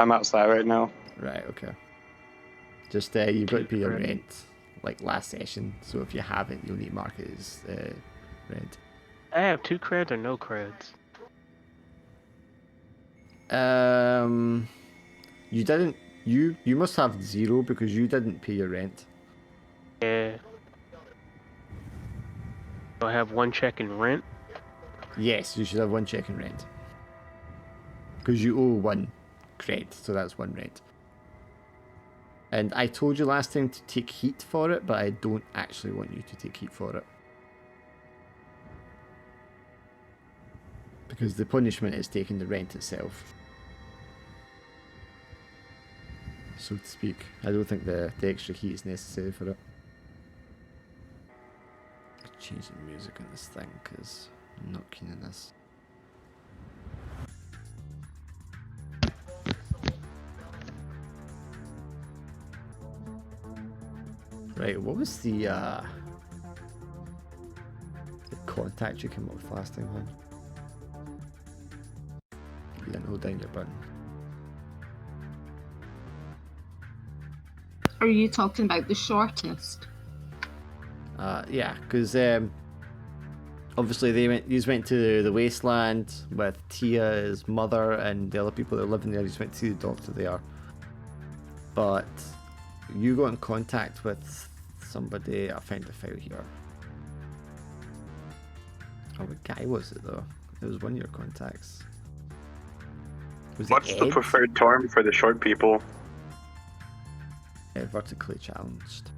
I'm outside right now. Right, okay. Just, you've got to pay your rent, like last session, so if you haven't, you'll need to mark it as rent. I have 2 creds or no creds. You didn't, you must have 0 because you didn't pay your rent. Yeah. Do I have 1 check in rent? Yes, you should have 1 check in rent. Because you owe 1 cred, so that's 1 rent. And I told you last time to take heat for it, but I don't actually want you to take heat for it. Because the punishment is taking the rent itself. So to speak. I don't think the extra heat is necessary for it. I'll change the music on this thing, because I'm not keen on this. Right, what was the contact you came up with last time, hon? You didn't hold down your button. Are you talking about the shortest? Yeah, because obviously you went to the wasteland with Tia, his mother, and the other people that live in there. You went to see the doctor there. But you got in contact with somebody. I found the file here. Oh, what guy was it though? It was one of your contacts. What's the preferred term for the short people? Vertically challenged.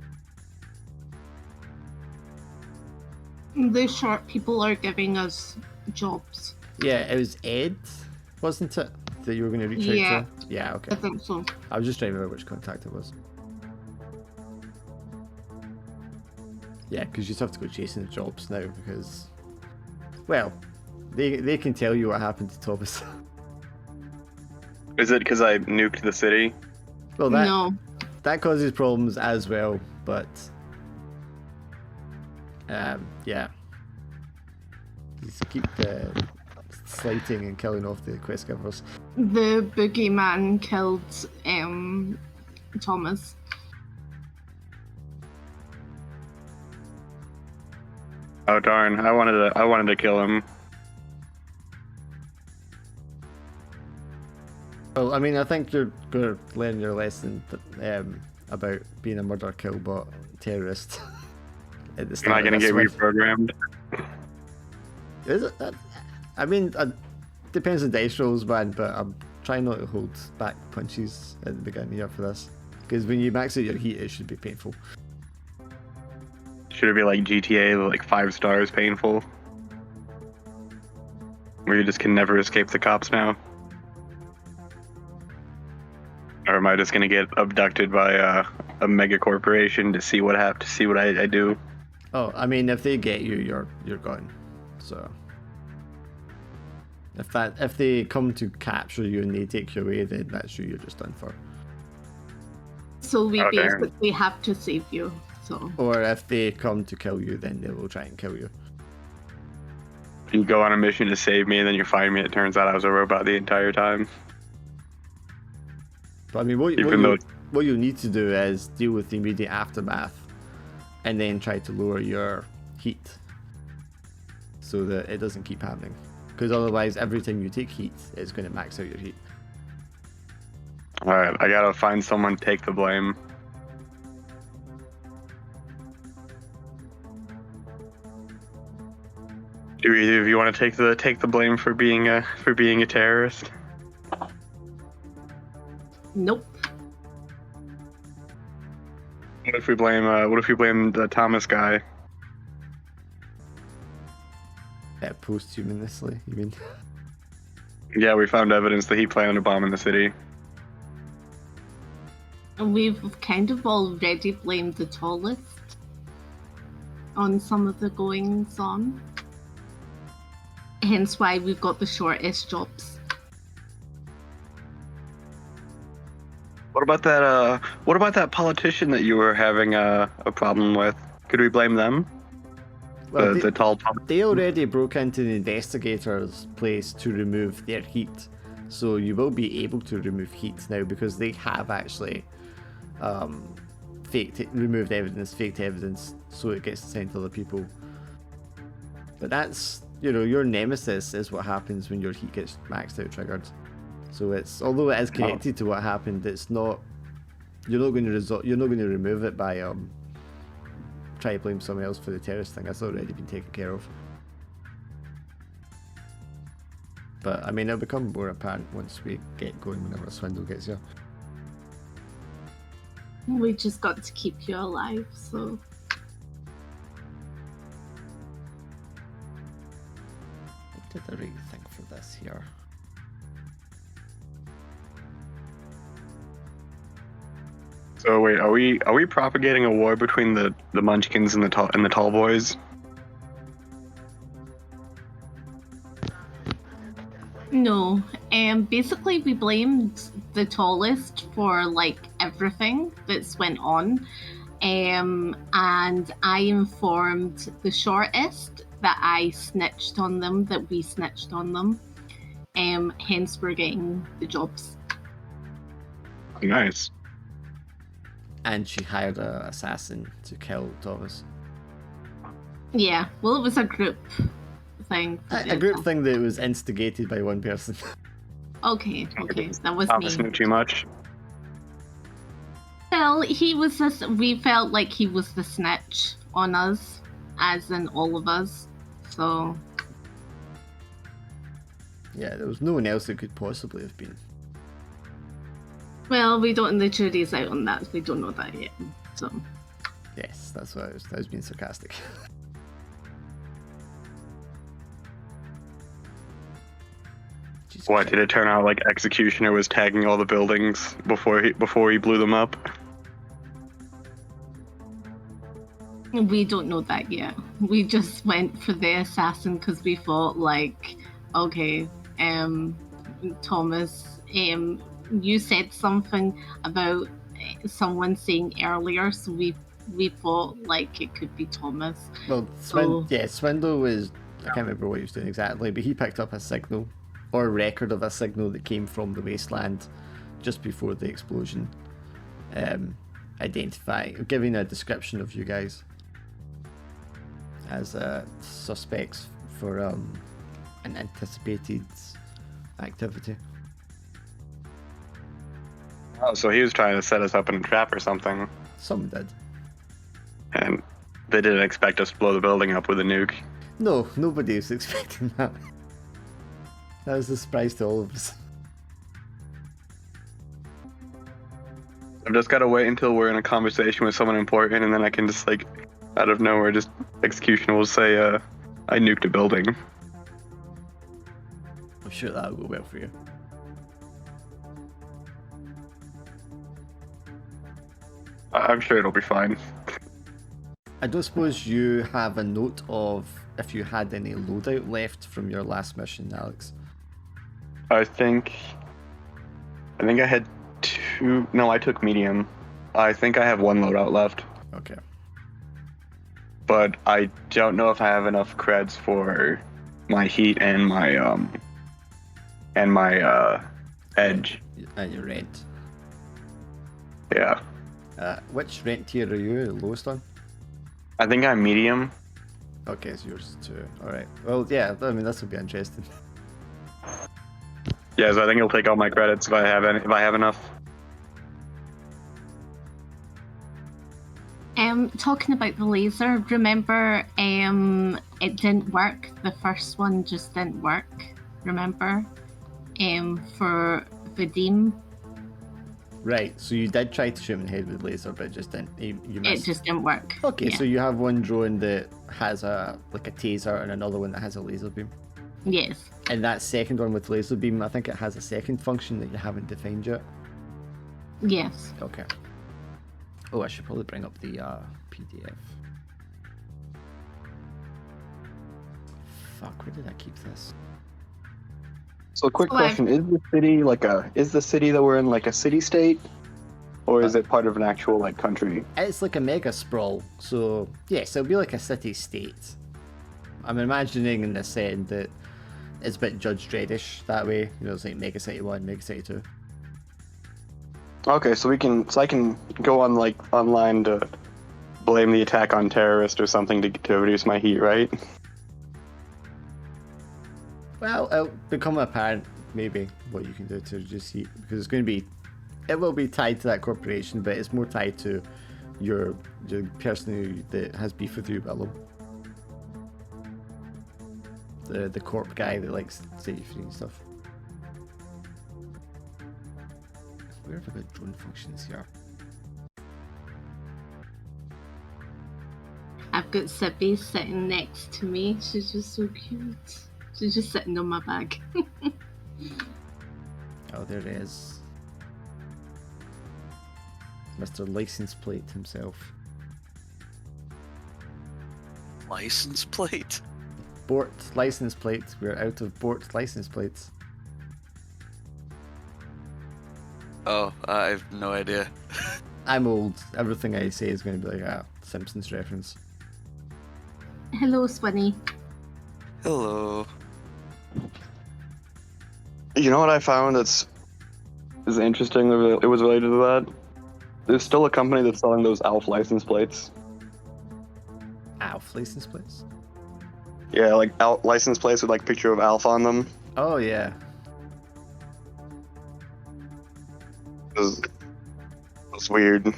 The short people are giving us jobs. Yeah, it was Ed, wasn't it? That you were going to reach out to? Yeah, okay. I think so. I was just trying to remember which contact it was. Yeah, because you just have to go chasing the jobs now because, well, they can tell you what happened to Thomas. Is it because I nuked the city? Well, No. that causes problems as well, but yeah. Just keep slighting and killing off the quest givers. The boogeyman killed Thomas. Oh darn! I wanted to kill him. Well, I mean, I think you're going to learn your lesson about being a murder kill bot terrorist at the start. Am I going to get reprogrammed? Is it? I mean, depends on dice rolls, man, but I'm trying not to hold back punches at the beginning here for this. Because when you max out your heat, it should be painful. Should it be like GTA, like 5 stars painful? Where you just can never escape the cops now? Or am I just gonna get abducted by a mega corporation to see what I do? Oh, I mean, if they get you, you're gone. So if they come to capture you and they take you away, then that's you're just done for. So we basically have to save you. So. Or if they come to kill you, then they will try and kill you. You go on a mission to save me, and then you find me. It turns out I was a robot the entire time. But I mean, what you need to do is deal with the immediate aftermath, and then try to lower your heat, so that it doesn't keep happening. Because otherwise, every time you take heat, it's going to max out your heat. All right, I gotta find someone to take the blame. Do either of you want to take the blame for being a terrorist? Nope. What if we blame the Thomas guy? Posthumously, you mean? Yeah, we found evidence that he planned a bomb in the city. And we've kind of already blamed the tallest on some of the goings on. Hence why we've got the shortest jobs. What about that politician that you were having a problem with? Could we blame them? Well, The tall they already broke into the investigator's place to remove their heat, so you will be able to remove heat now because they have actually removed evidence, faked evidence, so it gets sent to other people. But that's, your nemesis is what happens when your heat gets maxed out triggered. So although it is connected to what happened, it's not. You're not going to remove it by try to blame someone else for the terrorist thing. That's already been taken care of. But I mean, it'll become more apparent once we get going. Whenever Swindle gets here. We just got to keep you alive, so. I did the right thing for this here. So wait, are we propagating a war between the Munchkins and the tall boys? No. Basically we blamed the tallest for like everything that's went on. And I informed the shortest that I snitched on them, that we snitched on them. Hence we're getting the jobs. Nice. And she hired an assassin to kill Thomas. Yeah, well, it was a group thing. A group thing that was instigated by one person. Okay, that was Thomas me. knew too much. Well, we felt like he was the snitch on us, as in all of us, so. Yeah, there was no one else that could possibly have been. Well, we don't, the jury's out on that, we don't know that yet, so. Yes, that's what I was being sarcastic. What, did it turn out like Executioner was tagging all the buildings before he blew them up? We don't know that yet. We just went for the assassin because we thought, like, okay, Thomas, you said something about someone saying earlier, so we thought like it could be Thomas. Well, So- Swindle was, I can't remember what he was doing exactly, but he picked up a signal, or a record of a signal that came from the wasteland just before the explosion, giving a description of you guys as suspects for an anticipated activity. Oh, so he was trying to set us up in a trap or something, Some did. and they didn't expect us to blow the building up with a nuke. No, nobody was expecting that. That was a surprise to all of us. I've just gotta wait until we're in a conversation with someone important, and then I can just like, out of nowhere, just Executioner will say, I nuked a building. I'm sure that'll go well for you. I'm sure it'll be fine. I don't suppose you have a note of if you had any loadout left from your last mission, Alex. I think I had two. No, I took medium. I think I have one loadout left, Okay. but I don't know if I have enough creds for my heat and my edge. And your rent. Yeah, Which rent tier are you lowest on? I think I'm medium. Okay, it's yours too. Alright. Well, yeah, I mean, this will be interesting. Yeah, so I think it'll take all my credits if I have enough. Talking about the laser, remember, it didn't work. The first one just didn't work. Remember, for Vadim. Right, so you did try to shoot him in the head with laser, but it just didn't. You It missed. just didn't work. Okay, Yeah. so you have one drone that has a taser and another one that has a laser beam. Yes. And that second one with laser beam, I think it has a second function that you haven't defined yet. Yes. Okay. Oh, I should probably bring up the PDF. Fuck, where did I keep this? So, quick So question: is the city that we're in like a city state, or is it part of an actual like country? It's like a mega sprawl, so yes, it'll be like a city-state. I'm imagining in this setting that it's a bit Judge Dredd-ish that way. You know, it's like Mega City 1, Mega City 2. Okay, so I can go on like online to blame the attack on terrorist or something to reduce my heat, right? Well, it'll become apparent, maybe, what you can do to reduce heat, because it's going to be, it will be tied to that corporation, but it's more tied to your person that has beef with you, Willem. The corp guy that likes to set you free and stuff. Where have I got drone functions here? I've got Sippy sitting next to me. She's just so cute. She's just sitting on my bag. Oh, there it is. Mr. License Plate himself. License plate? Bort license plate. We're out of Bort license plates. Oh, I have no idea. I'm old. Everything I say is going to be like a Simpsons reference. Hello, Swinny. Hello. You know what I found is interesting that it was related to that? There's still a company that's selling those ALF license plates. ALF license plates? Yeah, like license plates with like picture of ALF on them. Oh, yeah. It's weird.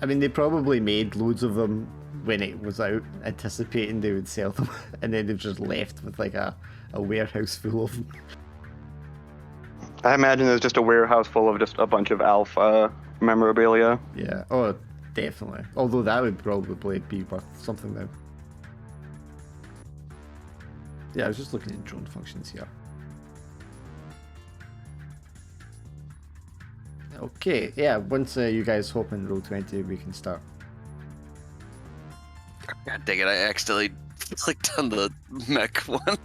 I mean, they probably made loads of them when it was out, anticipating they would sell them, and then they've just left with like a warehouse full of them. I imagine there's just a warehouse full of just a bunch of ALF memorabilia. Yeah, oh, definitely. Although that would probably be worth something now. Yeah, I was just looking at drone functions here. Okay, yeah, once you guys hop in roll 20, we can start. God dang it, I accidentally clicked on the mech one.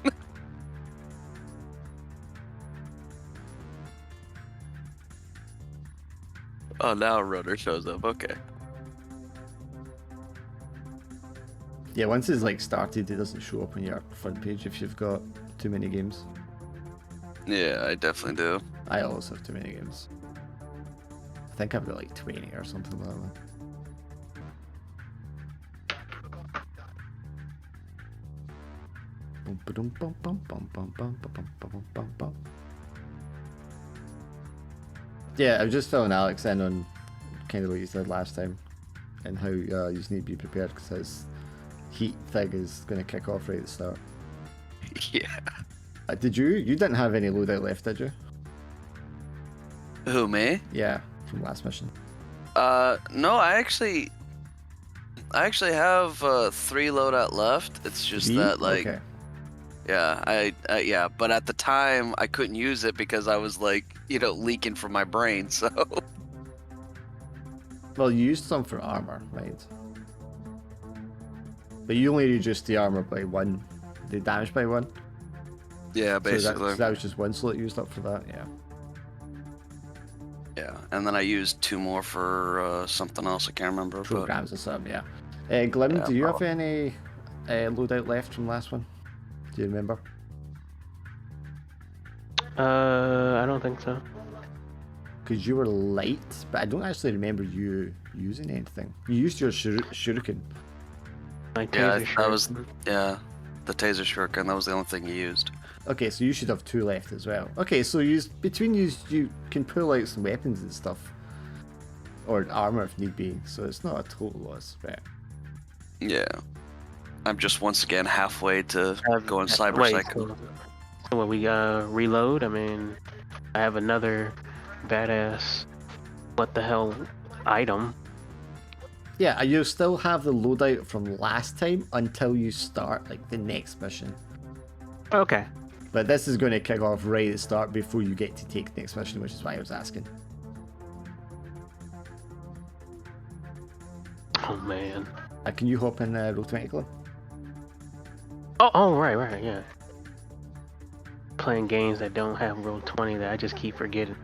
Oh, now a rotor shows up, okay. Yeah, once it's like started, it doesn't show up on your front page if you've got too many games. Yeah, I definitely do. I always have too many games. I think I've got like 20 or something like that. Yeah, I was just filling Alex in on kind of what you said last time and how you just need to be prepared because his heat thing is going to kick off right at the start. Yeah. Did you? You didn't have any loadout left, did you? Who, me? Yeah, from last mission. No, I actually have 3 loadout left. It's just Three? that, like, Okay. yeah, yeah, but at the time I couldn't use it because I was like, you know, leaking from my brain. So. Well, you used some for armor, right? But you only reduced the armor by 1, the damage by 1. Yeah, basically. So that was just 1 slot used up for that, yeah. Yeah, and then I used 2 more for something else. I can't remember. But... Programs or something, yeah. Glim, Yeah, do you probably. have any loadout left from last one? Do you remember? I don't think so. Because you were light, but I don't actually remember you using anything. You used your shuriken. My Yeah, taser that was shuriken. the taser shuriken. That was the only thing you used. Okay, so you should have 2 left as well. Okay, so between you can pull out some weapons and stuff. Or armor if need be, so it's not a total loss, right? Yeah, I'm just once again halfway to going cyber Wait, psycho. so when we reload, I mean, I have another badass what the hell item. Yeah, you still have the loadout from last time until you start like the next mission. Okay. But this is going to kick off right at the start before you get to take the next mission, which is why I was asking. Oh man. Can you hop in Roll 20, Glenn? Oh, right, yeah. Playing games that don't have Roll20 that I just keep forgetting.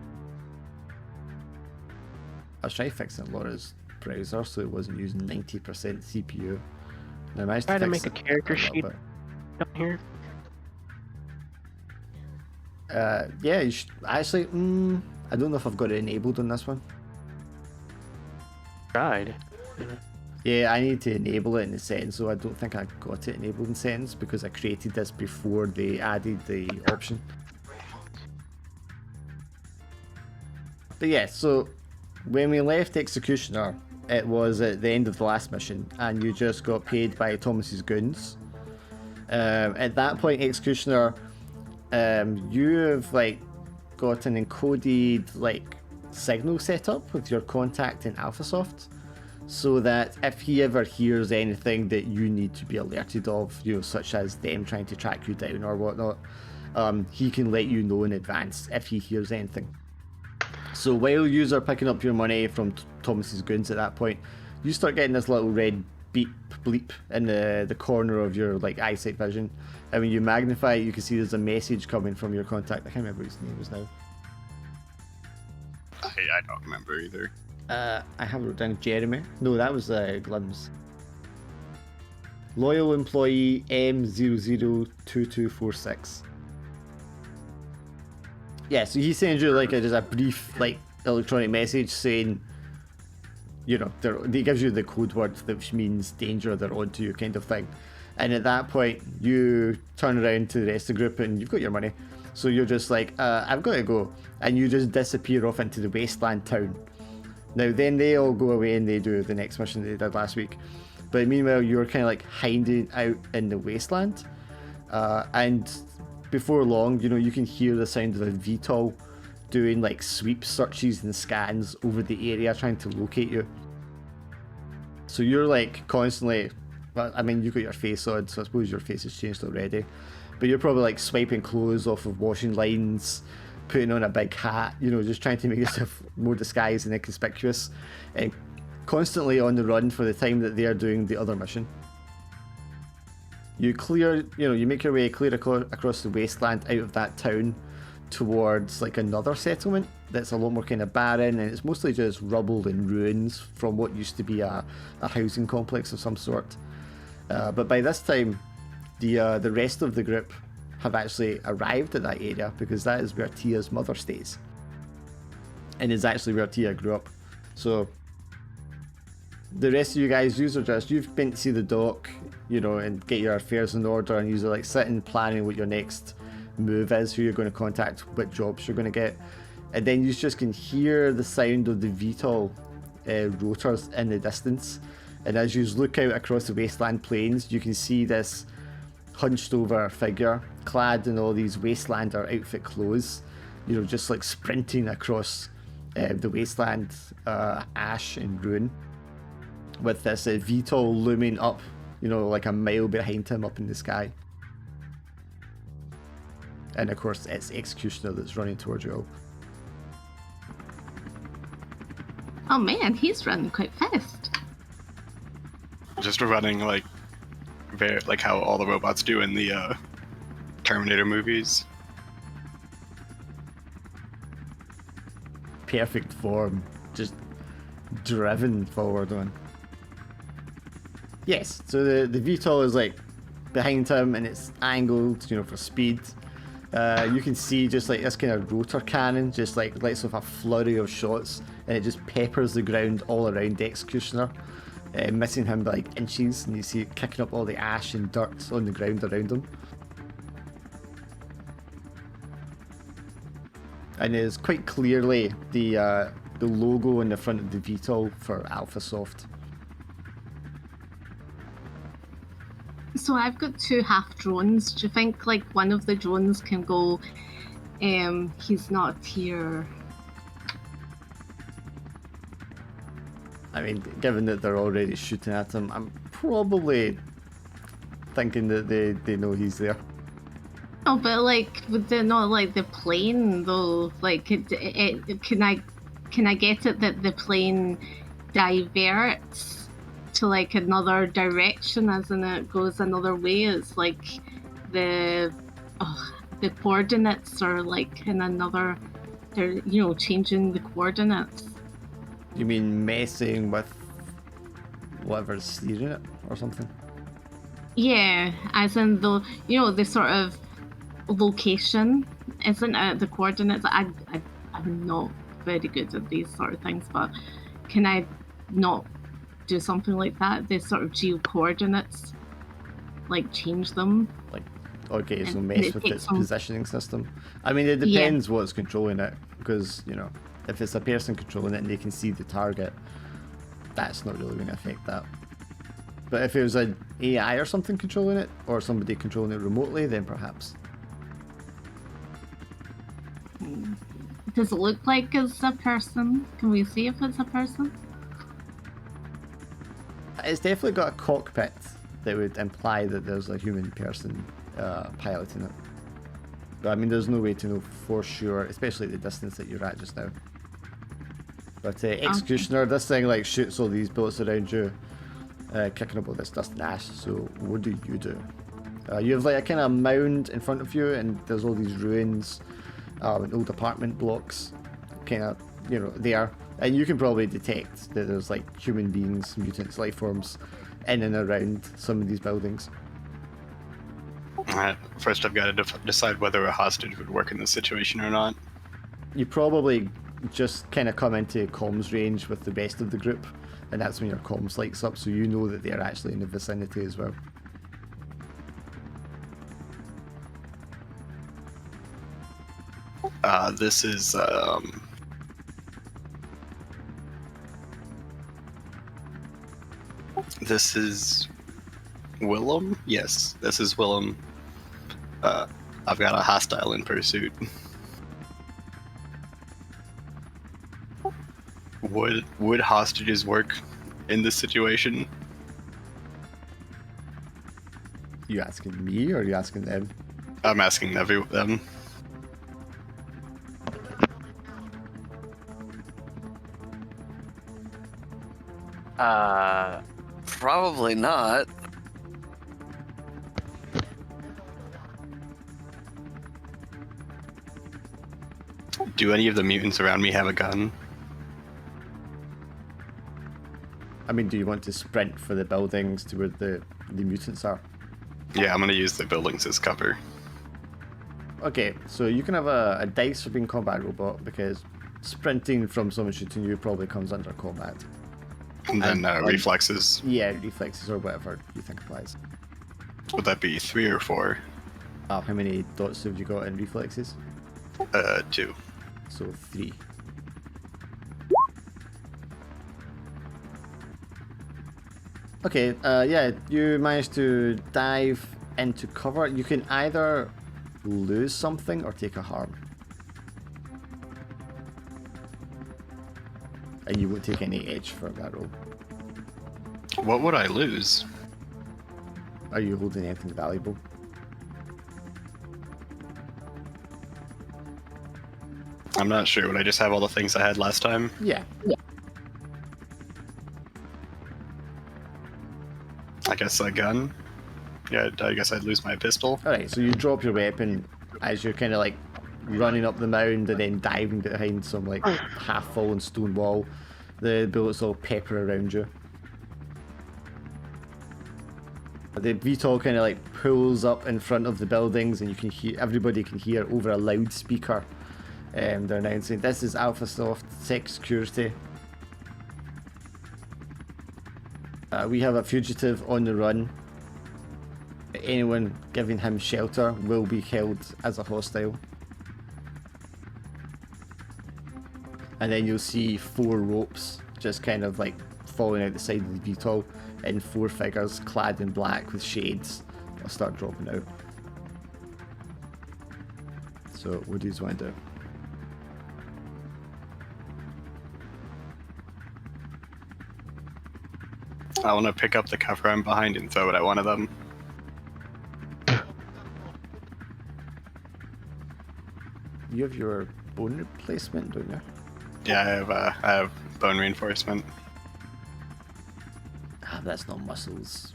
I was trying to fix it Laura's browser so it wasn't using 90% CPU. And I managed Try to fix make a it character little sheet bit. down here. Yeah, you should, actually, I don't know if I've got it enabled on this one. Tried. Yeah, I need to enable it in the settings, so I don't think I got it enabled in settings because I created this before they added the option. But yeah, so when we left Executioner, it was at the end of the last mission, and you just got paid by Thomas's goons. At that point, Executioner, you have like got an encoded like signal set up with your contact in AlphaSoft, so that if he ever hears anything that you need to be alerted of, you know, such as them trying to track you down or whatnot, he can let you know in advance if he hears anything. So while you are picking up your money from Thomas's goons at that point, you start getting this little red beep bleep in the corner of your like eyesight vision, and when you magnify it, you can see there's a message coming from your contact. I can't remember what his name is now. I don't remember either. I have wrote down Jeremy. No, that was Glim's. Loyal employee M002246. Yeah, so he sends you like just a brief like electronic message saying, you know, he gives you the code word which means danger, they're onto you kind of thing. And at that point, you turn around to the rest of the group and you've got your money. So you're just like, I've got to go. And you just disappear off into the wasteland town. Now then they all go away and they do the next mission they did last week. But meanwhile, you're kind of like hiding out in the wasteland. And before long, you know, you can hear the sound of a VTOL doing like sweep searches and scans over the area trying to locate you. So you're like constantly, well, I mean, you've got your face on, so I suppose your face has changed already. But you're probably like swiping clothes off of washing lines, putting on a big hat, you know, just trying to make yourself more disguised and inconspicuous, and constantly on the run for the time that they are doing the other mission. You clear, you know, you make your way clear across the wasteland out of that town towards like another settlement that's a lot more kind of barren, and it's mostly just rubble and ruins from what used to be a housing complex of some sort. But by this time, the rest of the group have actually arrived at that area because that is where Tia's mother stays, and is actually where Tia grew up. So the rest of you guys, you've been to see the doc, you know, and get your affairs in order, and you're like sitting planning what your next move is, who you're going to contact, what jobs you're going to get, and then you just can hear the sound of the VTOL rotors in the distance. And as you look out across the wasteland plains, you can see this hunched over figure clad in all these wastelander outfit clothes, you know, just like sprinting across the wasteland, ash and ruin, with this VTOL looming up, you know, like a mile behind him up in the sky. And of course it's Executioner that's running towards you all. Oh man, he's running quite fast. Just running like very like how all the robots do in the Terminator movies. Perfect form, just driven forward on. Yes, so the VTOL is like behind him and it's angled, you know, for speed. You can see just like this kind of rotor cannon just like lets off a flurry of shots, and it just peppers the ground all around the Executioner, missing him by like inches, and you see it kicking up all the ash and dirt on the ground around him. And it is quite clearly the logo on the front of the VTOL for AlphaSoft. So I've got 2 half drones. Do you think like one of the drones can go, he's not here, I mean, given that they're already shooting at him, I'm probably thinking that they know he's there. Oh, but like, with the not like the plane though. Like, can I get it that the plane diverts to like another direction, as in it goes another way? It's like the the coordinates are like in another. They're changing the coordinates. You mean messing with whatever's steering it or something? Yeah, as in the sort of location, isn't it? The coordinates. I'm not very good at these sort of things, but can I not do something like that? The sort of geo coordinates, like change them. Like, okay, so And mess it with takes its some- positioning system. I mean, it Yeah. depends what's controlling it, because, if it's a person controlling it and they can see the target, that's not really going to affect that. But if it was an AI or something controlling it, or somebody controlling it remotely, then perhaps. Does it look like it's a person? Can we see if it's a person? It's definitely got a cockpit that would imply that there's a human person piloting it. But I mean, there's no way to know for sure, especially at the distance that you're at just now. But Executioner, this thing like shoots all these bullets around you, kicking up all this dust and ash. So what do? You have like a kind of mound in front of you, and there's all these ruins and old apartment blocks, kind of there, and you can probably detect that there's like human beings, mutants, life forms in and around some of these buildings. First, I've got to decide whether a hostage would work in this situation or not. You probably just kind of come into comms range with the rest of the group, and that's when your comms lights up, so you know that they're actually in the vicinity as well. This is This is Willem? Yes, this is Willem. I've got a hostile in pursuit. Would hostages work in this situation? You asking me or are you asking them? I'm asking them. Probably not. Do any of the mutants around me have a gun? I mean, do you want to sprint for the buildings to where the mutants are? Yeah, I'm gonna use the buildings as cover. Okay, so you can have a dice for being combat robot, because sprinting from someone shooting you probably comes under combat. And then And- reflexes. Yeah, reflexes or whatever you think applies. Would that be 3 or 4? How many dots have you got in reflexes? 2. So 3. Okay, yeah, you managed to dive into cover. You can either lose something or take a harm. And you won't take any edge for that roll. What would I lose? Are you holding anything valuable? I'm not sure. Would I just have all the things I had last time? Yeah. I guess a gun? Yeah, I guess I'd lose my pistol. Alright, so you drop your weapon as you're kind of like running up the mound and then diving behind some like half fallen stone wall. The bullets all pepper around you. The VTOL kind of like pulls up in front of the buildings, and you can hear, everybody can hear over a loudspeaker. They're announcing, "This is Alpha Soft Sec Security. We have a fugitive on the run. Anyone giving him shelter will be held as a hostile." And then you'll see 4 ropes just kind of like falling out the side of the VTOL, and 4 figures clad in black with shades will start dropping out. So what do you want to do? I want to pick up the cover I'm behind and throw it at one of them. You have your bone replacement, don't you? Yeah, I have bone reinforcement. Ah, that's not muscles,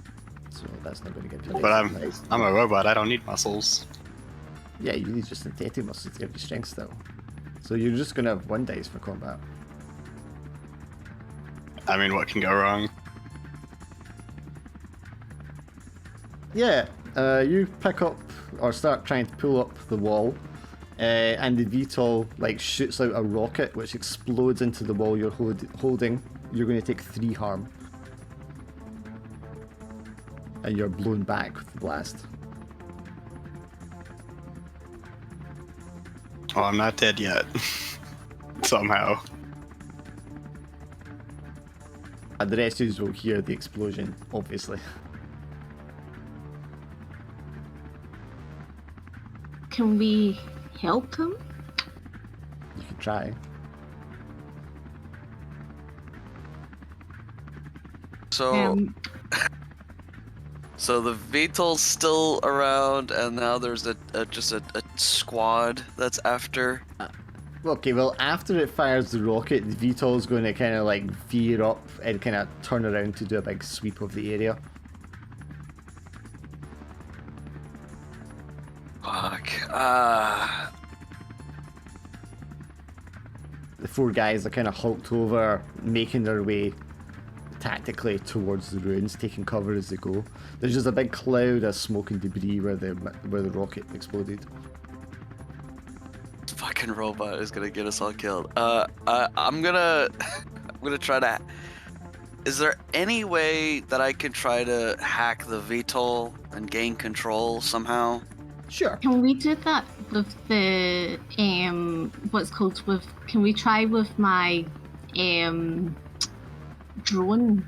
so that's not going to give you. But like, I'm a robot. I don't need muscles. Yeah, you need just synthetic muscles to give you strength still. So you're just going to have 1 dice for combat. I mean, what can go wrong? Yeah, you pick up or start trying to pull up the wall, and the VTOL like shoots out a rocket which explodes into the wall you're holding. You're going to take 3 harm, and you're blown back with the blast. Well, I'm not dead yet. Somehow. And the rest of you will hear the explosion, obviously. Can we help him? You can try. So, so the VTOL's still around, and now there's just a squad that's after. Okay, well, after it fires the rocket, the VTOL is going to kind of like veer up and kind of turn around to do a big sweep of the area. Fuck. The 4 guys are kind of hulked over, making their way tactically towards the ruins, taking cover as they go. There's just a big cloud of smoke and debris where the rocket exploded. Fucking robot is gonna get us all killed. I'm gonna try to. Is there any way that I can try to hack the VTOL and gain control somehow? Sure. Can we do that with the what's called with? Can we try with my drone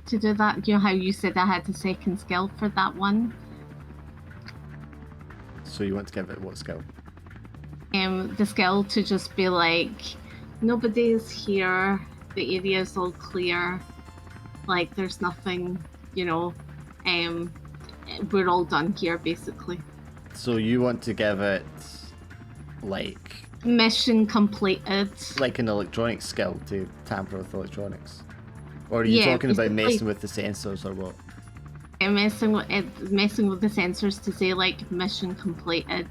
to do that? You know how you said I had a second skill for that one? So you want to give it what skill? The skill to just be like, nobody's here, the area's all clear, like there's nothing, you know, we're all done here basically. So you want to give it like Mission completed. like an electronic skill to tamper with electronics? Or are you Yeah, talking about basically- messing with the sensors or what? Messing with the sensors to say like mission completed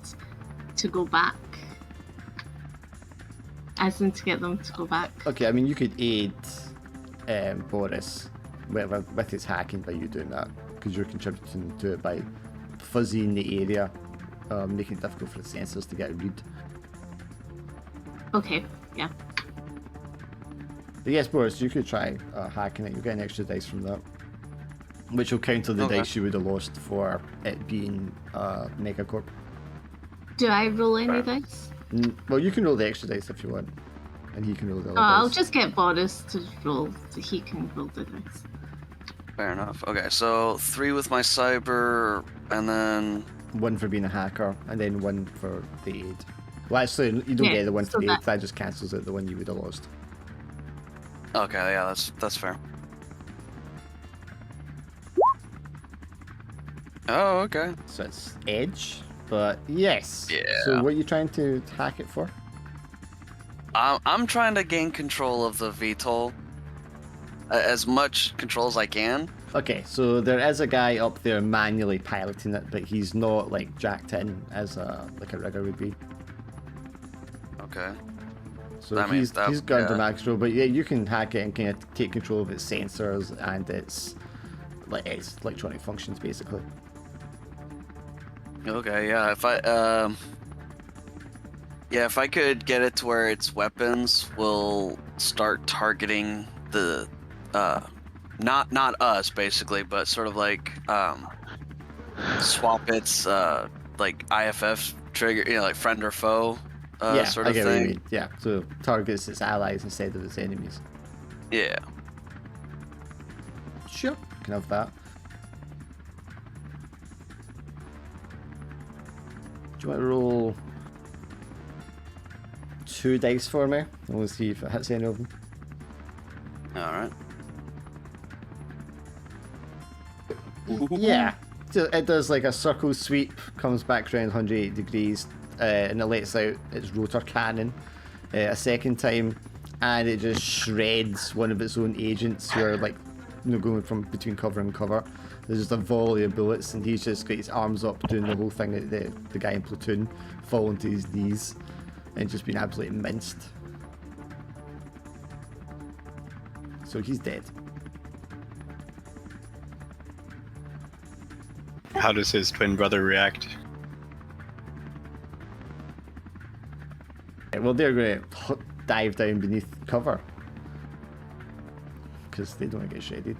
to go back. As in to get them to go back. Okay, I mean you could aid Boris with his hacking by you doing that, because you're contributing to it by fuzzying the area, making it difficult for the sensors to get a read. Okay, yeah. But yes, Boris, you could try hacking it. You'll get an extra dice from that, which will counter the Okay. dice you would have lost for it being Megacorp. Do I roll any dice? Well, you can roll the extra dice if you want, and he can roll the other Oh, I'll dice. just get Boris to roll, so he can roll the dice. Fair enough. Okay, so 3 with my cyber, and then 1 for being a hacker, and then 1 for the aid. Well, actually, you don't Yeah, get the 1 so for the aid. that- That just cancels out the 1 you would have lost. okay, yeah, that's fair. Oh, okay. So it's edge, but yes. Yeah. So what are you trying to hack it for? I'm trying to gain control of the VTOL, as much control as I can. Okay, so there is a guy up there manually piloting it, but he's not like jacked in as a rigger would be. Okay. So That means that- he's got the yeah. max control, but yeah, you can hack it and kind of take control of its sensors and its electronic functions basically. Okay, yeah. If I could get it to where its weapons will start targeting the not us basically, but sort of like swap its like IFF trigger, you know, like friend or foe Yeah, sort I of get what you thing. mean. Yeah, so targets its allies instead of its enemies. Yeah. Sure, can have that. Do you want to roll 2 dice for me? And we'll see if it hits any of them. All right. Yeah. So it does like a circle sweep, comes back around 180 degrees, and it lets out its rotor cannon a second time, and it just shreds one of its own agents who are like, going from between cover and cover. There's just a volley of bullets, and he's just got his arms up doing the whole thing that the guy in Platoon falling to his knees and just been absolutely minced. So he's dead. How does his twin brother react? Well, they're going to dive down beneath cover because they don't want to get shredded.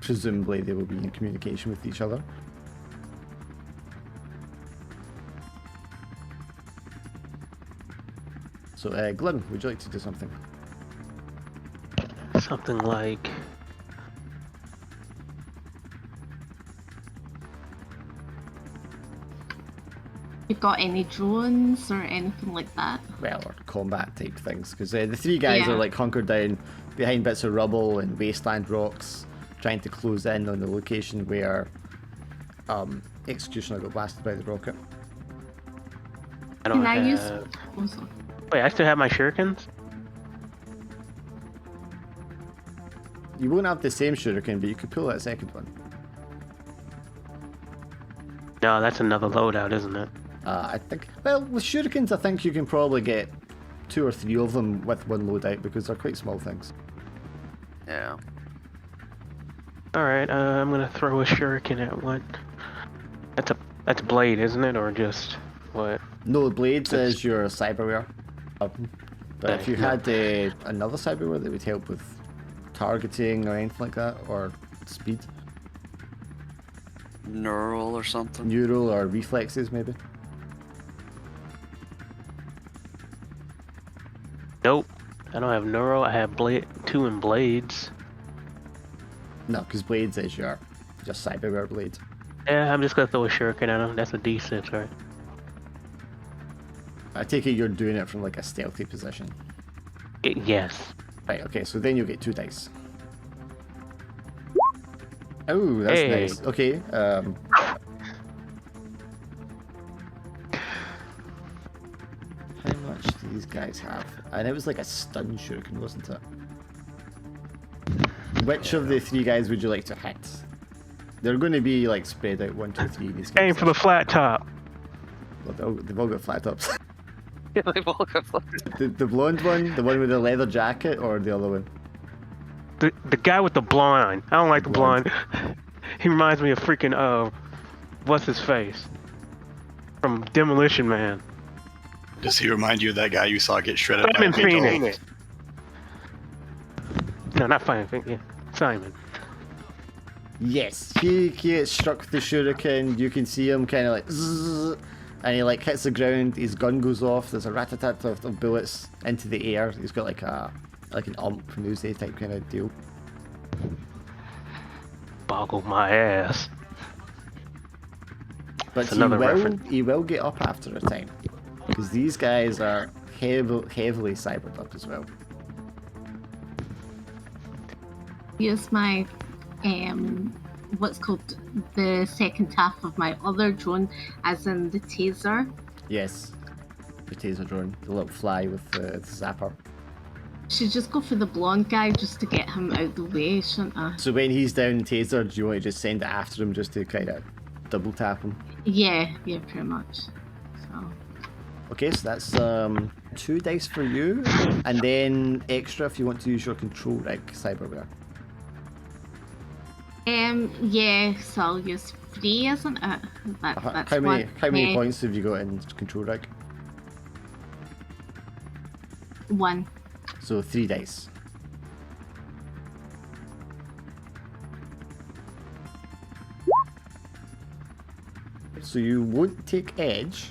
Presumably, they will be in communication with each other. So, Glim, would you like to do something? Something like... You got any drones or anything like that? Well, or combat type things, because the three guys Yeah. are like hunkered down behind bits of rubble and wasteland rocks, trying to close in on the location where Executioner got blasted by the rocket. I don't Can I have... use... Oh, sorry. Wait, I still have my shurikens? You won't have the same shuriken, but you could pull that second one. No, that's another loadout, isn't it? I think, well, with shurikens, I think you can probably get 2 or 3 of them with one loadout because they're quite small things. Yeah. Alright, I'm gonna throw a shuriken at one. That's blade, isn't it? Or just what? No, blades is your cyberware. But if you Yeah. had another cyberware that would help with targeting or anything like that, or speed, Neural or something. neural or reflexes maybe. Nope. I don't have neural. I have blade 2 and blades. No, because blades is your just cyberware blade. Yeah, I'm just gonna throw a shuriken at him. That's a D6, right? I take it you're doing it from like a stealthy position. Yes. Right, okay, so then you'll get 2 dice. Oh, that's Hey. nice. Okay, how much do these guys have? And it was like a stun shuriken, wasn't it? Which of the 3 guys would you like to hit? They're going to be like spread out 1, 2, 3. These guys. Aim for the flat top. Well, they've all got flat tops. Yeah, they've all got The blonde one, the one with the leather jacket, or the other one? The guy with the blonde. I don't like the blonde. He reminds me of freaking what's his face? From Demolition Man. Does he remind you of that guy you saw get shredded by Simon a beetle? Phoenix. No, not Simon Phoenix. Yeah. Simon. Yes, he gets struck with the shuriken. You can see him kind of like zzz, and he like hits the ground. His gun goes off. There's a rat-a-tat of bullets into the air. He's got like an ump newsday type kind of deal. Boggle my ass. But That's another reference. he will get up after a time because these guys are heavily cybered up as well. Use my what's called the second half of my other drone, as in the taser. Yes, the taser drone, the little fly with the zapper. Should just go for the blonde guy just to get him out the way, shouldn't I? So when he's down tasered, do you want to just send it after him just to kind of double tap him? Yeah, pretty much. So Okay, so that's 2 dice for you, and then extra if you want to use your control rig cyberware. yeah, so I'll use 3, isn't it? That's How many one. how many Yeah, points have you got in control rig? 1. So 3 dice. So you won't take edge.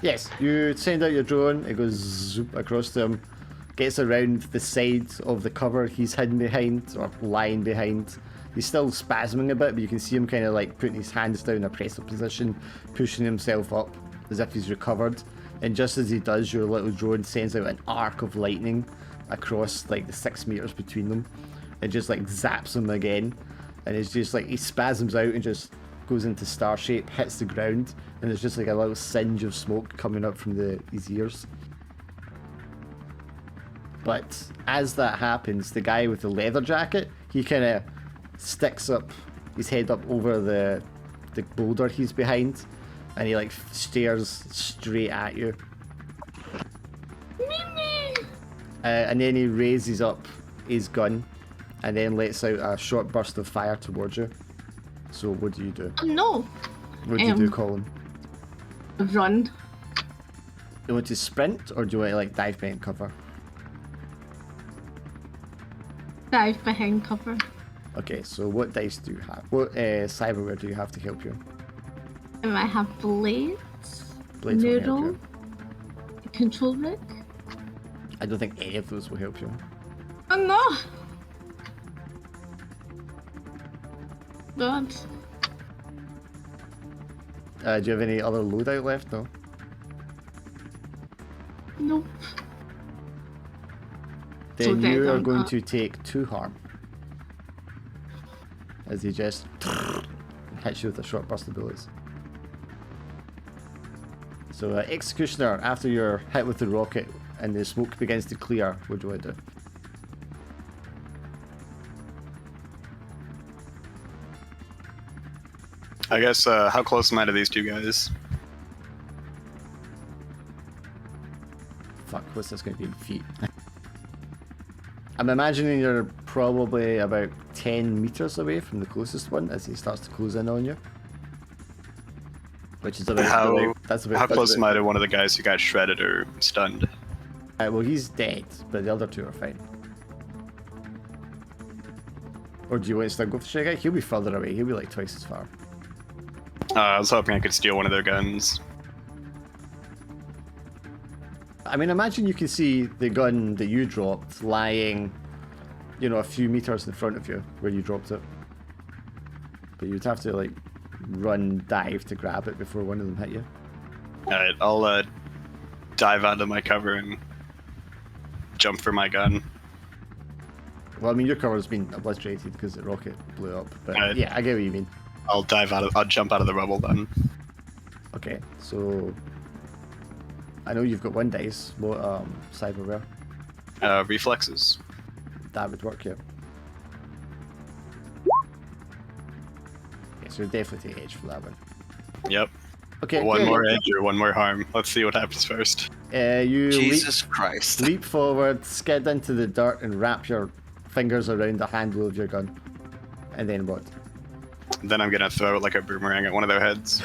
Yes, you send out your drone, it goes zoop across to him, gets around the side of the cover he's hidden behind, or lying behind. He's still spasming a bit, but you can see him kind of like putting his hands down in a presser position, pushing himself up as if he's recovered. And just as he does, your little drone sends out an arc of lightning across like the 6 meters between them, It just like zaps him again, and it's just like he spasms out and just goes into star shape, hits the ground, and there's just like a little singe of smoke coming up from his ears. But as that happens, the guy with the leather jacket, he kind of sticks up his head up over the boulder he's behind, and he like stares straight at you. And then he raises up his gun and then lets out a short burst of fire towards you. So what do you do? No. What do you do, Colin? Run. Do you want to sprint, or do you want to like dive behind cover? Dive behind cover. Okay, so what dice do you have? What cyberware do you have to help you? I have blades, Blades won't help noodle, you. control rig. I don't think any of those will help you. Oh no! God. Do you have any other loadout left? No. Nope. Then dead you are on going that. to take 2 harm. As he just hits you with a short burst of bullets. So, Executioner, after you're hit with the rocket and the smoke begins to clear, what do you want to do? I guess, how close am I to these two guys? Fuck, what's this going to be in feet? I'm imagining you're probably about 10 meters away from the closest one as he starts to close in on you. Which is about... How close am I to one of the guys who got shredded or stunned? Well, he's dead, but the other 2 are fine. Or do you want to still go for the guy? He'll be further away. He'll be like twice as far. I was hoping I could steal one of their guns. I mean, imagine you can see the gun that you dropped lying, you know, a few meters in front of you where you dropped it. But you'd have to, like, run, dive to grab it before one of them hit you. Alright, I'll dive out of my cover and jump for my gun. Well, I mean, your cover's been obliterated because the rocket blew up. But yeah, I get what you mean. I'll jump out of the rubble then. Okay, so I know you've got 1 dice. What cyberware? Reflexes. That would work, yeah. Okay, so you're definitely take edge for that one. Yep. Okay, One yeah, more edge or one more harm. Let's see what happens first. You Jesus Christ. leap forward, skid into the dirt, and wrap your fingers around the handle of your gun. And then what? Then I'm gonna throw it like a boomerang at one of their heads.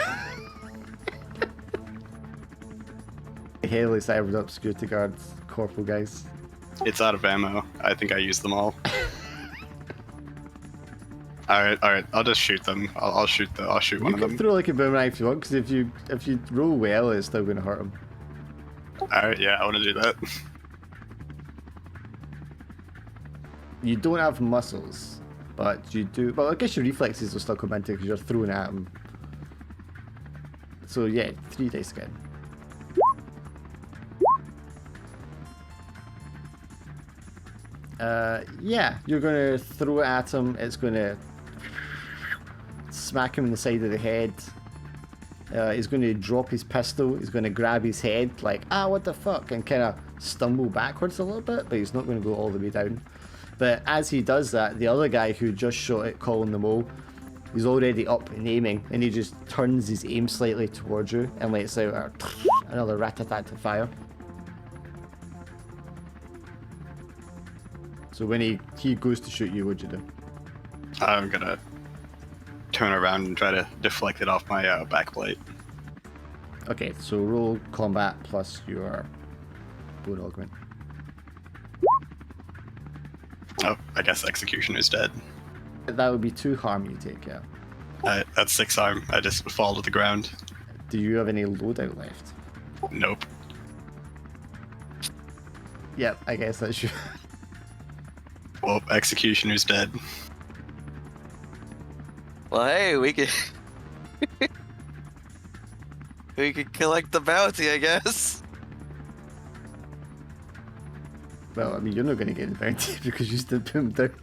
Heavily cybered up security guards, corporal guys. It's out of ammo. I think I used them all. Alright, I'll just shoot them. I'll shoot one You of can them. throw like a boomerang if you want, because if you roll well, it's still going to hurt them. Alright, yeah, I want to do that. You don't have muscles, but you do. Well, I guess your reflexes will still come into because you're throwing at them. So yeah, 3 dice again. Yeah, you're going to throw it at him. It's going to smack him in the side of the head. He's going to drop his pistol. He's going to grab his head like, what the fuck, and kind of stumble backwards a little bit, but he's not going to go all the way down. But as he does that, the other guy who just shot at Colin the Mole, he's already up and aiming, and he just turns his aim slightly towards you and lets out another rat-a-tat fire. So when he goes to shoot you, what'd you do? I'm gonna turn around and try to deflect it off my backplate. Okay, so roll combat plus your bone augment. Oh, I guess Executioner's dead. That would be 2 harm you take, yeah. That's 6 harm. I just fall to the ground. Do you have any loadout left? Nope. Yep, I guess that's you. Well, Executioner's dead. Well, hey, we could we could collect the bounty, I guess. Well, I mean, you're not going to get the bounty because you still put him down.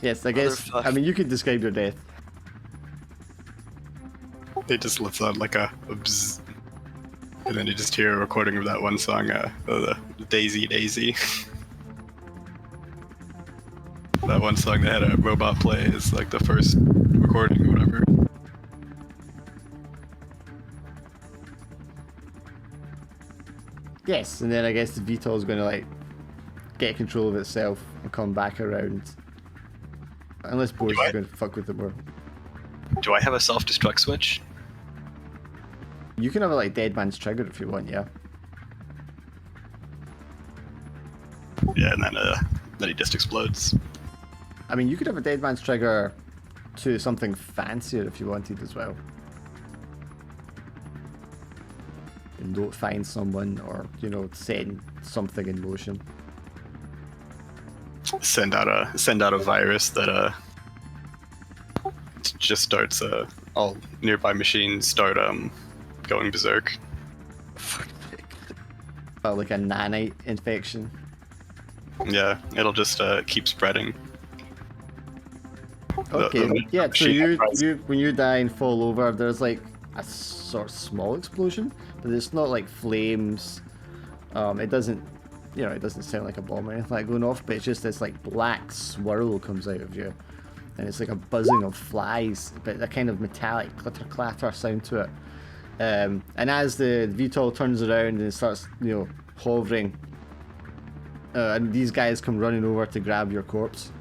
Yes, I guess. I mean, you could describe your death. It just lets out like a bzz. And then you just hear a recording of that one song, the Daisy Daisy. That one song that had a robot play is like the first recording or whatever. Yes, and then I guess the VTOL is going to like get control of itself and come back around. Unless Boris is going to fuck with it more. Do I have a self-destruct switch? You can have a like dead man's trigger if you want, yeah. Yeah, and then he just explodes. I mean, you could have a dead man's trigger to something fancier if you wanted as well. And don't find someone or, you know, send something in motion. Send out a virus that just starts all nearby machines start going berserk. Like a nanite infection. Yeah, it'll just keep spreading. Okay, yeah, so machine you when you die and fall over, there's like a sort of small explosion, but it's not like flames. It doesn't, you know, it doesn't sound like a bomb or anything like going off, but it's just this like black swirl comes out of you, and it's like a buzzing of flies, but a kind of metallic clitter clatter sound to it. And as the VTOL turns around and starts, you know, hovering, and these guys come running over to grab your corpse.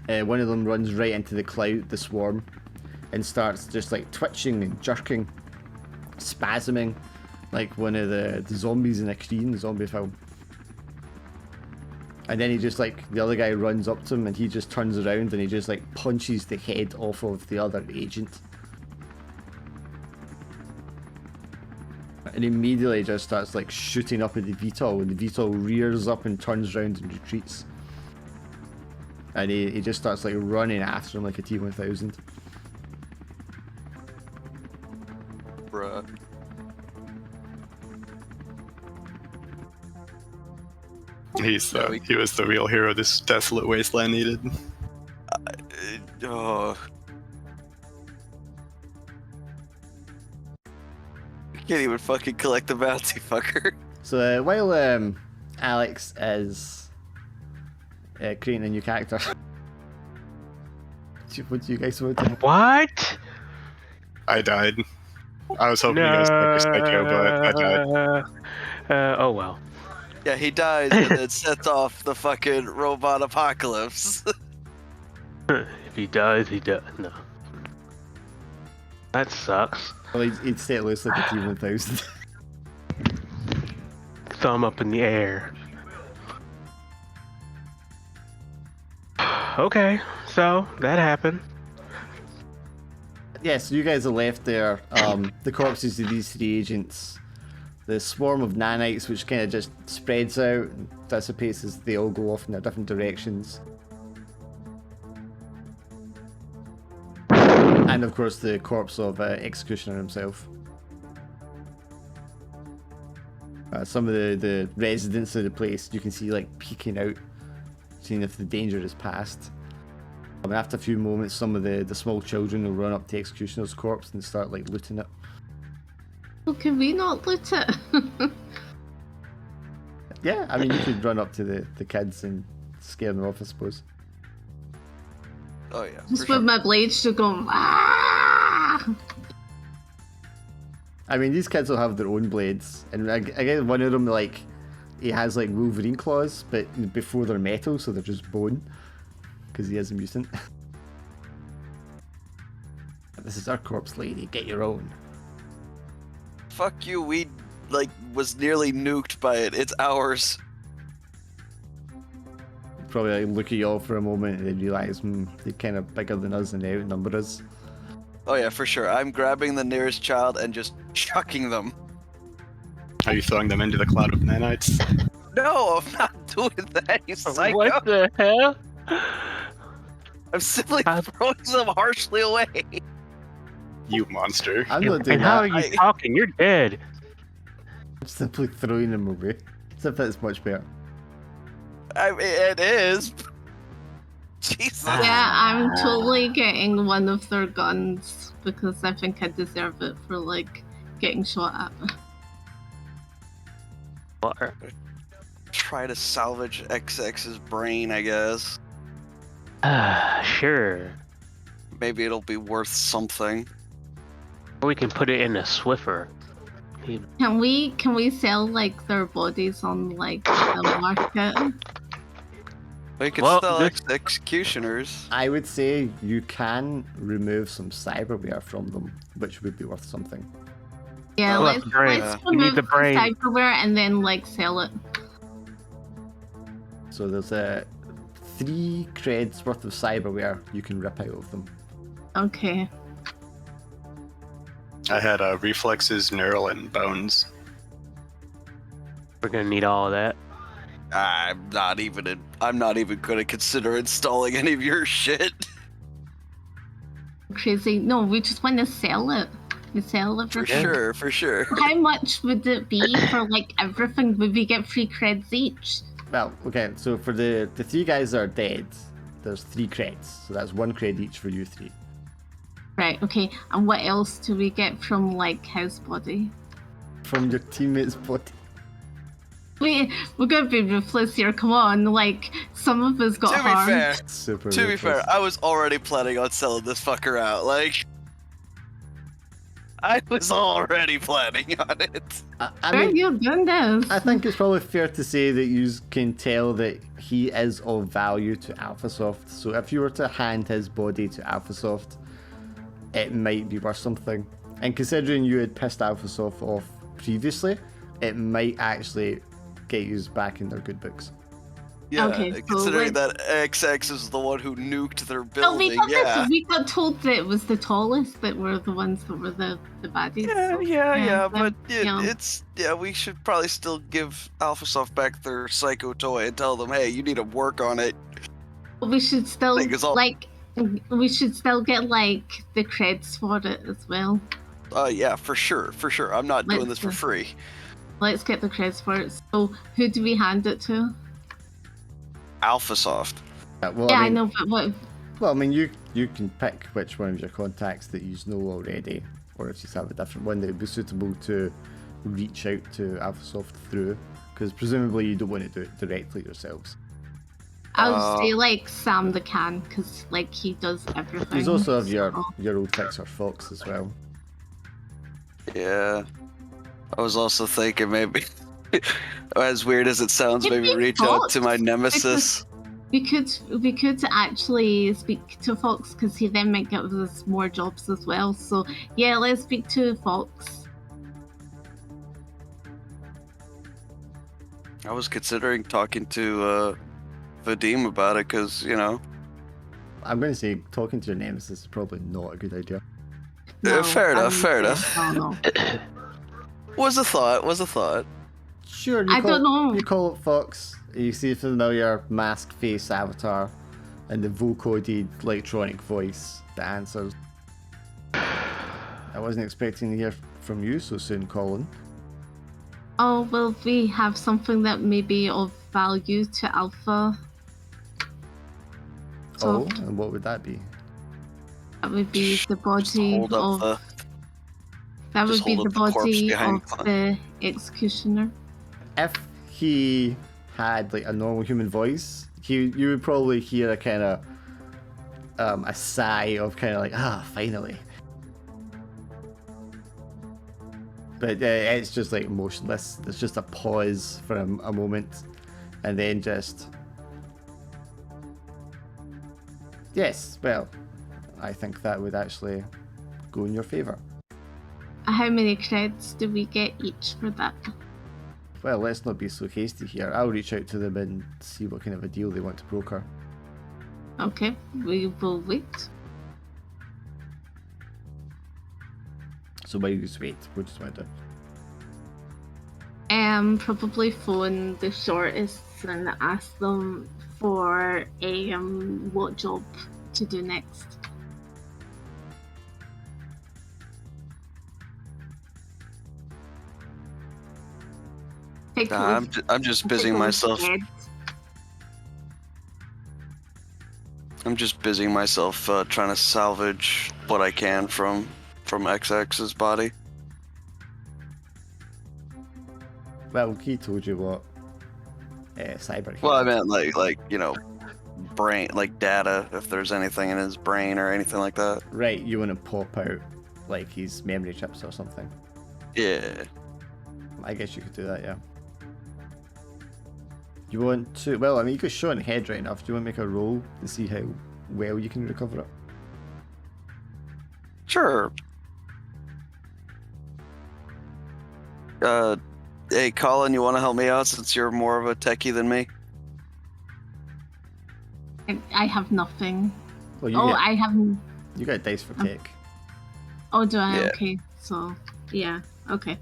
One of them runs right into the cloud, the swarm, and starts just like twitching and jerking, spasming, like one of the zombies in a Korean zombie film. And then he just like, the other guy runs up to him and he just turns around and he just like punches the head off of the other agent. And immediately just starts like shooting up at the VTOL, and the VTOL rears up and turns around and retreats. And he just starts like running after him like a T-1000. Bruh. He was the real hero this desolate wasteland needed. Oh. Can't even fucking collect the bounty, fucker. So while Alex is creating a new character, what do you guys want to do? What? I died. I was hoping you guys would Psycho, but I died. Oh well. Yeah, he dies and then sets off the fucking robot apocalypse. If he dies, he does. No. That sucks. Well, he'd stay loose like a T-1000. Thumb up in the air. Okay, so that happened. Yeah, so you guys are left there. The corpses of these three agents. The swarm of nanites, which kind of just spreads out and dissipates as they all go off in their different directions. And of course the corpse of Executioner himself. Some of the residents of the place you can see like peeking out, seeing if the danger is past. And after a few moments, some of the small children will run up to Executioner's corpse and start like looting it. Well, can we not loot it? Yeah, I mean you could run up to the kids and scare them off, I suppose. Oh yeah. Just with my blades to go. Ah! I mean, these kids will have their own blades, and I guess one of them like he has like Wolverine claws, but before they're metal, so they're just bone, because he is a mutant. This is our corpse lady. Get your own. Fuck you, we like was nearly nuked by it. It's ours. Probably like look at y'all for a moment and then realise they're kind of bigger than us and they outnumber us. Oh yeah, for sure. I'm grabbing the nearest child and just chucking them. Are you throwing them into the cloud of nanites? No, I'm not doing that, you psycho. What the hell? I'm simply throwing them harshly away. You monster. I'm not doing And how are that. you talking? You're dead. I'm simply throwing them away. Except that's much better. I mean, it is. Jesus. Yeah, I'm totally getting one of their guns because I think I deserve it for like getting shot at. Water. Try to salvage XX's brain, I guess. Sure. Maybe it'll be worth something. Or we can put it in a Swiffer. Can we sell like their bodies on like the market? We could Well, sell this- executioners. I would say you can remove some cyberware from them, which would be worth something. Yeah, Oh, let's brain. We need remove the brain. cyberware and then like sell it. So there's 3 creds worth of cyberware you can rip out of them. Okay. I had reflexes, neural, and bones. We're gonna need all of that. I'm not even gonna consider installing any of your shit. Crazy. No, we just want to sell it. We sell For everything. sure, for sure. How much would it be for like everything? Would we get 3 creds each? Well, okay, so for the 3 guys that are dead, there's 3 creds. So that's 1 cred each for you 3. Right, okay. And what else do we get from like his body? From your teammate's body. We're gonna be ruthless here, come on. Like, some of us got To be harmed. fair, Super to be ruthless. fair, I was already planning on selling this fucker out. Like, I was already planning on it. I Where are mean, you doing this? I think it's probably fair to say that you can tell that he is of value to AlphaSoft. So if you were to hand his body to AlphaSoft, it might be worth something. And considering you had pissed AlphaSoft off previously, it might actually get you back in their good books. Yeah, Okay, so considering let's- that XX is the one who nuked their Oh, building, yeah. we got told that it was the tallest that were the ones that were the baddies. so, Yeah, but yeah. we should probably still give AlphaSoft back their psycho toy and tell them, hey, you need to work on it. But we should still Thing is all- we should still get like the creds for it as well. Yeah, for sure. I'm not doing this for free. Let's get the creds for it. So who do we hand it to? AlphaSoft. Well, Yeah, I I mean, know, but what? Well, I mean, you can pick which one of your contacts that you know already, or if you have a different one that would be suitable to reach out to AlphaSoft through, because presumably you don't want to do it directly yourselves. I'll say like Sam the Can, because like he does everything. There's also have your so- old fixer Fox as well. Yeah. I was also thinking maybe, as weird as it sounds, maybe Maybe reach out to my Fox, nemesis. We could actually speak to Fox because he then might give us more jobs as well. So yeah, let's speak to Fox. I was considering talking to Vadim about it because, you know. I'm going to say talking to your nemesis is probably not a good idea. Fair enough. No, no. Was a thought. Sure, I don't know. You call it Fox. You see the familiar masked face avatar and the vocoded electronic voice that answers. I wasn't expecting to hear from you so soon, Colin. Oh, well, we have something that may be of value to Alpha. So Oh, and what would that be? that would be the Just body hold up of. That just would be hold the up the corpse body behind of the executioner. If he had like a normal human voice, you would probably hear a kind of a sigh of kind of like finally. But it's just like motionless. There's just a pause for a moment, and then just yes. Well, I think that would actually go in your favor. How many creds do we get each for that? Well, let's not be so hasty here. I'll reach out to them and see what kind of a deal they want to broker. Okay, we will wait. So why do you just wait? What just want to do? Probably phone the shortest and ask them for what job to do next. I'm just busying myself. I'm just busying myself trying to salvage what I can from XX's body. Well, he told you what cyber. Well, I meant like brain, like data, if there's anything in his brain or anything like that. Right, you want to pop out like his memory chips or something. Yeah. I guess you could do that, yeah. You want to? Well, I mean, you got shot in the head right enough. Do you want to make a roll to see how well you can recover it? Sure. Hey, Colin, you want to help me out since you're more of a techie than me? I have nothing. Well, you Oh, get, I have. you got dice for take. Oh, do I? Yeah. Okay, so yeah, okay.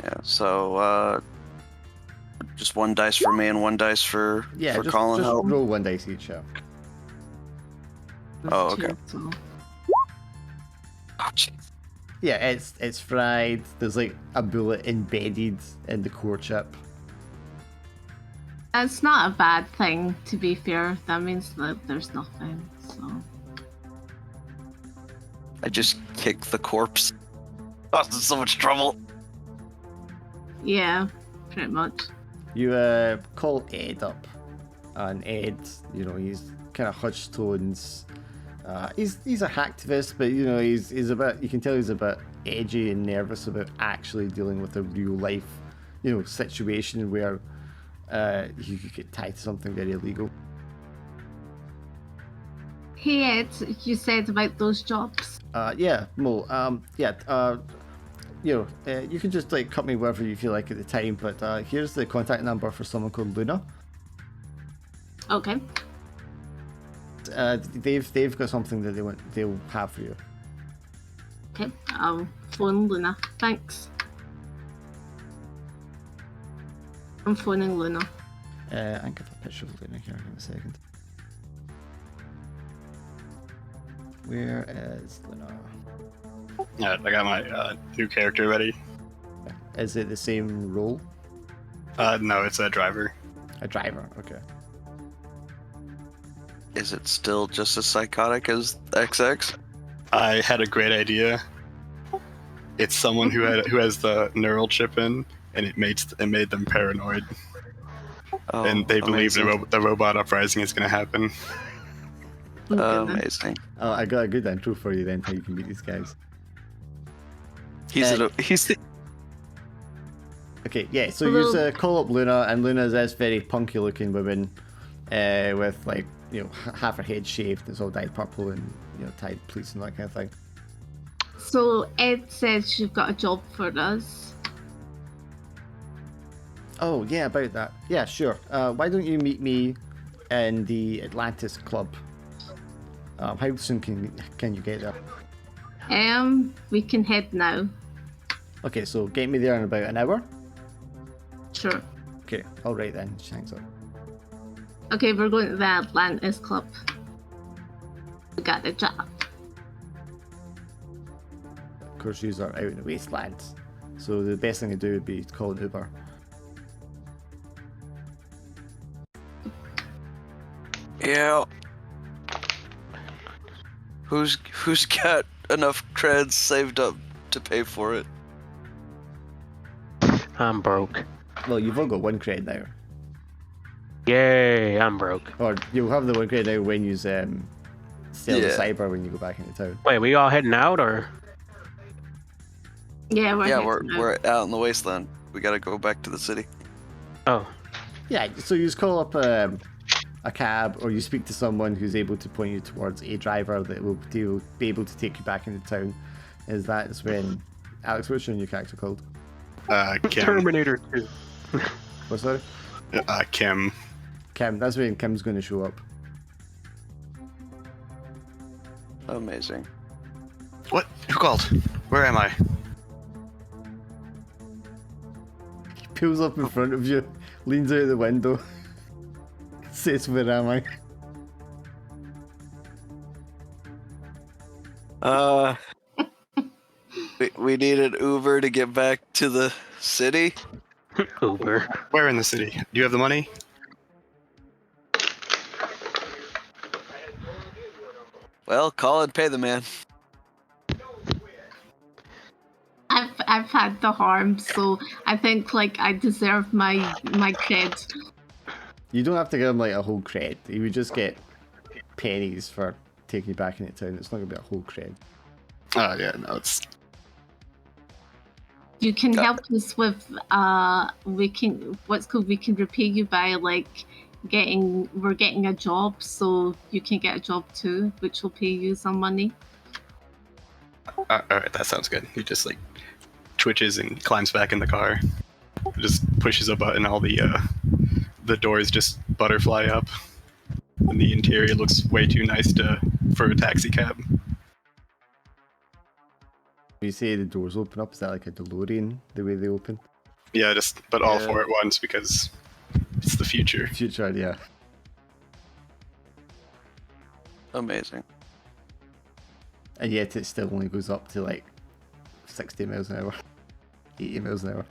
Yeah. So just one dice for me and one dice for Yeah, just Colin. Help. roll one dice each. Yeah. Oh, That's okay. two, so. Oh, jeez. Yeah, it's fried. There's like a bullet embedded in the core chip. That's not a bad thing, to be fair. That means that there's nothing, so. I just kicked the corpse. Causing so much trouble. Yeah, pretty much. You call Ed up, and Ed, you know, he's kind of hushed tones. He's a hacktivist, but you know, he's a bit. You can tell he's a bit edgy and nervous about actually dealing with a real life, you know, situation where you could get tied to something very illegal. Hey Ed, you said about those jobs. Yeah, Mo. You know, you can just like cut me wherever you feel like at the time. But here's the contact number for someone called Luna. Okay. They've got something that they'll have for you. Okay, I'll phone Luna. Thanks. I'm phoning Luna. I can get a picture of Luna here in a second. Where is Luna? Yeah, I got my new character ready. Is it the same role? No, it's a driver. A driver, okay. Is it still just as psychotic as XX? I had a great idea. It's someone who has the neural chip in, and it made them paranoid, Oh, and they believe amazing. the robot uprising is going to happen. Oh, goodness. Amazing. Oh, I got a good intro for you then, how you can meet these guys. He's the Okay, yeah, so you call up Luna, and Luna's this very punky looking woman with like, you know, half her head shaved, it's all dyed purple and, you know, tied pleats and that kind of thing. So Ed says you've got a job for us. Oh, yeah, about that. Yeah, sure. Why don't you meet me in the Atlantis Club? How soon can you get there? We can head now. Okay, so get me there in about an hour. Sure. Okay, all right then. Thanks. Okay, we're going to the Atlantis Club. We got the job. Of course, you are out in the wasteland, so the best thing to do would be to call an Uber. Yeah. Who's got enough creds saved up to pay for it? I'm broke. Well, you've all got one credit now, Yay, I'm broke. or you'll have the one credit now when you sell the Yeah. cyber when you go back into town. Wait, we all heading out or? Yeah, we're We're out in the wasteland. We gotta go back to the city. Oh, Yeah, so you just call up a cab, or you speak to someone who's able to point you towards a driver that will be able to take you back into town. That's when Alex, what's your new character called? Kim. Terminator 2. What's that? Kim. Kim. That's when Kim's going to show up. Amazing. What? Who called? Where am I? He pulls up in front of you, leans out the window, says, "Where am I?" We need an Uber to get back to the city. Uber. Where in the city? Do you have the money? Well, call and pay the man. I've had the harm, so I think like I deserve my cred. You don't have to give him like a whole cred. He would just get pennies for taking you back into town. It's not gonna be a whole cred. Oh yeah, no, it's You can help us with we can repay you by like we're getting a job, so you can get a job too, which will pay you some money. all right. That sounds good. He just like twitches and climbs back in the car. Just pushes a button. All the doors just butterfly up, and the interior looks way too nice for a taxi cab. When you say the doors open up, is that like a DeLorean, the way they open? Yeah, but all Yeah. four at once because it's the future. Future idea. Amazing. And yet it still only goes up to like 60 miles an hour. 80 miles an hour.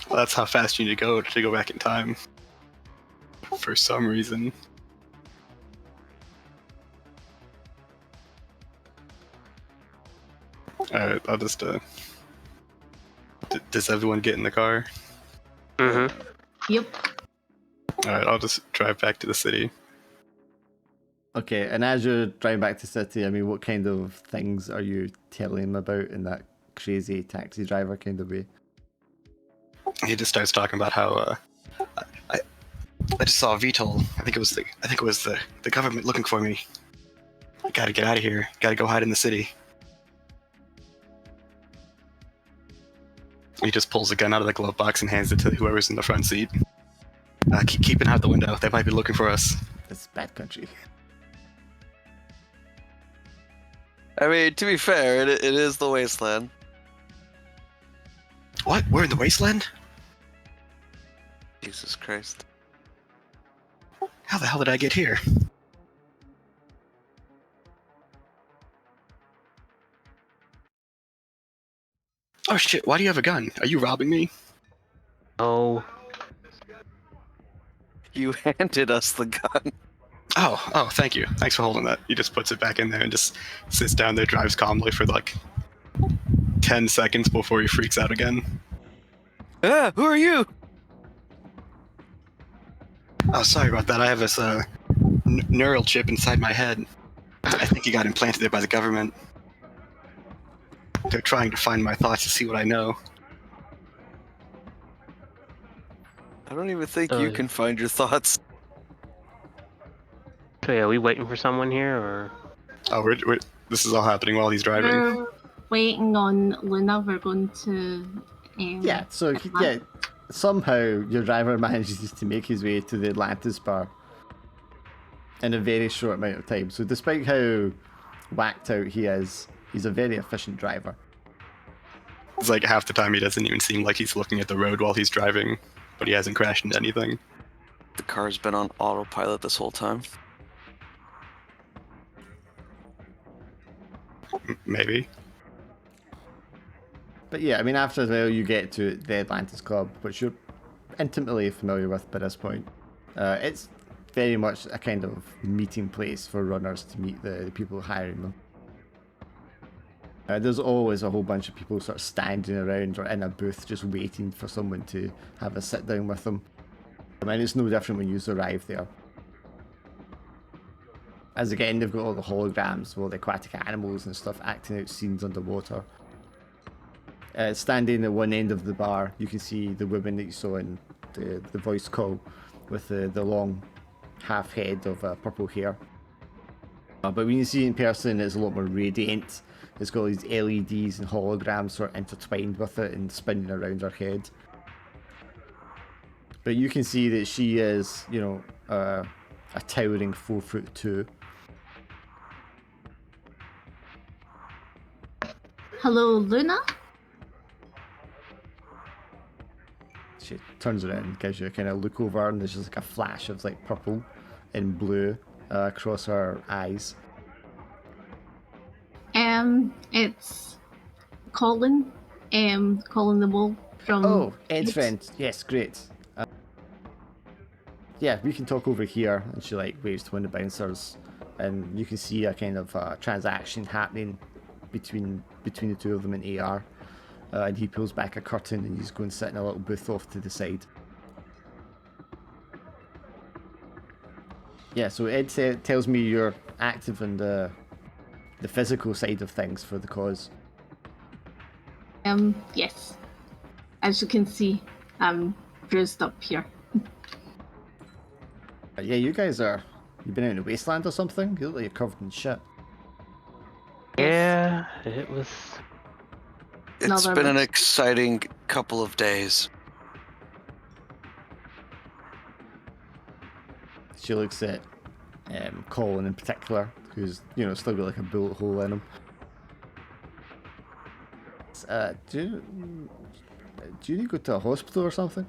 Well, that's how fast you need to go back in time. For some reason. Alright, I'll just does everyone get in the car? Mm-hmm. Yep. Alright, I'll just drive back to the city. Okay, and as you're driving back to city, I mean, what kind of things are you telling him about in that crazy taxi driver kind of way? He just starts talking about how I just saw a VTOL. I think it was the government looking for me. I gotta get out of here. Gotta go hide in the city. He just pulls a gun out of the glove box and hands it to whoever's in the front seat. Keep it out the window. They might be looking for us. It's bad country. I mean, to be fair, it is the wasteland. What? We're in the wasteland? Jesus Christ. How the hell did I get here? Oh shit, why do you have a gun? Are you robbing me? Oh, You handed us the gun. Oh, thank you. Thanks for holding that. He just puts it back in there and just sits down there, drives calmly for like 10 seconds before he freaks out again. Ah, who are you? Oh, sorry about that. I have this neural chip inside my head. I think he got implanted there by the government. They're trying to find my thoughts to see what I know. I don't even think you can find your thoughts. so yeah, are we waiting for someone here, or? Oh, this is all happening while he's driving. We're waiting on Luna. We're going to. Yeah, so somehow your driver manages to make his way to the Atlantis bar in a very short amount of time. So despite how whacked out he is, he's a very efficient driver. It's like half the time he doesn't even seem like he's looking at the road while he's driving, but he hasn't crashed into anything. The car's been on autopilot this whole time. Maybe. But yeah, I mean, after a while you get to the Atlantis Club, which you're intimately familiar with by this point. It's very much a kind of meeting place for runners to meet the people hiring them. There's always a whole bunch of people sort of standing around or in a booth just waiting for someone to have a sit down with them. I mean, it's no different when you arrive there. As again, they've got all the holograms, all the aquatic animals and stuff acting out scenes underwater. Standing at one end of the bar, you can see the woman that you saw in the voice call with the long half head of purple hair. But when you see it in person, it's a lot more radiant. It's got these LEDs and holograms sort of intertwined with it and spinning around her head. But you can see that she is, a towering 4'2". Hello, Luna. She turns around and gives you a kind of look over, and there's just like a flash of like purple and blue across her eyes. It's Colin. Colin the Mole from. Oh, Ed's friend. Yes, great. Yeah, we can talk over here. And she like waves to one of the bouncers and you can see a kind of transaction happening between the two of them in AR. And he pulls back a curtain and he's going to sit in a little booth off to the side. Yeah, so Ed tells me you're active in the physical side of things for the cause. Yes. As you can see, I'm bruised up here. Yeah, you guys you've been out in the wasteland or something? You look like you're covered in shit. Yeah, it was. It's Another been an much- exciting couple of days. She looks at Colin in particular, who's, still got like a bullet hole in him. Do you need to go to a hospital or something?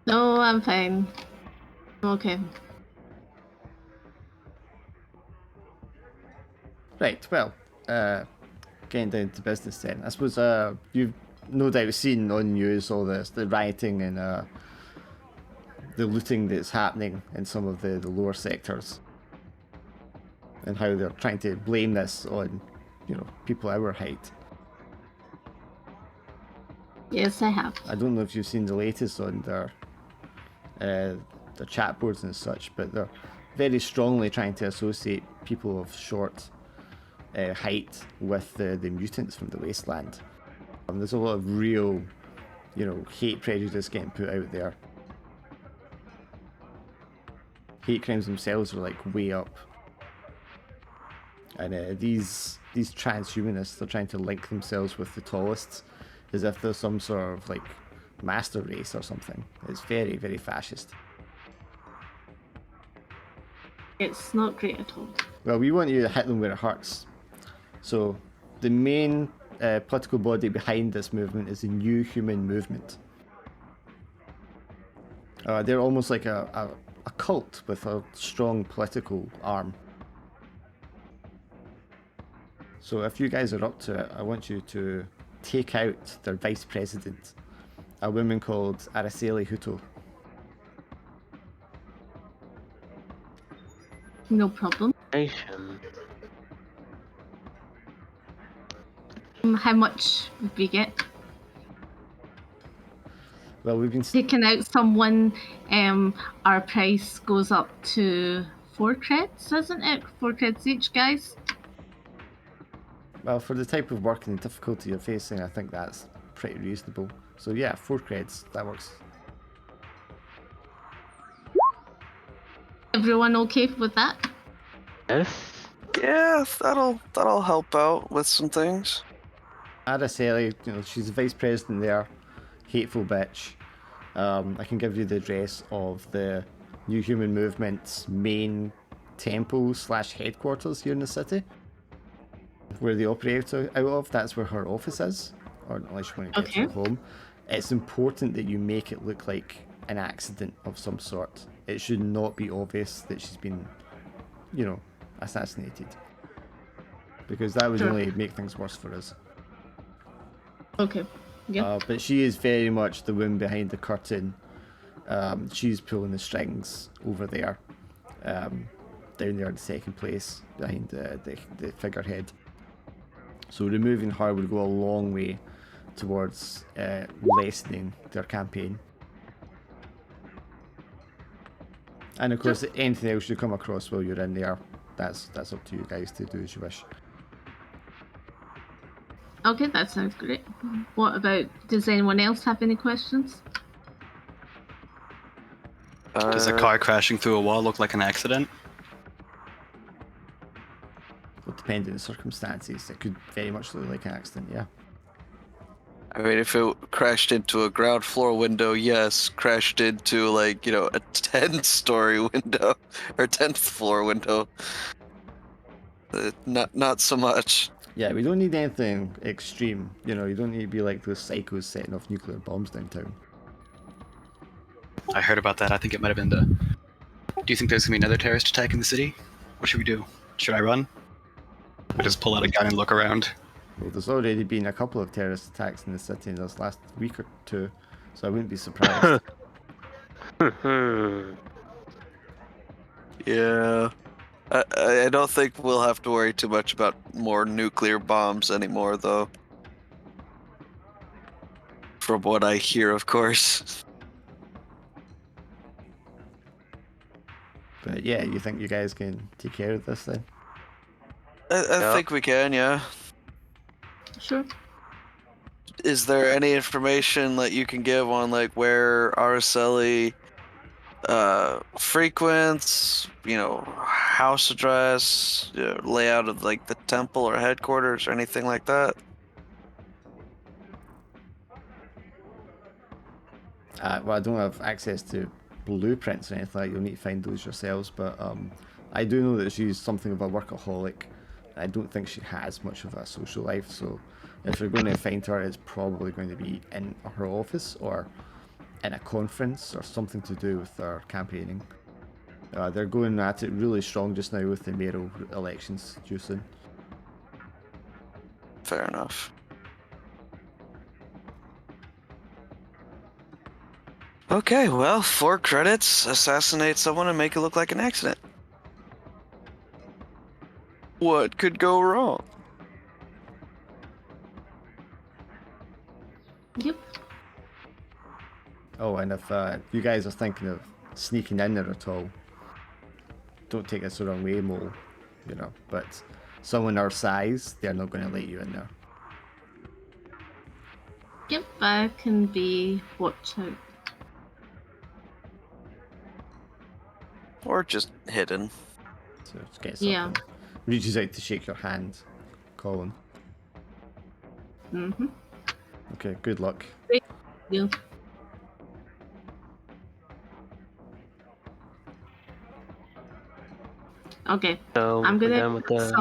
No, I'm fine. I'm okay. Right, well, getting down to business then. I suppose you've no doubt seen on news all this, the rioting and the looting that's happening in some of the lower sectors. And how they're trying to blame this on, people our height. Yes, I have. I don't know if you've seen the latest on their chat boards and such, but they're very strongly trying to associate people of short height with the mutants from the wasteland. There's a lot of real, hate prejudice getting put out there. Hate crimes themselves are like way up. And these transhumanists are trying to link themselves with the tallists as if they're some sort of like master race or something. It's very, very fascist. It's not great at all. Well, we want you to hit them where it hurts. So, the main political body behind this movement is the New Human Movement. They're almost like a cult with a strong political arm. So if you guys are up to it, I want you to take out their vice president, a woman called Araceli Hutto. No problem. Nation. How much would we get? Well, we've been... Taking out someone, our price goes up to 4 creds, isn't it? 4 creds each, guys? Well, for the type of work and the difficulty you're facing, I think that's pretty reasonable. So yeah, 4 creds, that works. Everyone okay with that? Yes. Yeah, that'll help out with some things. Araceli, she's the vice president there, hateful bitch. I can give you the address of the New Human Movement's main temple / headquarters here in the city, where they operate out of. That's where her office is, or unless you want to get to her home. It's important that you make it look like an accident of some sort. It should not be obvious that she's been, assassinated, because that would only make things worse for us. Okay. Yeah. But she is very much the woman behind the curtain. She's pulling the strings over there, down there in the second place behind the figurehead. So removing her would go a long way towards lessening their campaign. And of course, anything else you come across while you're in there, that's up to you guys to do as you wish. Okay, that sounds great. What about, does anyone else have any questions? Does a car crashing through a wall look like an accident? Well, depending on the circumstances, it could very much look like an accident, yeah. I mean, if it crashed into a ground floor window, yes. Crashed into, like, a 10-story window or 10th floor window, not so much. Yeah, we don't need anything extreme. You don't need to be like those psychos setting off nuclear bombs downtown. I heard about that. I think it might have been Do you think there's gonna be another terrorist attack in the city? What should we do? Should I run? Or just pull out a gun and look around? Well, there's already been a couple of terrorist attacks in the city in this last week or two, so I wouldn't be surprised. Yeah. I don't think we'll have to worry too much about more nuclear bombs anymore, though. From what I hear, of course. But yeah, you think you guys can take care of this then? I Yep. think we can, yeah. Sure. Is there any information that you can give on like where Araceli frequents, house address, layout of like the temple or headquarters or anything like that? Well, I don't have access to blueprints or anything like that. You'll need to find those yourselves. But I do know that she's something of a workaholic. I don't think she has much of a social life. So if you're going to find her, it's probably going to be in her office or in a conference or something to do with their campaigning. They're going at it really strong just now with the mayoral elections due soon. Fair enough. Okay, well, 4 credits, assassinate someone and make it look like an accident. What could go wrong? Yep. Oh, and if you guys are thinking of sneaking in there at all, don't take this the wrong way, Mo, but someone our size, they're not going to let you in there. Yep, I can be watched out. Or just hidden. So just gets Yeah. up and reaches out to shake your hand, Colin. Mm-hmm. Okay, good luck. You. Okay. So I'm we're gonna done with put the.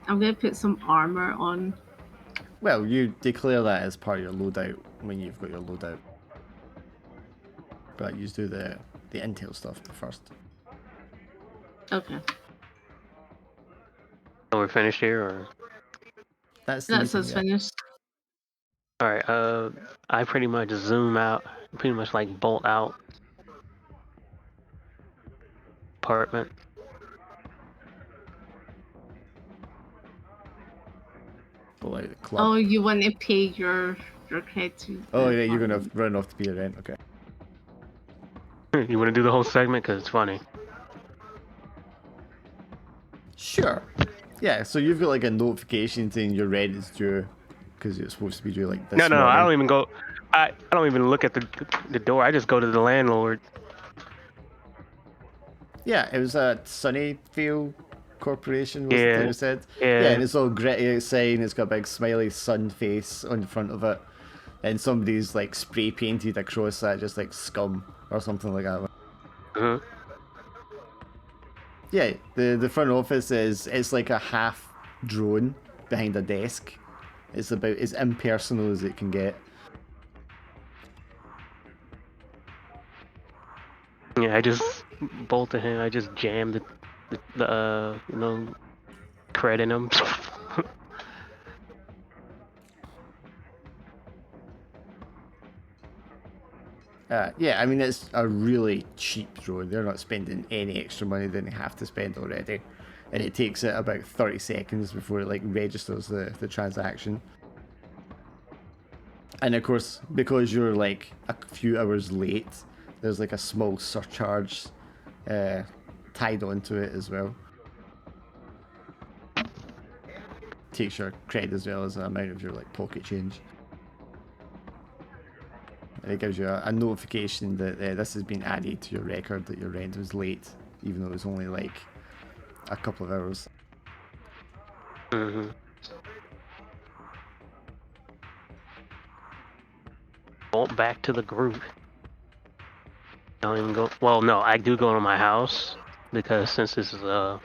I'm gonna put some armor on. Well, you declare that as part of your loadout when you've got your loadout. But you do the intel stuff first. Okay. So we're finished here, or? That's the That's meeting, us yeah. finished. All right. I pretty much zoom out, pretty much like bolt out. Apartment. Pull out the club. Oh, you want to pay your credit to Oh, the yeah, you're going to apartment. run off to pay your rent, okay. You want to do the whole segment because it's funny. Sure. Yeah, so you've got like a notification saying your rent is due because it's supposed to be due like this No, morning. I don't even go. I don't even look at the door. I just go to the landlord. Yeah, it was a Sunnyvale Corporation, was it Yeah, that you said? yeah. And it's all gritty outside, and it's got a big smiley sun face on the front of it. And somebody's like spray painted across that, just like scum or something like that. Mhm. Yeah, the front office it's like a half drone behind a desk. It's about as impersonal as it can get. Yeah, I just bolted him. I just jammed the cred in him. Yeah, I mean, it's a really cheap drone. They're not spending any extra money than they have to spend already. And it takes it about 30 seconds before it like registers the transaction. And of course, because you're like a few hours late, there's like a small surcharge tied onto it as well. Takes your credit as well as the amount of your like pocket change. And it gives you a notification that this has been added to your record that your rent was late, even though it was only like a couple of hours. Mm-hmm. Bolt back to the group. I don't even go. Well, no, I do go to my house because since this is an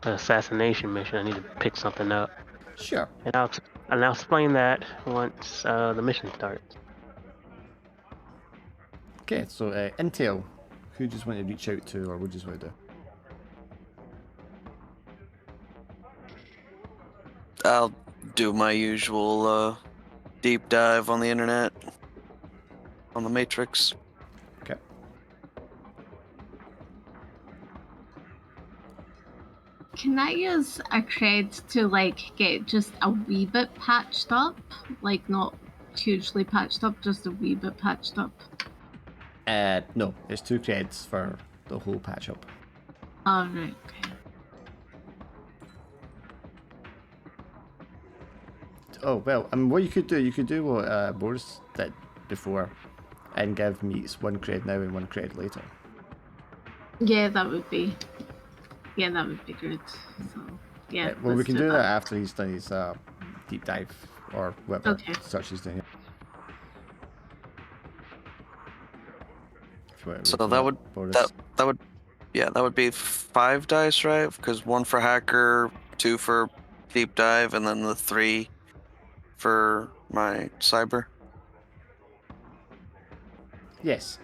assassination mission, I need to pick something up. Sure. And I'll explain that once the mission starts. Okay, so Intel, who do you just want to reach out to, or what do you just want to do? I'll do my usual deep dive on the internet, on the Matrix. Okay. Can I use a cred to like get just a wee bit patched up? Like not hugely patched up, just a wee bit patched up. No, it's 2 creds for the whole patch up. Alright, okay. Oh, well, I mean, what you could do what Boris did before and give Meats 1 cred now and 1 cred later. Yeah, that would be good. So yeah. Right, well, we let's can do that after he's done his deep dive or whatever Okay. search he's doing. If you want to So wait for that would Boris. that would be 5 dice, right? Because 1 for hacker, 2 for deep dive, and then the 3 for my cyber. Yes.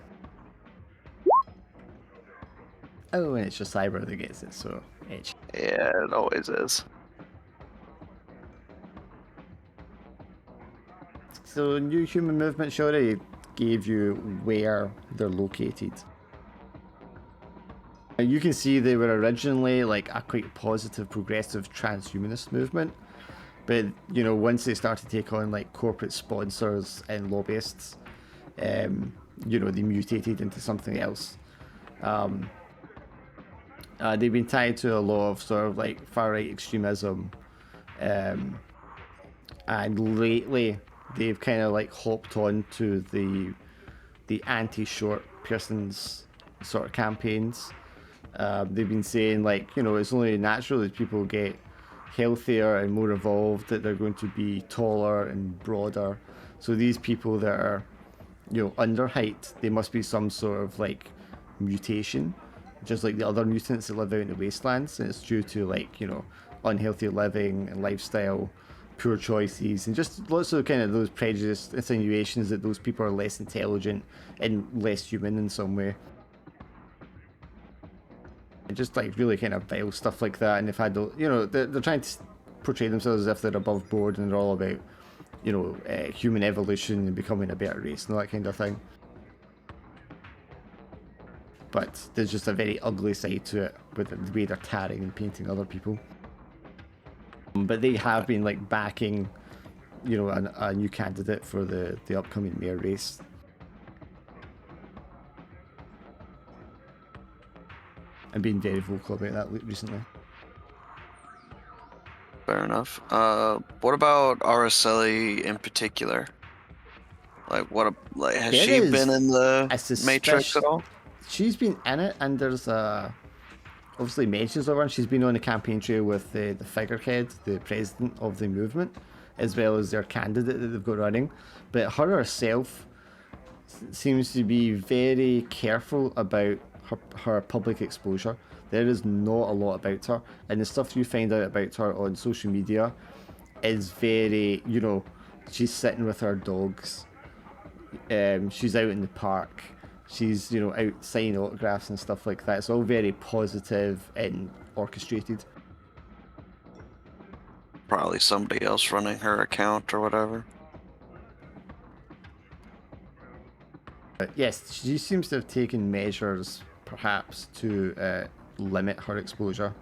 Oh, and it's just Cyber that gets it, so H. Yeah, it always is. So new human movement surely gave you where they're located. Now, you can see they were originally like a quite positive, progressive transhumanist movement, but you know once they started to take on like corporate sponsors and lobbyists, you know they mutated into something else. They've been tied to a lot of sort of like far right extremism, and lately they've kind of like hopped on to the anti-short persons sort of campaigns. They've been saying like, you know, it's only natural as people get healthier and more evolved that they're going to be taller and broader. So these people that are, you know, under height, they must be some sort of like mutation, just like the other mutants that live out in the wastelands, and it's due to like, you know, unhealthy living and lifestyle, poor choices, and just lots of kind of those prejudiced insinuations that those people are less intelligent and less human in some way. And just like really kind of vile stuff like that, and they've had, you know, they're trying to portray themselves as if they're above board and they're all about, you know, human evolution and becoming a better race and all that kind of thing. But there's just a very ugly side to it with the way they're tarring and painting other people. But they have been like backing, you know, a new candidate for the upcoming mayor race. And being very vocal about that recently. Fair enough. What about Araceli in particular? Like, has There she is been in the a Matrix at all? She's been in it, and there's obviously mentions of her, and she's been on the campaign trail with the figurehead, the president of the movement, as well as their candidate that they've got running. But her herself seems to be very careful about her public exposure. There is not a lot about her, and the stuff you find out about her on social media is very, you know, she's sitting with her dogs, she's out in the park, she's, you know, out signing autographs and stuff like that. It's all very positive and orchestrated. Probably somebody else running her account or whatever. But yes, she seems to have taken measures perhaps to limit her exposure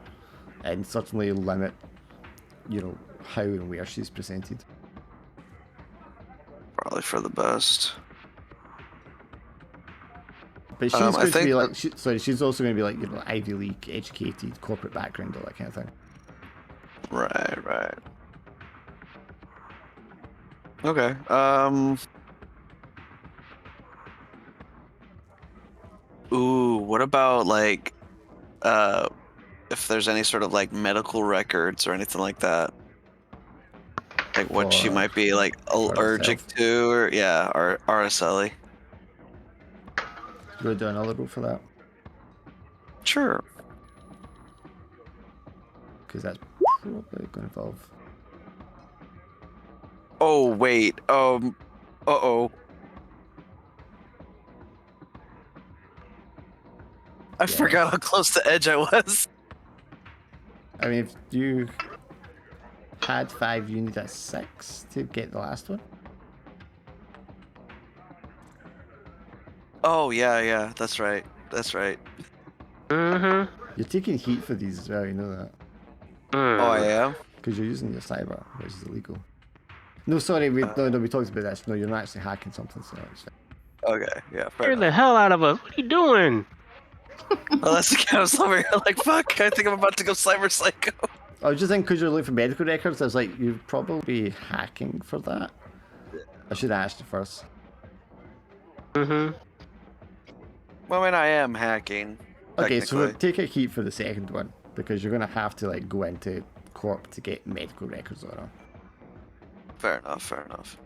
and certainly limit, you know, how and where she's presented. Probably for the best. But she's I going to think be like, she's also going to be like, you know, Ivy League educated, corporate background, all that kind of thing. Right. Okay. Ooh, what about like, if there's any sort of like medical records or anything like that? Like what she might be like allergic herself. to, or yeah, or Araceli. You want to do another roll for that? Sure. Because that's probably going to involve. Oh wait. Uh-oh. I forgot how close to edge I was. I mean, if you had 5, you need a 6 to get the last one. Oh yeah, that's right. Mm-hmm. You're taking heat for these as well, you know that. Oh, I am? Because you're using your cyber, which is illegal. No, sorry, we talked about this. No, you're not actually hacking something, so it's fine. Okay, yeah, fair Scared the enough. hell out of us. What are you doing? Well, that's the guy I was over here like, fuck, I think I'm about to go cyber psycho. I was just thinking, because you're looking for medical records, I was like, you'd probably be hacking for that. I should have asked you first. Mm-hmm. Well, I mean, I am hacking. Okay, so we'll technically. take a heat for the second one, because you're going to have to like go into Corp to get medical records on her. Fair enough, fair enough.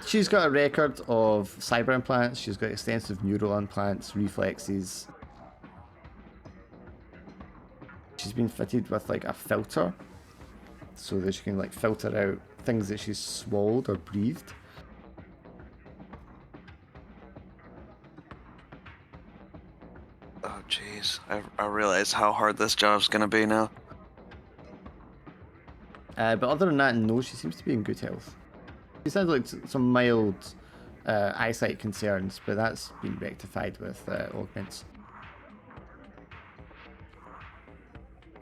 She's got a record of cyber implants. She's got extensive neural implants, reflexes. She's been fitted with like a filter, so that she can like filter out things that she's swallowed or breathed. Oh, jeez. I realize how hard this job's gonna be now. But other than that, no, she seems to be in good health. She's had like some mild eyesight concerns, but that's been rectified with augments.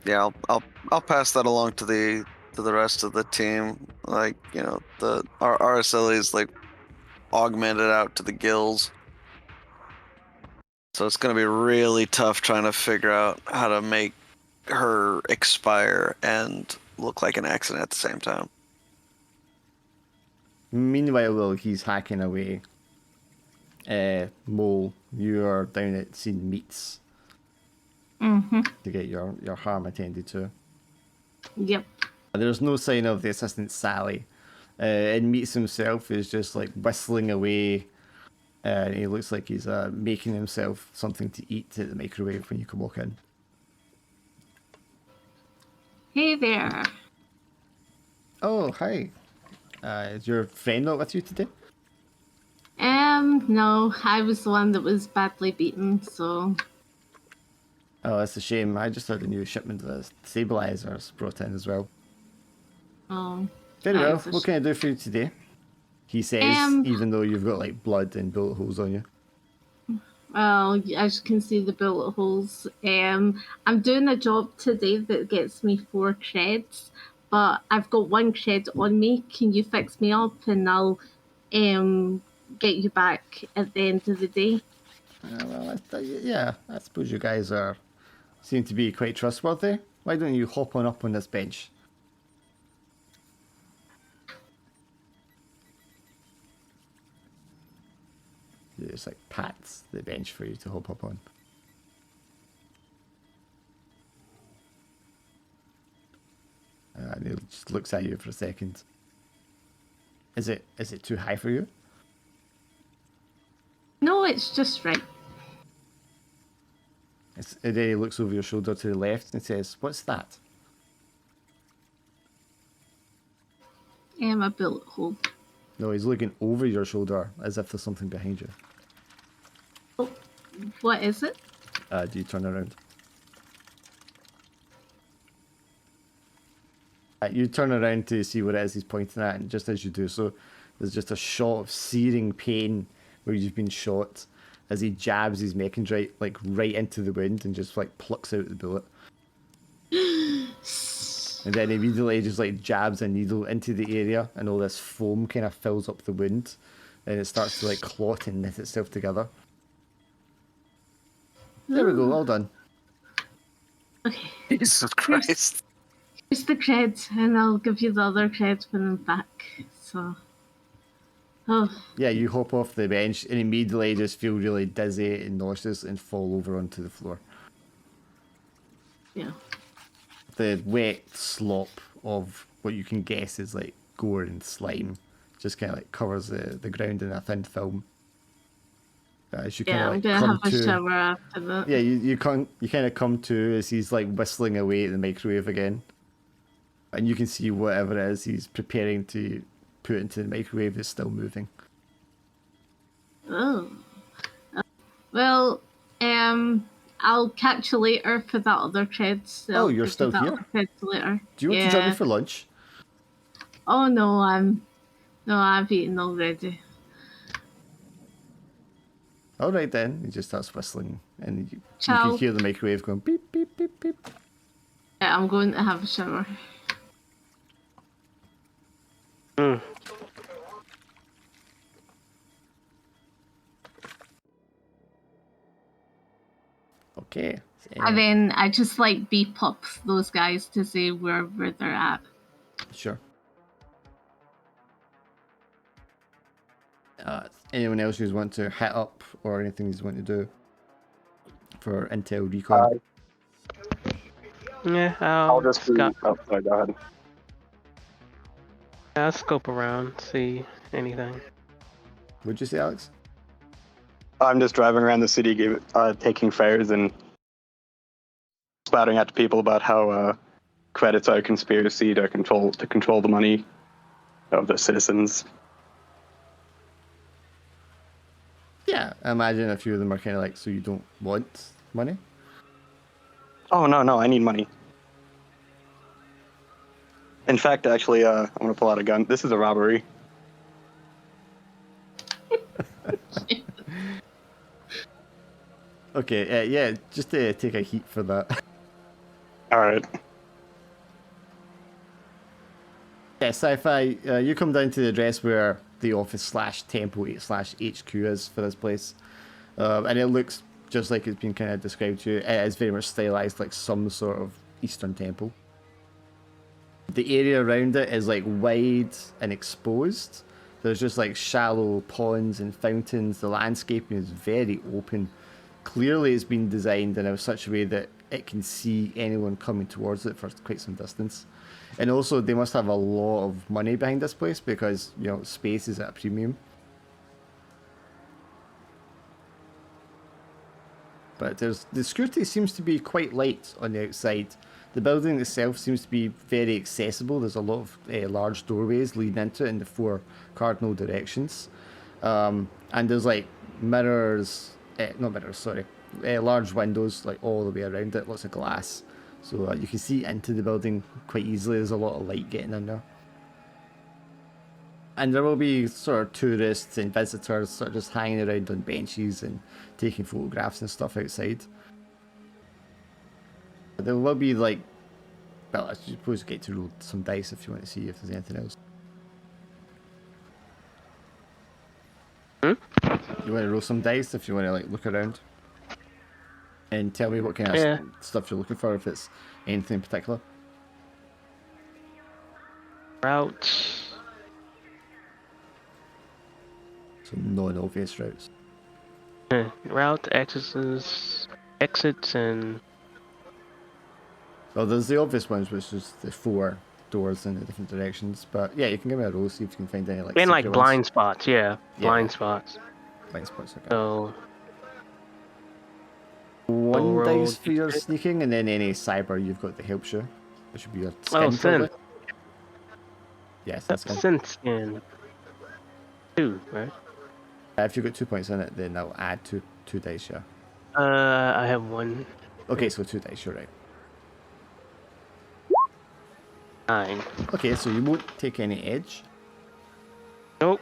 Yeah, I'll pass that along to the rest of the team. Like, you know, our RSL is like augmented out to the gills. So it's gonna be really tough trying to figure out how to make her expire and look like an accident at the same time. Meanwhile, while he's hacking away, Mole, you're down at Scene Meats to get your harm attended to. Yep. There's no sign of the assistant Sally. And Meats himself is just like whistling away. He looks like he's making himself something to eat at the microwave when you can walk in. Hey there. Oh, hi. Is your friend not with you today? No, I was the one that was badly beaten, so Oh, that's a shame. I just heard a new shipment of stabilizers brought in as well. Very well. that's a What can I do for you today? He says, even though you've got like blood and bullet holes on you. well, as you can see the bullet holes. I'm doing a job today that gets me 4 creds, but I've got 1 cred on me. Can you fix me up and I'll get you back at the end of the day? Well, yeah, I suppose you guys seem to be quite trustworthy. Why don't you hop on up on this bench? He just like pats the bench for you to hop up on. And he just looks at you for a second. Is it too high for you? No, it's just right. And then he looks over your shoulder to the left and says, "What's that?" A bullet hole. No, he's looking over your shoulder as if there's something behind you. Oh, what is it? Do you turn around? You turn around to see what it is he's pointing at, and just as you do so, there's just a shot of searing pain where you've been shot as he jabs his mechandrite like right into the wound and just like plucks out the bullet. And then immediately just like jabs a needle into the area, and all this foam kind of fills up the wound, and it starts to like clot and knit itself together. There we go, all done. Okay. Jesus Christ. Here's the creds, and I'll give you the other creds when I'm back. So. Oh. Yeah, you hop off the bench and immediately just feel really dizzy and nauseous and fall over onto the floor. Yeah. The wet slop of what you can guess is like gore and slime just kind of like covers the ground in a thin film. As you kind Yeah, of I'm like gonna come have a to, shower after that. yeah, you kind of come to as he's like whistling away at the microwave again, and you can see whatever it is he's preparing to put into the microwave is still moving. Oh. Well, I'll catch you later for that other creds. So Oh, you're still that here? other creds later. Do you want to join me for lunch? Oh no, I've eaten already. All right then. He just starts whistling, and you can Ciao. hear the microwave going beep beep beep beep. Yeah, I'm going to have a shower. Mm. Okay. And then I just like beep up those guys to say where they're at. Sure. Anyone else who's want to hit up or anything you want to do for intel recon? Yeah, I'll just be. scope. Oh, sorry, go ahead. I'll scope around, see anything. Would you say, Alex? I'm just driving around the city, taking fares and spouting out to people about how credits are a conspiracy to control the money of the citizens. Yeah, I imagine a few of them are kind of like, so you don't want money? Oh no, I need money. In fact, actually, I'm gonna pull out a gun. This is a robbery. Okay, yeah, just take a heat for that. All right. Yeah, sci-fi. You come down to the address where the office slash temple slash HQ is for this place, and it looks just like it's been kind of described to you. It is very much stylized like some sort of Eastern temple. The area around it is like wide and exposed. There's just like shallow ponds and fountains. The landscaping is very open. Clearly, it's been designed in such a way that it can see anyone coming towards it for quite some distance. And also, they must have a lot of money behind this place because, you know, space is at a premium. But the security seems to be quite light on the outside. The building itself seems to be very accessible. There's a lot of large doorways leading into it in the 4 cardinal directions. And there's like mirrors, not mirrors, sorry, large windows like all the way around it, lots of glass. So you can see into the building quite easily. There's a lot of light getting in there. And there will be sort of tourists and visitors sort of just hanging around on benches and taking photographs and stuff outside. There will be like, well, I suppose you get to roll some dice if you want to see if there's anything else. You want to roll some dice if you want to like look around and tell me what kind of stuff you're looking for, if it's anything in particular. Routes. So non-obvious routes. Route, exits, and... Well, there's the obvious ones, which is the 4 doors in the different directions. But yeah, you can give me a roll, see if you can find any like and like secret blind ones. spots, blind spots. Blind spots, okay. So... One dice for your sneaking, and then any cyber you've got that helps you. It should be your skin, probably. Yes, that's skin. 2, right? If you've got 2 points in it, then I'll add two dice, yeah. I have 1. Okay, so 2 dice, you're right. 9. Okay, so you won't take any edge. Nope.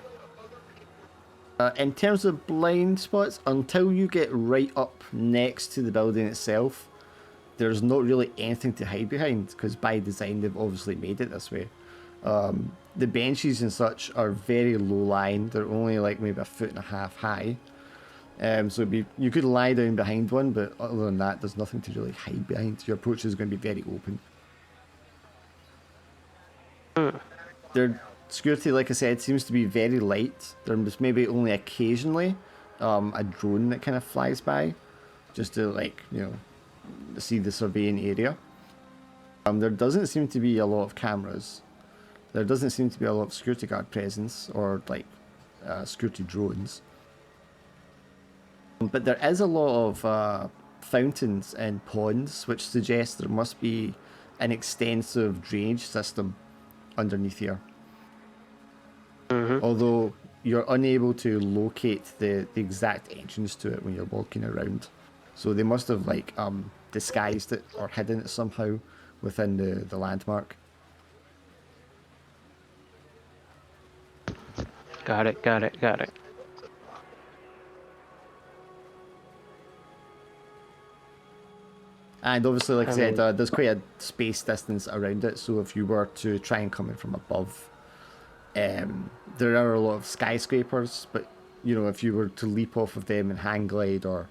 In terms of blind spots, until you get right up next to the building itself, there's not really anything to hide behind, because by design they've obviously made it this way. The benches and such are very low-lying. They're only like maybe 1.5 feet high. So you could lie down behind one, but other than that, there's nothing to really hide behind. Your approach is going to be very open. Their security, like I said, seems to be very light. There's maybe only occasionally a drone that kind of flies by, just to like, you know, see the surveying area. There doesn't seem to be a lot of cameras. There doesn't seem to be a lot of security guard presence or like security drones. But there is a lot of fountains and ponds, which suggests there must be an extensive drainage system underneath here. Although you're unable to locate the exact entrance to it when you're walking around. So they must have like disguised it or hidden it somehow within the landmark. Got it. And obviously, like I I said, mean- there's quite a space distance around it. So if you were to try and come in from above, there are a lot of skyscrapers. But you know, if you were to leap off of them and hang glide or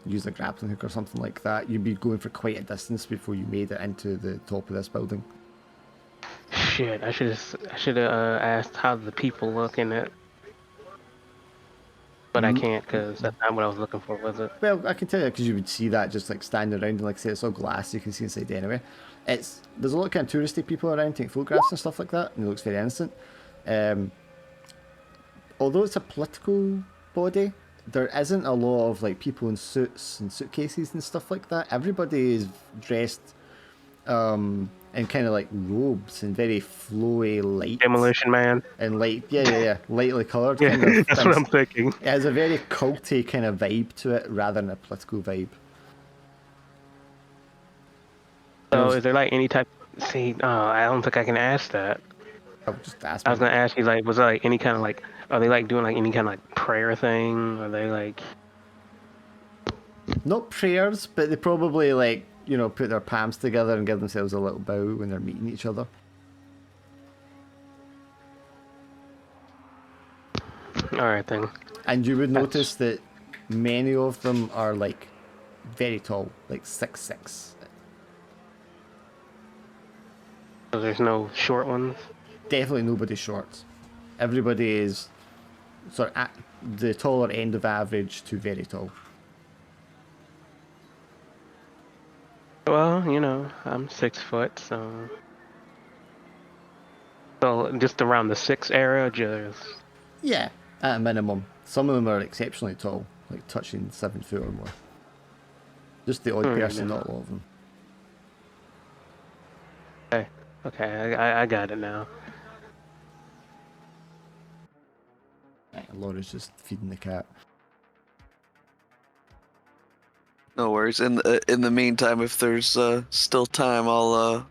use a grappling hook or something like that, you'd be going for quite a distance before you made it into the top of this building. Shit, I should have asked how the people look in it, but I can't because that's not what I was looking for, was it? Well, I can tell you because you would see that just like standing around, and like I say, it's all glass. You can see inside anyway. There's a lot of kind of touristy people around taking photographs and stuff like that, and it looks very innocent. Um, although it's a political body, there isn't a lot of like people in suits and suitcases and stuff like that. Everybody is dressed in kind of like robes and very flowy light Demolition Man. and light, yeah, lightly coloured Yeah, kind of that's things. what I'm thinking. It has a very culty kind of vibe to it rather than a political vibe. So, is there like any type? See, I don't think I can ask that. I'll just ask I was me. gonna ask you, like, was there like any kind of like, are they like doing like any kind of like prayer thing? Are they like, Not prayers, but they probably like, you know, put their palms together and give themselves a little bow when they're meeting each other. all right then? And you would notice that many of them are like very tall, like 6'6". So there's no short ones. Definitely nobody short. Everybody is sort of at the taller end of average to very tall. Well, you know, I'm 6 foot, so just around the 6 area, just Yeah, at a minimum. Some of them are exceptionally tall, like touching 7 foot or more. Just the odd person, no. not a lot of them. okay. Okay, I got it now. Right, Laura's just feeding the cat. No worries. In the meantime, if there's still time,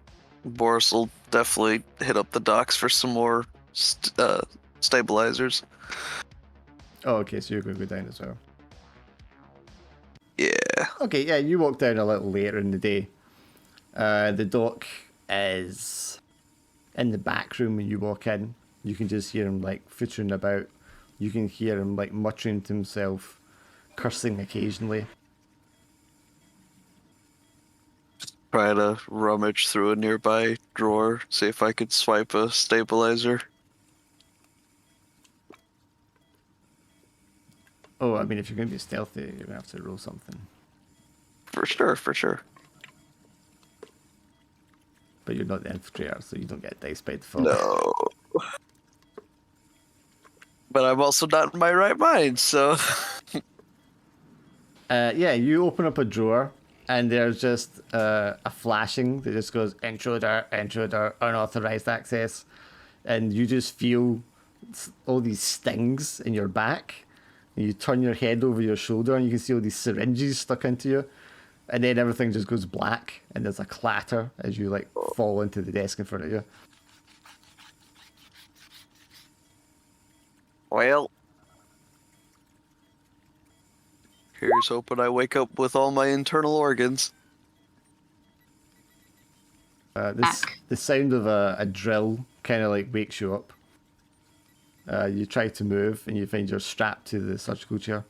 Boris will definitely hit up the docks for some more stabilizers. Oh, okay, so you're going to go down as well. Yeah. Okay, yeah, you walk down a little later in the day. The doc is in the back room when you walk in. You can just hear him like footering about. You can hear him like muttering to himself, cursing occasionally. Try to rummage through a nearby drawer, see if I could swipe a stabilizer. Oh, I mean, if you're going to be stealthy, you're going to have to roll something. For sure, for sure. But you're not the infiltrator, so you don't get dice by default. No. But I'm also not in my right mind, so. Yeah, you open up a drawer, and there's just a flashing that just goes intruder, intruder, unauthorized access, and you just feel all these stings in your back. And you turn your head over your shoulder, and you can see all these syringes stuck into you, and then everything just goes black, and there's a clatter as you like fall into the desk in front of you. Well. Here's hoping I wake up with all my internal organs. The sound of a drill kind of like wakes you up. You try to move, and you find you're strapped to the surgical chair.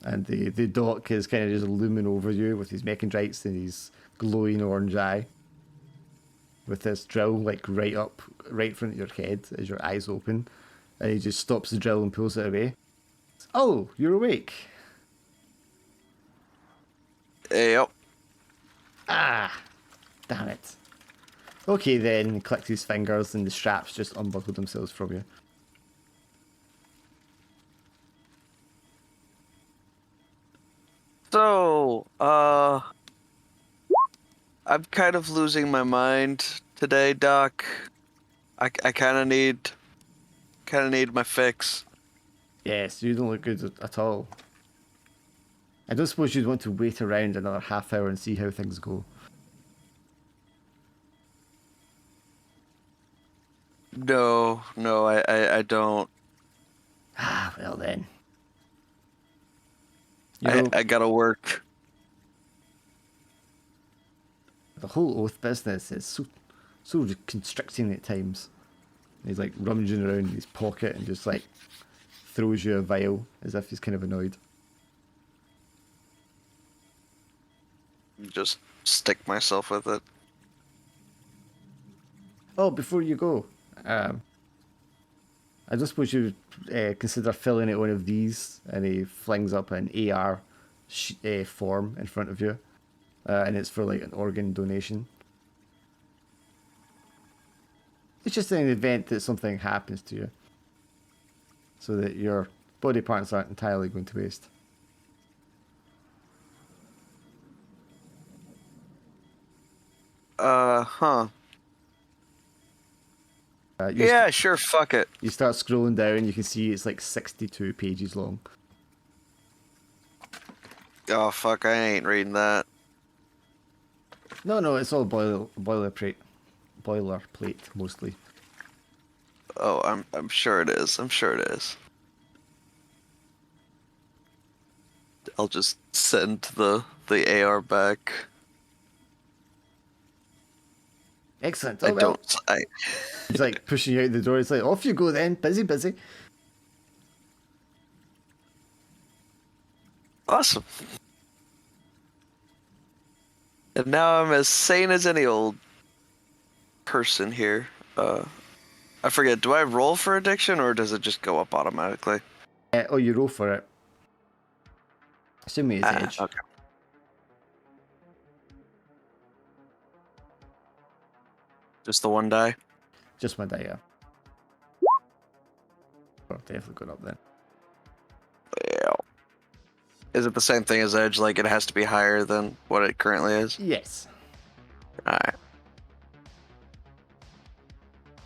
And the doc is kind of just looming over you with his mechanites and his glowing orange eye. With this drill like right in front of your head as your eyes open. And he just stops the drill and pulls it away. Oh, you're awake. Yep. Ah, damn it. Okay then, he clicks his fingers and the straps just unbuckle themselves from you. So, I'm kind of losing my mind today, Doc. I kind of need my fix. Yes, you don't look good at all. I don't suppose you'd want to wait around another half hour and see how things go. No, I don't. Ah, well then. You know, I gotta work. the whole oath business is so constricting at times. He's like rummaging around in his pocket and just like throws you a vial as if he's kind of annoyed. Just stick myself with it. Oh, before you go, I just suppose you consider filling out one of these, and he flings up an AR form in front of you, and it's for like an organ donation. It's just in the event that something happens to you, so that your body parts aren't entirely going to waste. Huh. Yeah, sure, fuck it. You start scrolling down, you can see it's like 62 pages long. Oh, fuck, I ain't reading that. No, it's all boilerplate mostly. Oh, I'm sure it is. I'm sure it is. I'll just send the AR back. Excellent. I Oh, well. don't. He's like pushing you out the door. It's like, off you go then. Busy. Awesome. And now I'm as sane as any old person here. I forget. Do I roll for addiction or does it just go up automatically? Oh, you roll for it. Assuming it's edge. Okay. Just the one die? Just my die, yeah. Oh, definitely going up then. Yeah. Is it the same thing as edge? Like it has to be higher than what it currently is? Yes. Alright.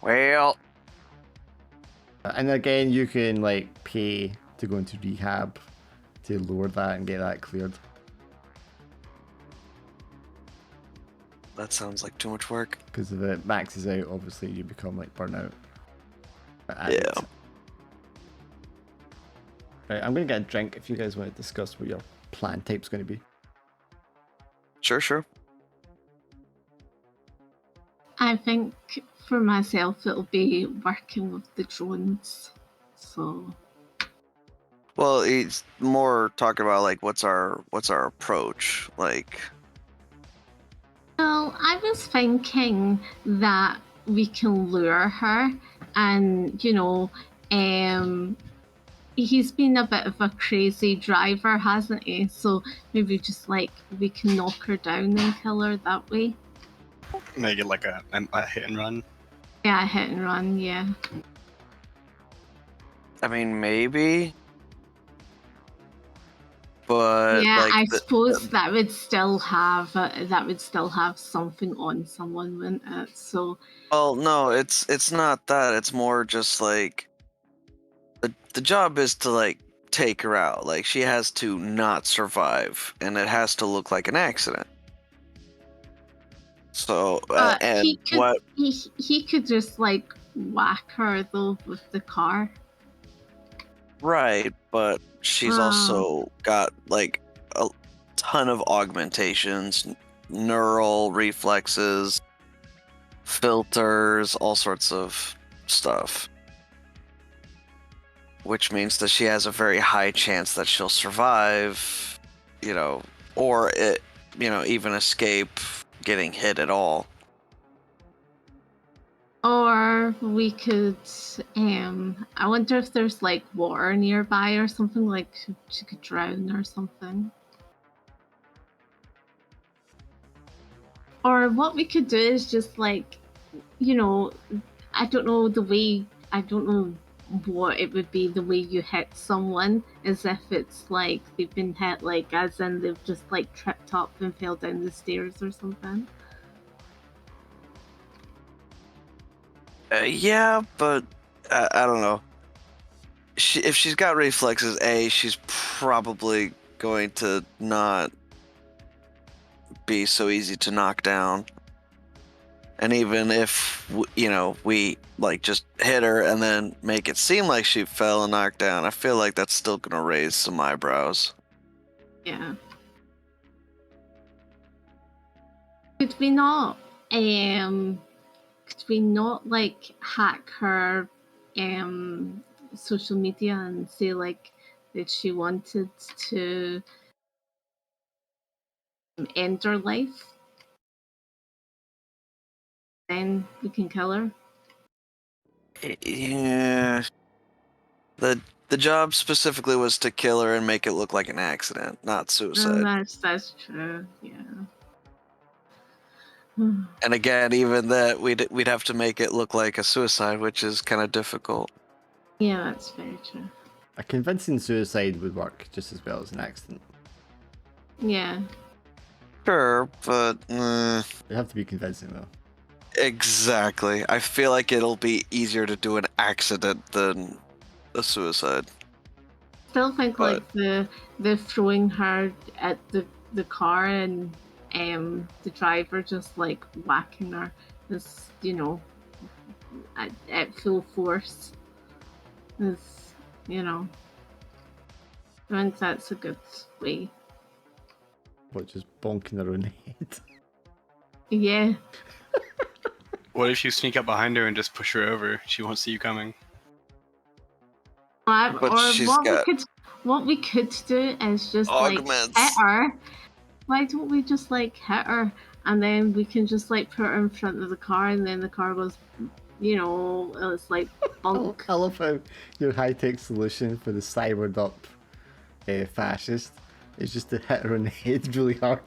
Well. And again, you can like pay to go into rehab to lower that and get that cleared. That sounds like too much work. Because if it maxes out, obviously you become like burnout. Yeah. Right, I'm gonna get a drink if you guys want to discuss what your plan type's going to be. Sure. I think for myself it'll be working with the drones. So Well, he's more talking about like what's our approach, like. well, I was thinking that we can lure her and he's been a bit of a crazy driver, hasn't he? So maybe just like we can knock her down and kill her that way. Make it like a hit and run. Yeah, hit and run, yeah. I mean, maybe. But yeah, like I suppose that would still have something on someone, wouldn't it? So well, no, it's not that. It's more just like the job is to like take her out. Like she has to not survive, and it has to look like an accident. So and he could just like whack her though with the car. Right, but she's also got like a ton of augmentations, neural reflexes, filters, all sorts of stuff. Which means that she has a very high chance that she'll survive, or even escape getting hit at all. Or we could, I wonder if there's like water nearby or something, like she could drown or something. Or what we could do is just like, I don't know what it would be the way you hit someone, as if it's like they've been hit, like as in they've just like tripped up and fell down the stairs or something. Yeah, but I don't know. If she's got reflexes, she's probably going to not be so easy to knock down. And even if we like just hit her and then make it seem like she fell and knocked down, I feel like that's still gonna raise some eyebrows. Yeah. Could we not like hack her social media and say like that she wanted to end her life? Then we can kill her. Yeah. The job specifically was to kill her and make it look like an accident, not suicide. That's true. Yeah. And again, even that we'd have to make it look like a suicide, which is kind of difficult. Yeah, that's very true. A convincing suicide would work just as well as an accident. Yeah. Sure, but It'd have to be convincing though. exactly. I feel like it'll be easier to do an accident than a suicide. Still think But- like the throwing her at the car and the driver just like whacking her is, you know, at full force is, you know, I think that's a good way. But just bonking her own head. Yeah. What if you sneak up behind her and just push her over? She won't see you coming. But she's got what we could do is just like augments. hit her. Why don't we just like hit her and then we can just like put her in front of the car and then the car goes, you know, it's like bunk. I love how your high-tech solution for the cybered up fascist is just to hit her on the head really hard.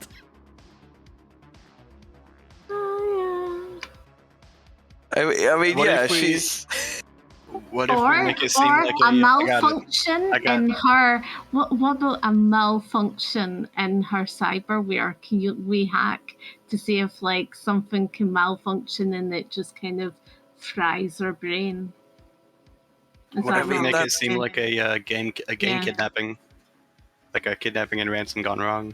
Oh, I mean, What yeah, if we- she's. What yeah. if we make it seem Or like a I got it. malfunction I got in her. What about a malfunction in her cyberware? Can we hack to see if like something can malfunction and it just kind of fries her brain? Is What that if we not make okay? it seem like a gang Yeah. kidnapping, like a kidnapping and ransom gone wrong?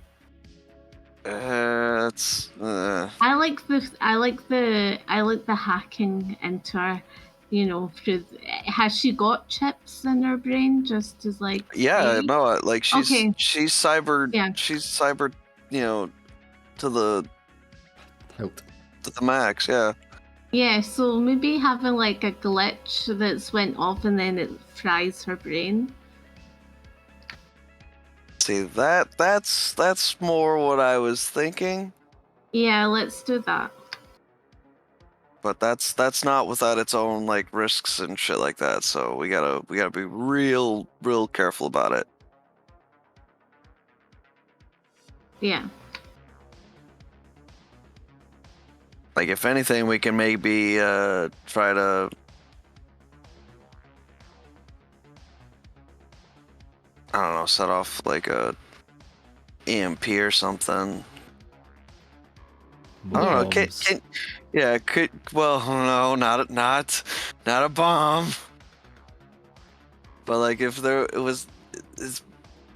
It's. I like the hacking into her. You know, through has she got chips in her brain just as like Yeah, maybe? no, like Okay. she's cybered. Yeah. She's cybered. You know, to the Hilt. max. Yeah. Yeah, so maybe having like a glitch that's went off and then it fries her brain. See that's more what I was thinking, Yeah, let's do that. but that's not without its own like risks and shit like that. So we gotta be real careful about it. Yeah. Like if anything, we can maybe try to. I don't know, set off like a EMP or something. I don't know. Bombs. No, not a bomb. But like, if is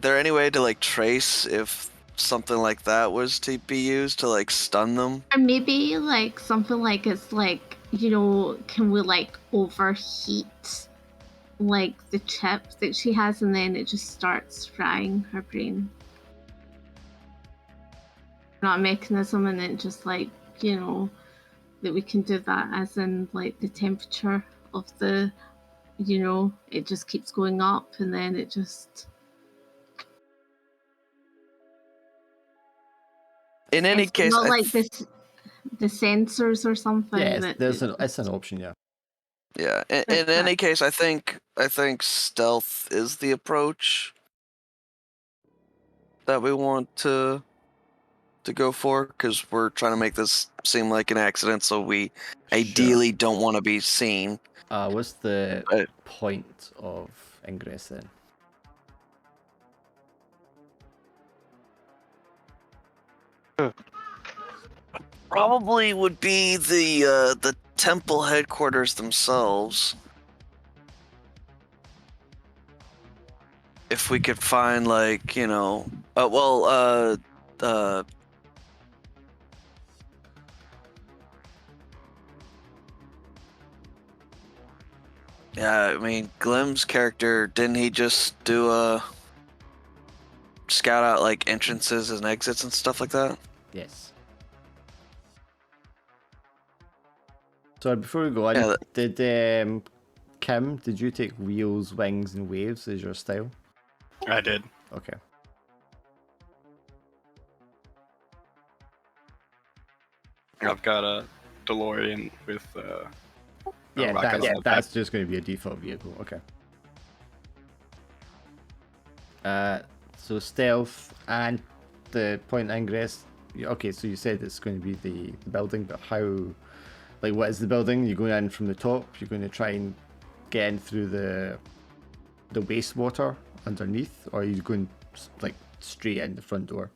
there any way to like trace if something like that was to be used to like stun them? Or maybe like something like it's like, you know, can we like overheat like the chip that she has and then it just starts frying her brain? Not a mechanism and it just like, you know, that we can do that as in like the temperature of the, you know, it just keeps going up and then it just. In any It's case, not like the sensors or something. Yeah, that it's an option, yeah. yeah. In That's any case, I think stealth is the approach that we want to go for, because we're trying to make this seem like an accident, so we ideally don't want to be seen. What's the Right. point of ingress then? Probably would be the temple headquarters themselves. If we could find like, you know, yeah, I mean, Glim's character, didn't he just do scout out like entrances and exits and stuff like that? Yes. So before we go on, Yeah, did Kim, did you take wheels, wings, and waves as your style? I did. Okay. I've got a DeLorean with Yeah, rocket on the back. that's just going to be a default vehicle. Okay. So stealth and the point of ingress. Okay, so you said it's going to be the building, but how? Like, what is the building? You're going in from the top. You're going to try and get in through the wastewater underneath, or are you going like straight in the front door?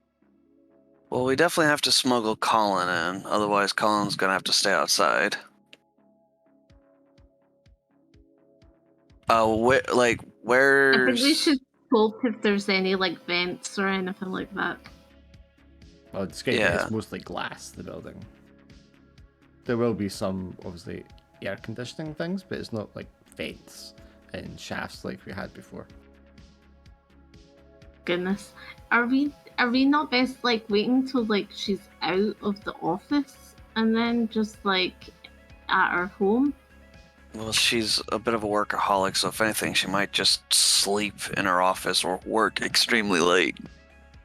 Well, we definitely have to smuggle Colin in, otherwise Colin's gonna have to stay outside. I think we Where's... should hope if there's any like vents or anything like that. Well, describe it. Yeah. It's mostly glass. The building. There will be some obviously air conditioning things, but it's not like vents and shafts like we had before. Goodness, are we not best like waiting till like she's out of the office and then just like at her home? Well, she's a bit of a workaholic, so if anything, she might just sleep in her office or work extremely late.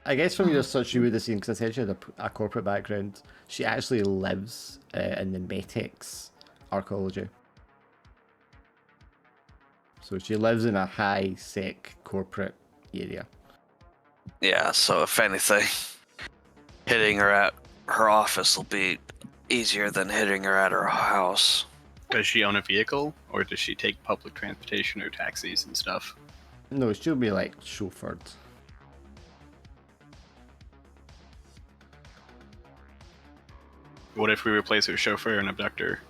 I guess from your search you would have seen, because I said she had a corporate background, she actually lives in the Metics archaeology. So she lives in a high-sec corporate area. Yeah, so if anything, hitting her at her office will be easier than hitting her at her house. Does she own a vehicle, or does she take public transportation or taxis and stuff? No, she'll be like chauffeured. What if we replace her chauffeur and abductor?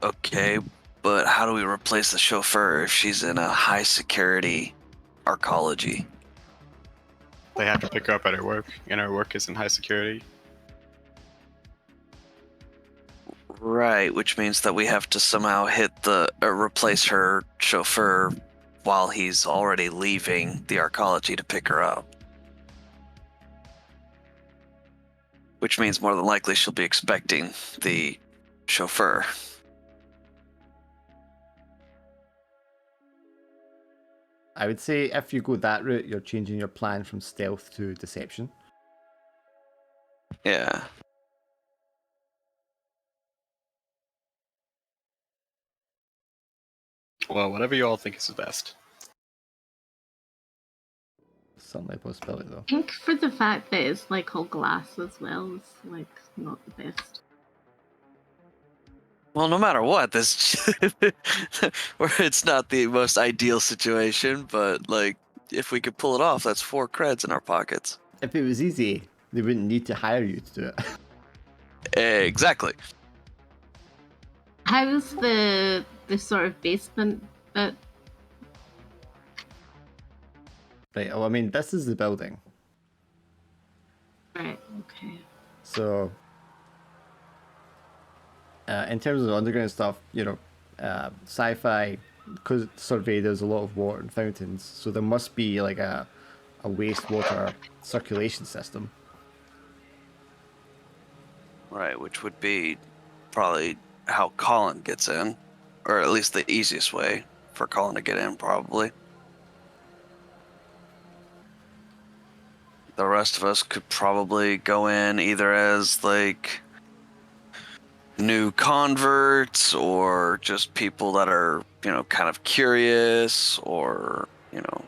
Okay, but how do we replace the chauffeur if she's in a high security archaeology? They have to pick her up at her work, and her work is in high security. Right, which means that we have to somehow replace her chauffeur while he's already leaving the archaeology to pick her up. Which means more than likely she'll be expecting the chauffeur. I would say if you go that route, you're changing your plan from stealth to deception. Yeah. Well, whatever you all think is best. Certainly a possibility, though. I think for the fact that it's like all glass as well, it's like not the best. Well, no matter what, this where it's not the most ideal situation, but like if we could pull it off, that's 4 creds in our pockets. If it was easy, they wouldn't need to hire you to do it. Exactly. How's the sort of basement bit? Right, well, I mean, this is the building. Right, okay. So, in terms of underground stuff, you know, sci-fi, because survey, there's a lot of water and fountains, so there must be like a wastewater circulation system. Right, which would be probably how Colin gets in, or at least the easiest way for Colin to get in, probably. The rest of us could probably go in either as like new converts or just people that are, you know, kind of curious or, you know,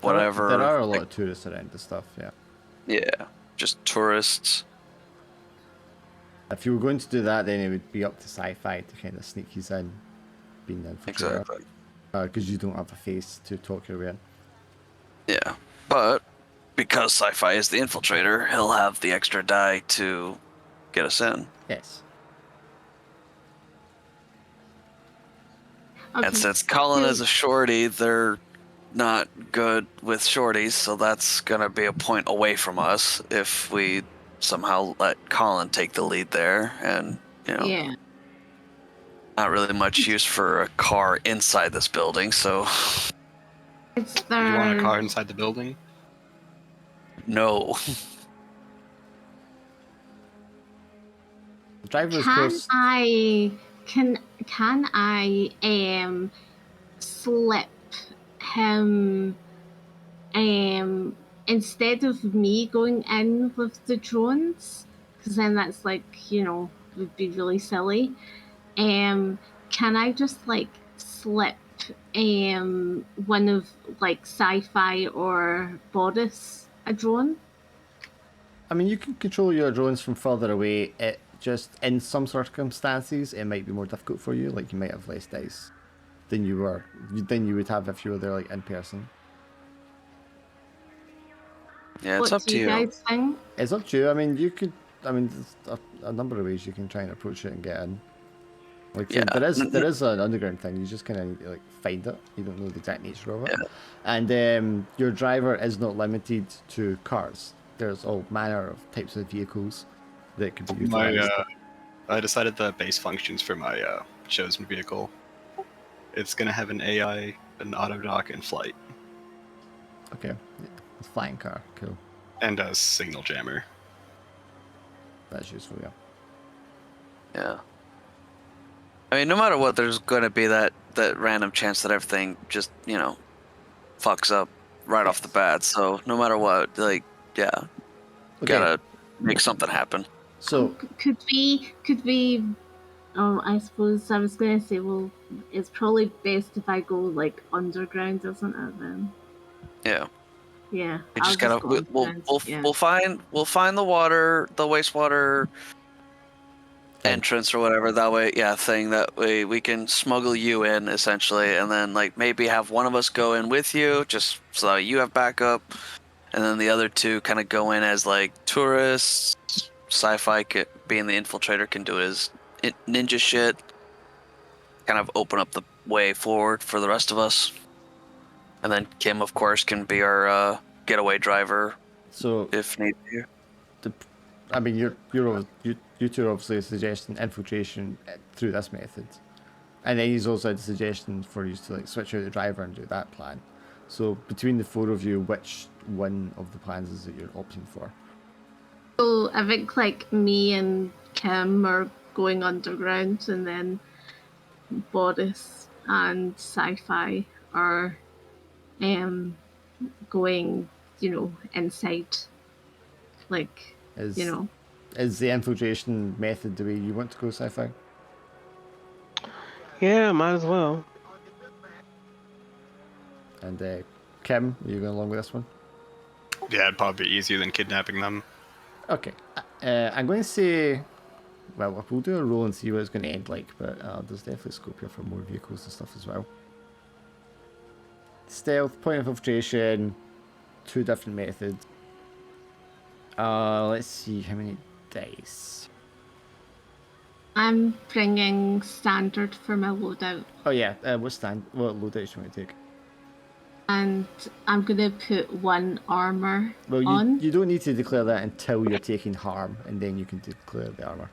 whatever. There are a lot of tourists around the stuff, yeah. Yeah, just tourists. If you were going to do that, then it would be up to sci-fi to kind of sneak you in, being the infiltrator. Exactly. Because you don't have a face to talk your way in. Yeah, but because Sci-Fi is the infiltrator, he'll have the extra die to get us in. Yes. Okay. And since Colin is a shorty, they're not good with shorties, so that's gonna be a point away from us if we somehow let Colin take the lead there. And, you know, Yeah. not really much use for a car inside this building, so... Is Do you want a there? car inside the building? No. The driver is Can close. I slip him instead of me going in with the drones, because then that's like, would be really silly. Can I just like slip one of like sci-fi or Boris a drone? I mean, you can control your drones from further away. It just, in some circumstances, it might be more difficult for you. Like, you might have less dice than you would have if you were there, like, in person. Yeah, it's What up do to you you. guys think? It's up to you. I mean, you could. I mean, there's a number of ways you can try and approach it and get in. Like, Yeah. there is an underground thing. You just kind of need to like find it. You don't know the exact nature of it. Yeah. And your driver is not limited to cars. There's all manner of types of vehicles that could be utilized. I decided the base functions for my chosen vehicle. It's gonna have an AI, an auto dock, and flight, Okay, it's a flying car. Cool. and a signal jammer. That's useful. Yeah. Yeah. I mean, no matter what, there's going to be that random chance that everything just, fucks up right off the bat. So no matter what, like, yeah, Okay. gotta make something happen. So Could we? Oh, I suppose I was gonna say, well, it's probably best if I go like underground, isn't it? Then Yeah. yeah, We I'll just gotta go we'll underground. Yeah. we'll find the wastewater entrance or whatever. That way, yeah, thing that way we can smuggle you in essentially, and then like maybe have one of us go in with you, just so that you have backup, and then the other two kind of go in as like tourists. Sci-fi being the infiltrator can do his ninja shit, kind of open up the way forward for the rest of us, and then Kim, of course, can be our getaway driver so if need be. I mean, you two are obviously suggesting infiltration through this method, and then he's also had a suggestion for you to like switch out the driver and do that plan. So between the four of you, which one of the plans is it you're opting for? So I think like me and Kim are going underground, and then Boris and Sci-Fi are going, inside. Like, Is is the infiltration method the way you want to go, Sci-Fi? Yeah, might as well. And Kim, are you going along with this one? Yeah, it'd probably be easier than kidnapping them. Okay. I'm going to say, well, we'll do a roll and see what it's going to end like, but there's definitely scope here for more vehicles and stuff as well. Stealth, point of infiltration, 2 different methods. Let's see how many dice. I'm bringing standard for my loadout, Oh yeah, what loadout do you want to take? and I'm gonna put 1 armor Well, on. you don't need to declare that until you're taking harm, and then you can declare the armor.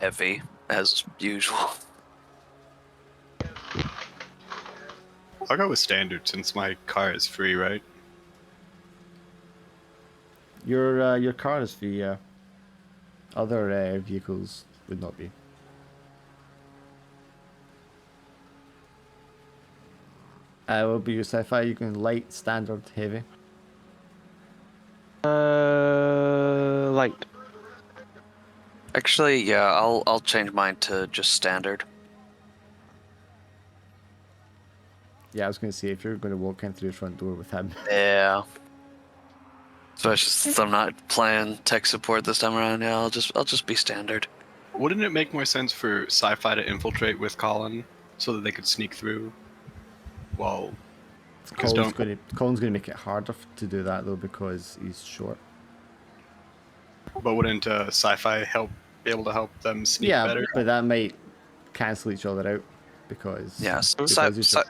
Heavy as usual. I'll go with standard since my car is free, right? Your car is free, yeah. Other vehicles would not be. Will be your Sci-Fi. You can light, standard, heavy. Light. Actually, yeah, I'll change mine to just standard. Yeah, I was going to say, if you're going to walk in through the front door with him. Yeah. Especially since I'm not playing tech support this time around. Yeah, I'll just be standard. Wouldn't it make more sense for Sci-Fi to infiltrate with Colin so that they could sneak through? Well, Colin's going to make it harder to do that, though, because he's short. but wouldn't Sci-Fi be able to help them sneak Yeah, better? but that might cancel each other out, because... Yeah, so because he's short.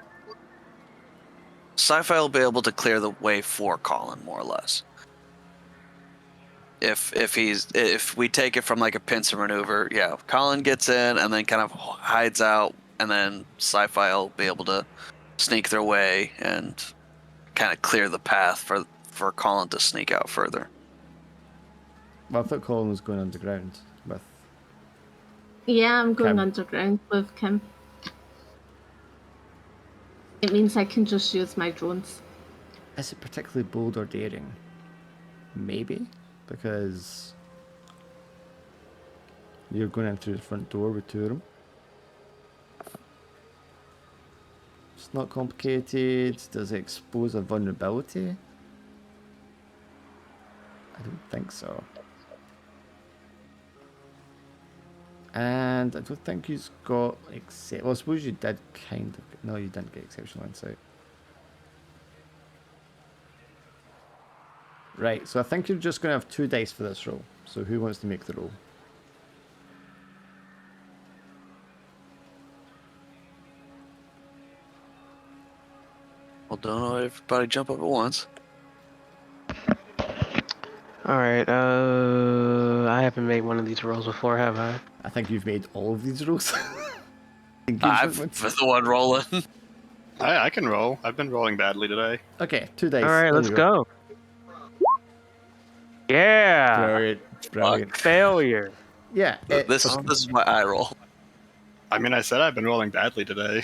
Sci-Fi will be able to clear the way for Colin, more or less. If we take it from like a pincer maneuver, yeah, Colin gets in and then kind of hides out and then sci-fi will be able to sneak their way and kind of clear the path for Colin to sneak out further. Well, I thought Colin was going underground with. Yeah, I'm going Kim. underground with Kim. It means I can just use my drones. Is it particularly bold or daring? Maybe, because you're going in through the front door with two of them. It's not complicated. Does it expose a vulnerability? I don't think so. And I don't think he's got except. Well, I suppose you did kind of. No, you didn't get exceptional insight. Right, so I think you're just going to have 2 dice for this roll. So who wants to make the roll? Well, don't everybody jump up at once. Alright, I haven't made one of these rolls before, have I? I think you've made all of these rolls. I've Engagement ones. the one rolling. I can roll. I've been rolling badly today. Okay, 2 dice. Alright, on let's you go. Yeah! Brilliant, brilliant. Failure. Yeah. This is my eye roll. I mean, I said I've been rolling badly today.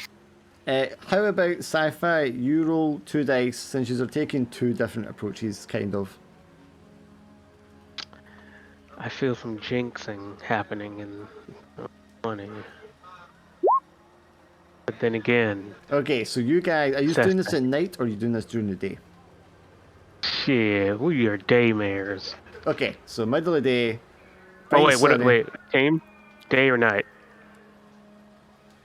How about sci-fi? You roll 2 dice since you're taking 2 different approaches, kind of. I feel some jinxing happening in money. But then again, Okay, so you guys, are you doing this at night or are you doing this during the day? shit, we are daymares. Okay, so middle of the day. Oh wait, bright, sunny. wait, team? Day or night?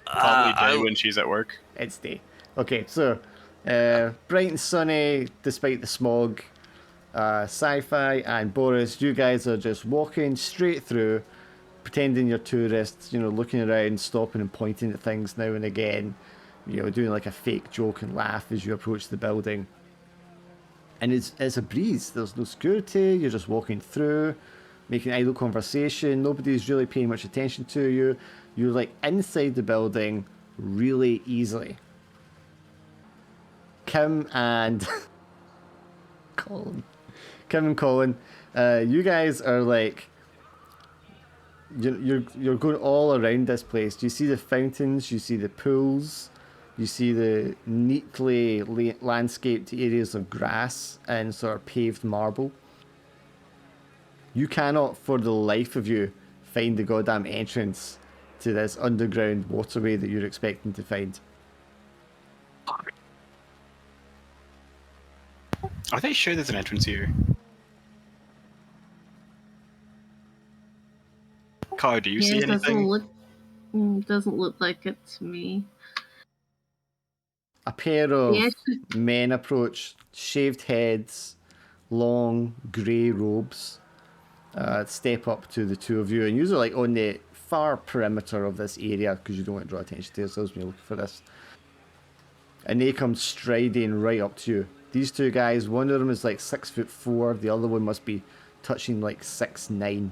Probably day when she's at work. It's day. Okay, so bright and sunny despite the smog. Sci-fi and Boris, you guys are just walking straight through, pretending you're tourists, looking around, stopping and pointing at things now and again, doing like a fake joke and laugh as you approach the building. And it's a breeze. There's no security. You're just walking through, making idle conversation. Nobody's really paying much attention to you. You're like inside the building really easily. Kim and Colin, you guys are like you're going all around this place. You see the fountains, you see the pools, you see the neatly landscaped areas of grass and sort of paved marble. You cannot, for the life of you, find the goddamn entrance to this underground waterway that you're expecting to find. Are they sure there's an entrance here? Car, do you see it anything? doesn't look like it to me. A pair of Yeah. men approach, shaved heads, long grey robes, step up to the two of you, and you're like on the far perimeter of this area because you don't want to draw attention to yourselves when you're looking for this. And they come striding right up to you. These two guys, one of them is like 6'4", the other one must be touching like 6'9".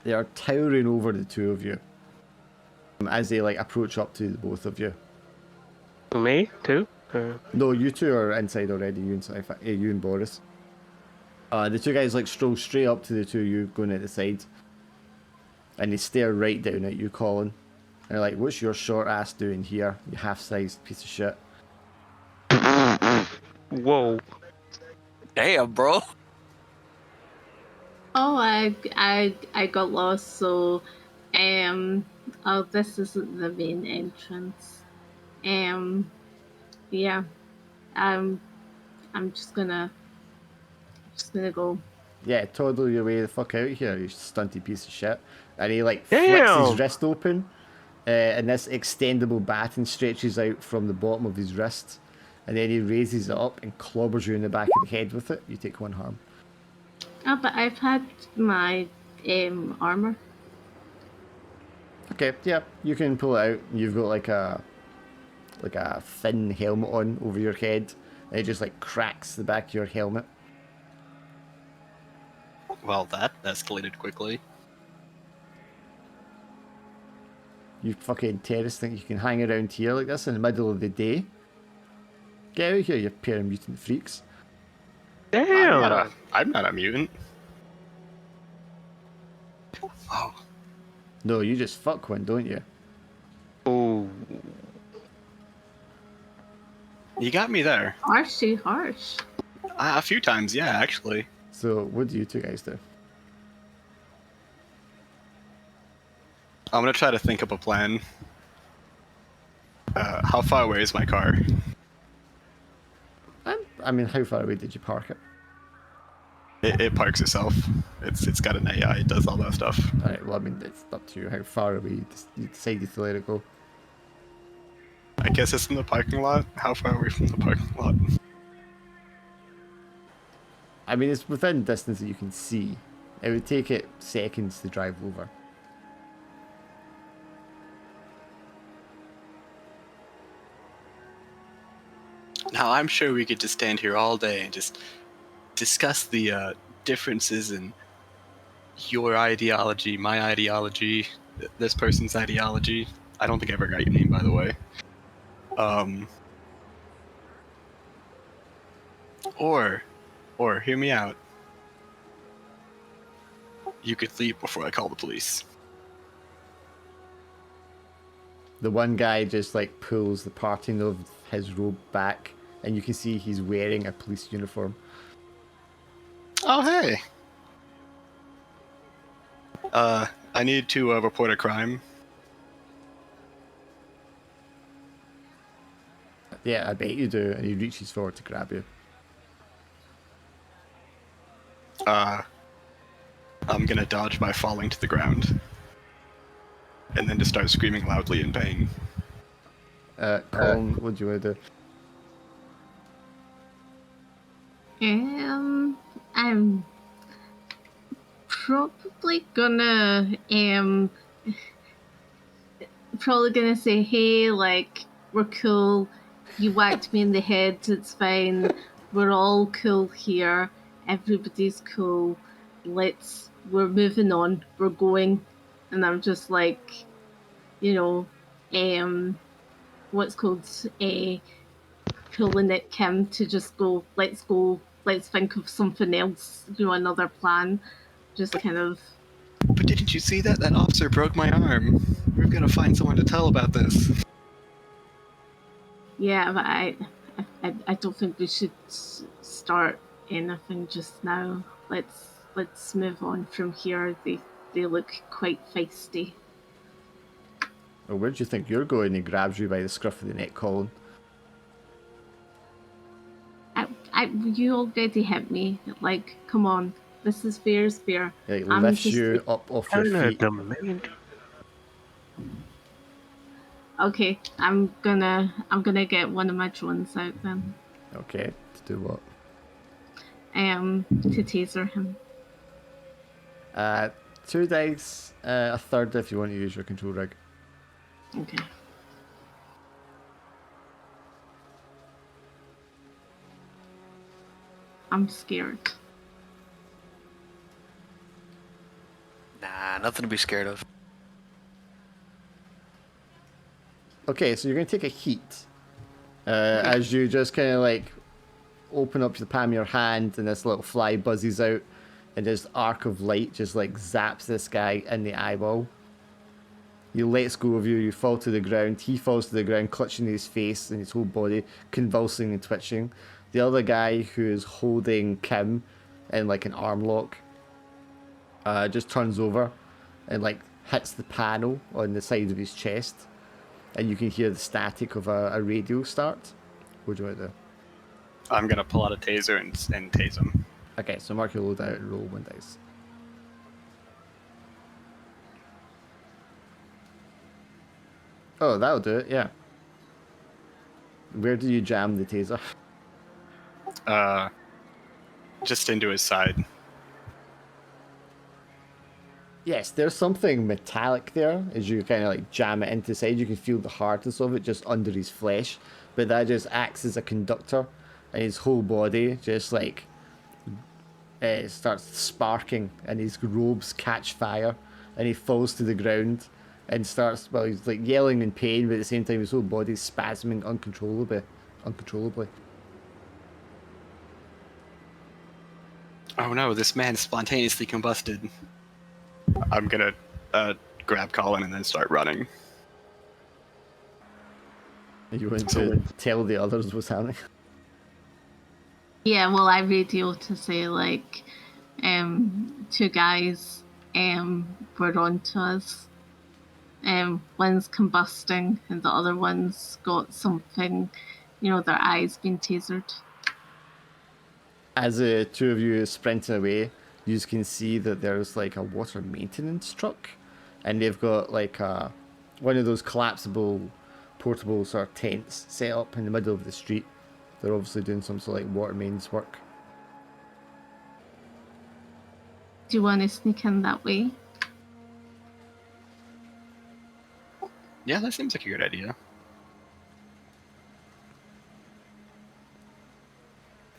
They are towering over the two of you as they like approach up to the both of you. Me too? No, you two are inside already. You and Boris. The two guys like stroll straight up to the two of you going at the side, and they stare right down at you, Colin. And they're like, "What's your short ass doing here? You half-sized piece of shit." Whoa. Damn, bro. Oh, I got lost. So, oh, this isn't the main entrance. Yeah. I'm just gonna go. Yeah, toddle your way the fuck out of here, you stunty piece of shit. And he like Damn. flicks his wrist open, and this extendable baton stretches out from the bottom of his wrist, and then he raises it up and clobbers you in the back of the head with it. You take 1 harm. Oh, but I've had my armor. Okay, yeah, you can pull it out. You've got like a thin helmet on over your head, and it just like cracks the back of your helmet. Well, that escalated quickly. You fucking terrorists think you can hang around here like this in the middle of the day? Get out of here, you pair of mutant freaks. Damn. I'm not a mutant. Oh, No, you just fuck one, don't you? Oh. you got me there. Harshy, harsh. A few times, yeah, actually. So, what do you two guys do? I'm gonna try to think up a plan. How far away is my car? I mean, how far away did you park it? It parks itself. It's got an AI. It does all that stuff. Alright, well, I mean, it's up to you how far away you decided to let it go. I guess it's in the parking lot. How far away from the parking lot? I mean, it's within distance that you can see. It would take it seconds to drive over. Now, I'm sure we could just stand here all day and just discuss the differences in your ideology, my ideology, this person's ideology. I don't think I ever got your name, by the way. Or hear me out. You could leave before I call the police. The one guy just like pulls the parting of his robe back, and you can see he's wearing a police uniform. Oh, hey. I need to report a crime. Yeah, I bet you do. And he reaches forward to grab you. I'm gonna dodge by falling to the ground. And then just start screaming loudly in pain. Colin, what do you want to do? I'm probably gonna say, hey, like, we're cool. You whacked me in the head, it's fine. We're all cool here. Everybody's cool. We're moving on. We're going. And I'm just like, what's called pulling at Kim to just go, let's think of something else, another plan. Just kind of. But didn't you see that? That officer broke my arm. We're gonna find someone to tell about this. Yeah, but I don't think we should start anything just now. Let's move on from here. They look quite feisty. Well, where do you think you're going? He grabs you by the scruff of the neck, Colin. You already hit me. Like, come on. This is fair is fair. He lifts you up off your feet. Okay, I'm gonna get one of my drones out then. Okay, to do what? To taser him. 2 dice, a third if you want to use your control rig. Okay. I'm scared. Nah, nothing to be scared of. Okay, so you're going to take a heat. As you just kind of like open up the palm of your hand and this little fly buzzes out and this arc of light just like zaps this guy in the eyeball. He lets go of you, you fall to the ground, he falls to the ground clutching his face and his whole body, convulsing and twitching. The other guy who is holding Kim in like an arm lock just turns over and like hits the panel on the side of his chest. And you can hear the static of a radio start. What do you want to do? I'm gonna pull out a taser and tase him. Okay, so mark your loadout and roll 1 dice. Oh, that'll do it, yeah. Where do you jam the taser? Just into his side. Yes, there's something metallic there. As you kind of like jam it into the side, you can feel the hardness of it just under his flesh. But that just acts as a conductor. And his whole body just like starts sparking and his robes catch fire. And he falls to the ground. and starts, well, he's like yelling in pain, but at the same time his whole body's spasming uncontrollably. Oh no, this man spontaneously combusted. I'm gonna grab Colin and then start running. You want to tell the others what's happening? Yeah, well, I radio to say, like, two guys were on to us. One's combusting and the other one's got something, their eyes being tasered. As the two of you are sprinting away, you can see that there's like a water maintenance truck, and they've got like one of those collapsible, portable sort of tents set up in the middle of the street. They're obviously doing some sort of like water mains work. Do you want to sneak in that way? Yeah, that seems like a good idea.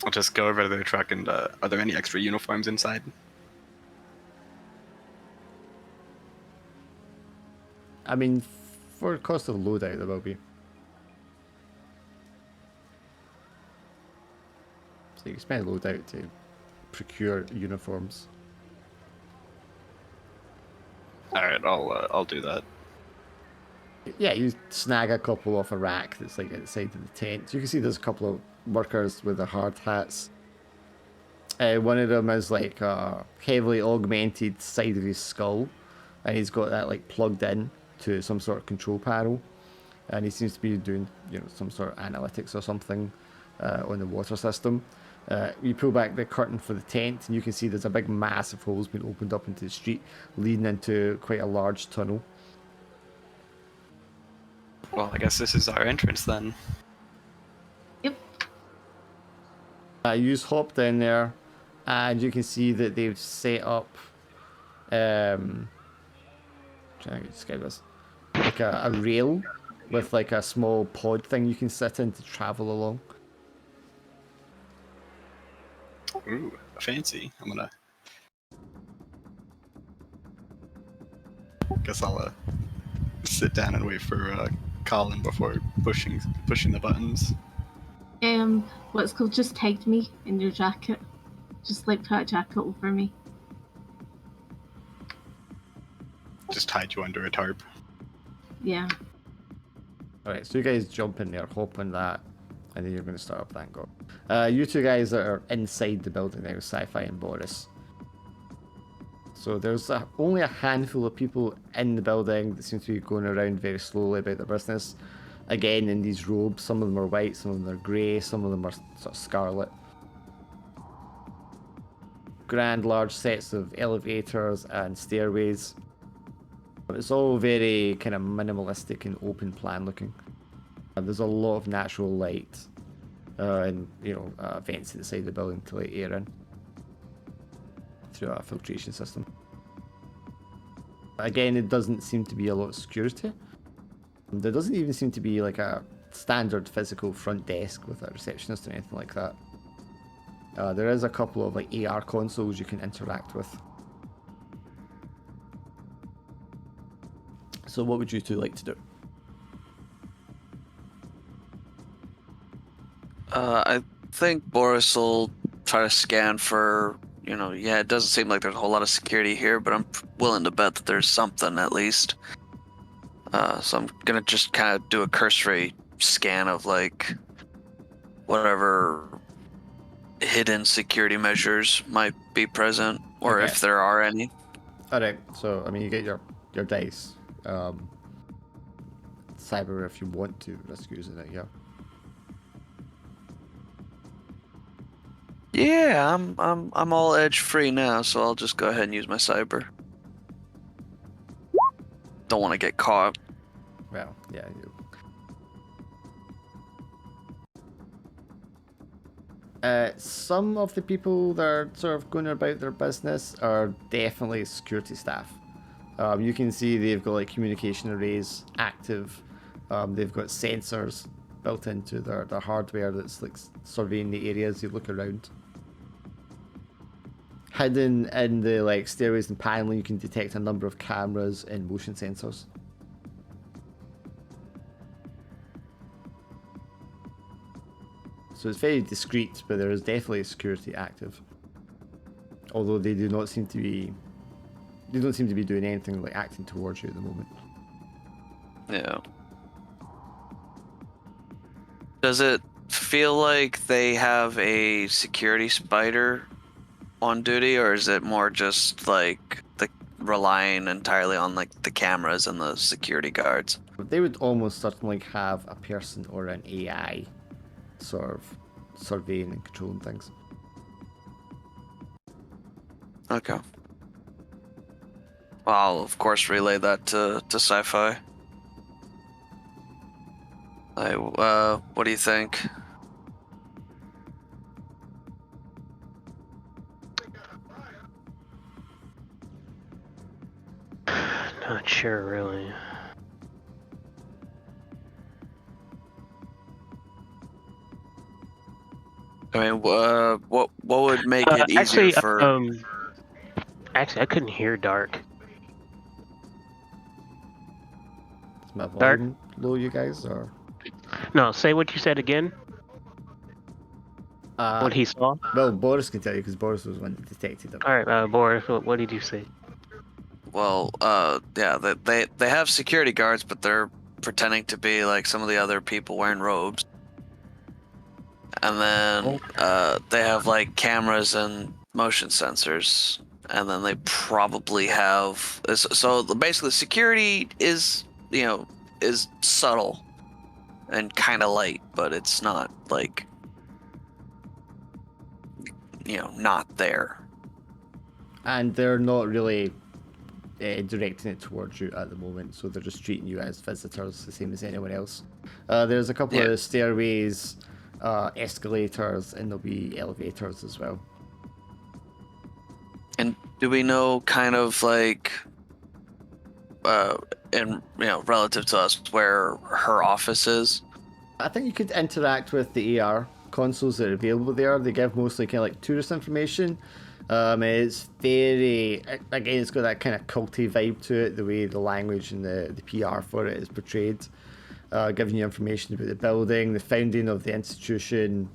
I'll just go over to the truck and are there any extra uniforms inside? I mean, for cost of loadout, there will be. So you can spend loadout to procure uniforms. Alright, I'll do that. Yeah, you snag a couple off a rack that's like at the side of the tent. You can see there's a couple of workers with their hard hats. One of them is like a heavily augmented side of his skull, and he's got that like plugged in to some sort of control panel, and he seems to be doing some sort of analytics or something on the water system. You pull back the curtain for the tent, and you can see there's a big massive hole's been opened up into the street, leading into quite a large tunnel. Well, I guess this is our entrance then. Yep. You just hop down there, and you can see that they've set up. Trying to describe this, like a rail with like a small pod thing you can sit in to travel along. Ooh, fancy. Guess I'll sit down and wait for Colin before pushing the buttons. What's called, just hide me in your jacket. Just like put a jacket over me. Just hide you under a tarp. Yeah. Alright, so you guys jump in there, hop on that, and then you're going to start up, thank God. You two guys that are inside the building there, Sci-Fi and Boris. So there's only a handful of people in the building that seem to be going around very slowly about their business. Again, in these robes, some of them are white, some of them are grey, some of them are sort of scarlet. Grand, large sets of elevators and stairways. It's all very kind of minimalistic and open plan looking. There's a lot of natural light and vents at the side of the building to let air in through a filtration system. Again, it doesn't seem to be a lot of security. There doesn't even seem to be like a standard physical front desk with a receptionist or anything like that. There is a couple of like AR consoles you can interact with. So what would you two like to do? I think Boris will try to scan for, it doesn't seem like there's a whole lot of security here, but I'm willing to bet that there's something at least. So I'm gonna just kind of do a cursory scan of like whatever hidden security measures might be present, or Okay. if there are any. Alright, so I mean you get your dice. Cyber if you want to risk using it, yeah. Yeah, I'm all edge free now, so I'll just go ahead and use my cyber. Don't want to get caught. Well, yeah. Some of the people that are sort of going about their business are definitely security staff. You can see they've got like communication arrays active. They've got sensors built into their hardware that's like surveying the areas you look around. Hidden in the like stairways and paneling, you can detect a number of cameras and motion sensors. So it's very discreet, but there is definitely security active. Although they do not seem to be, they don't seem to be doing anything like acting towards you at the moment. Yeah. Does it feel like they have a security spider on duty, or is it more just like the relying entirely on like the cameras and the security guards? But they would almost certainly have a person or an AI sort of surveying and controlling things. Okay. Well, I'll of course relay that to sci-fi. What do you think? Not sure, really. I mean, what would make it easier Actually, for? actually, I couldn't hear Dark. Is my Dark? volume low, you guys, or? No, say what you said again. What he saw. Well, Boris can tell you because Boris was one that detected them. All right, Boris, what did you say? Well, yeah, they have security guards, but they're pretending to be like some of the other people wearing robes. And then they have like cameras and motion sensors. And then they probably have so basically security is is subtle and kind of light, but it's not like not there. And they're not really directing it towards you at the moment, so they're just treating you as visitors, the same as anyone else. There's a couple of stairways, escalators, and there'll be elevators as well. And do we know kind of like in relative to us where her office is? I think you could interact with the AR consoles that are available there. They give mostly kind of like tourist information. It's very, again, it's got that kind of culty vibe to it, the way the language and the PR for it is portrayed, giving you information about the building, the founding of the institution,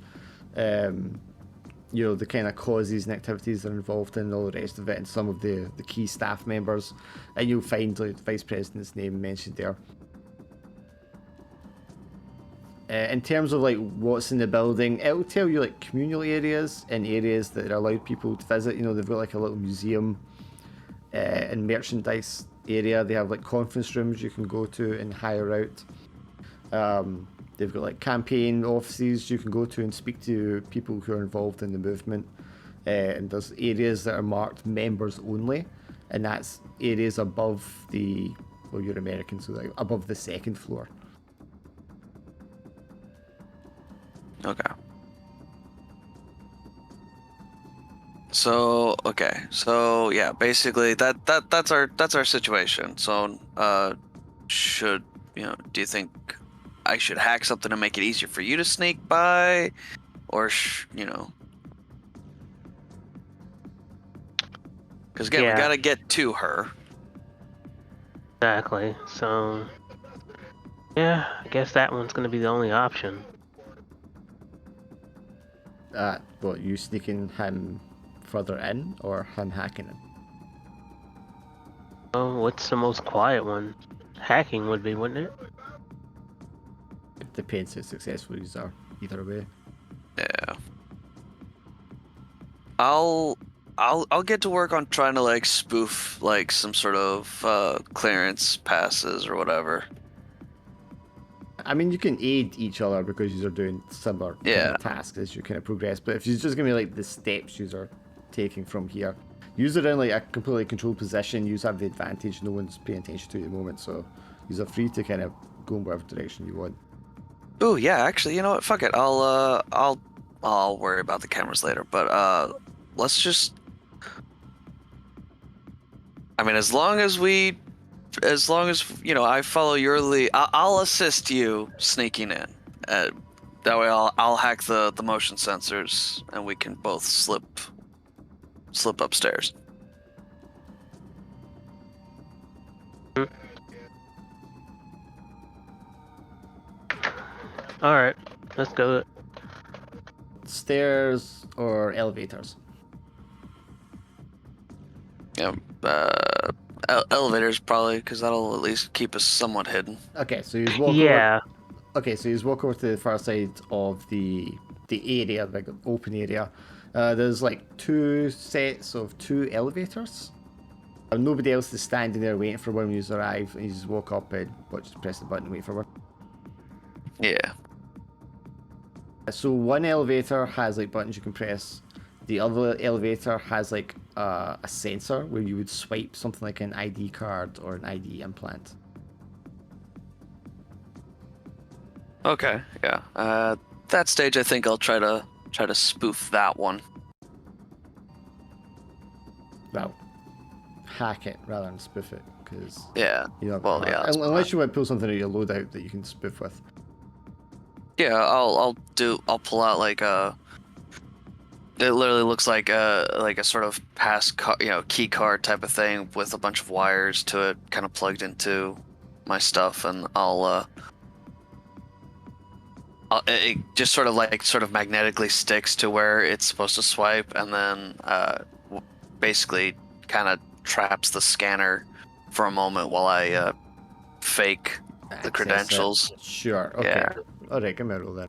the kind of causes and activities that are involved in, all the rest of it, and some of the key staff members. And you'll find like, the vice president's name mentioned there. In terms of like what's in the building, it'll tell you like communal areas and areas that allow people to visit. They've got like a little museum and merchandise area. They have like conference rooms you can go to and hire out. They've got like campaign offices you can go to and speak to people who are involved in the movement. And there's areas that are marked members only, and that's areas above you're American, so like above the second floor. Okay. So yeah, basically that's our situation. So do you think I should hack something to make it easier for you to sneak by, or because again, we gotta get to her. Exactly. So yeah, I guess that one's gonna be the only option. You sneaking him further in or him hacking him? Oh, what's the most quiet one? Hacking would be, wouldn't it? It depends how successful you are, either way. Yeah. I'll get to work on trying to like spoof like some sort of clearance passes or whatever. I mean, you can aid each other because you're doing similar kind of tasks as you kind of progress. But if you're just gonna be like the steps you're taking from here, use it in like a completely controlled position. You have the advantage; no one's paying attention to you at the moment, so you're free to kind of go in whatever direction you want. Oh yeah, actually, you know what? Fuck it. I'll worry about the cameras later. But let's just. I mean, as long as I follow your lead, I'll assist you sneaking in. That way, I'll hack the motion sensors, and we can both slip upstairs. All right, let's go. stairs or elevators? Yeah, elevators probably, because that'll at least keep us somewhat hidden. Okay, so you walk over. Yeah. Okay, so you walk over to the far side of the area, like open area. There's like 2 sets of 2 elevators. Nobody else is standing there waiting for when you arrive. And you just walk up and just press the button and wait for one. Yeah. So one elevator has like buttons you can press. The other elevator has like a sensor where you would swipe something like an ID card or an ID implant. Okay. Yeah. That stage, I think I'll try to spoof that one. Well, hack it rather than spoof it, because Yeah. you know. Well, yeah. that's Unless fine. you want to pull something out of your loadout that you can spoof with. Yeah. I'll pull out like a. It literally looks like a sort of key card type of thing with a bunch of wires to it, kind of plugged into my stuff, and it just sort of magnetically sticks to where it's supposed to swipe, and then basically kind of traps the scanner for a moment while I fake the Access credentials. it. Sure. Okay. Yeah. All right. Give me a roll then.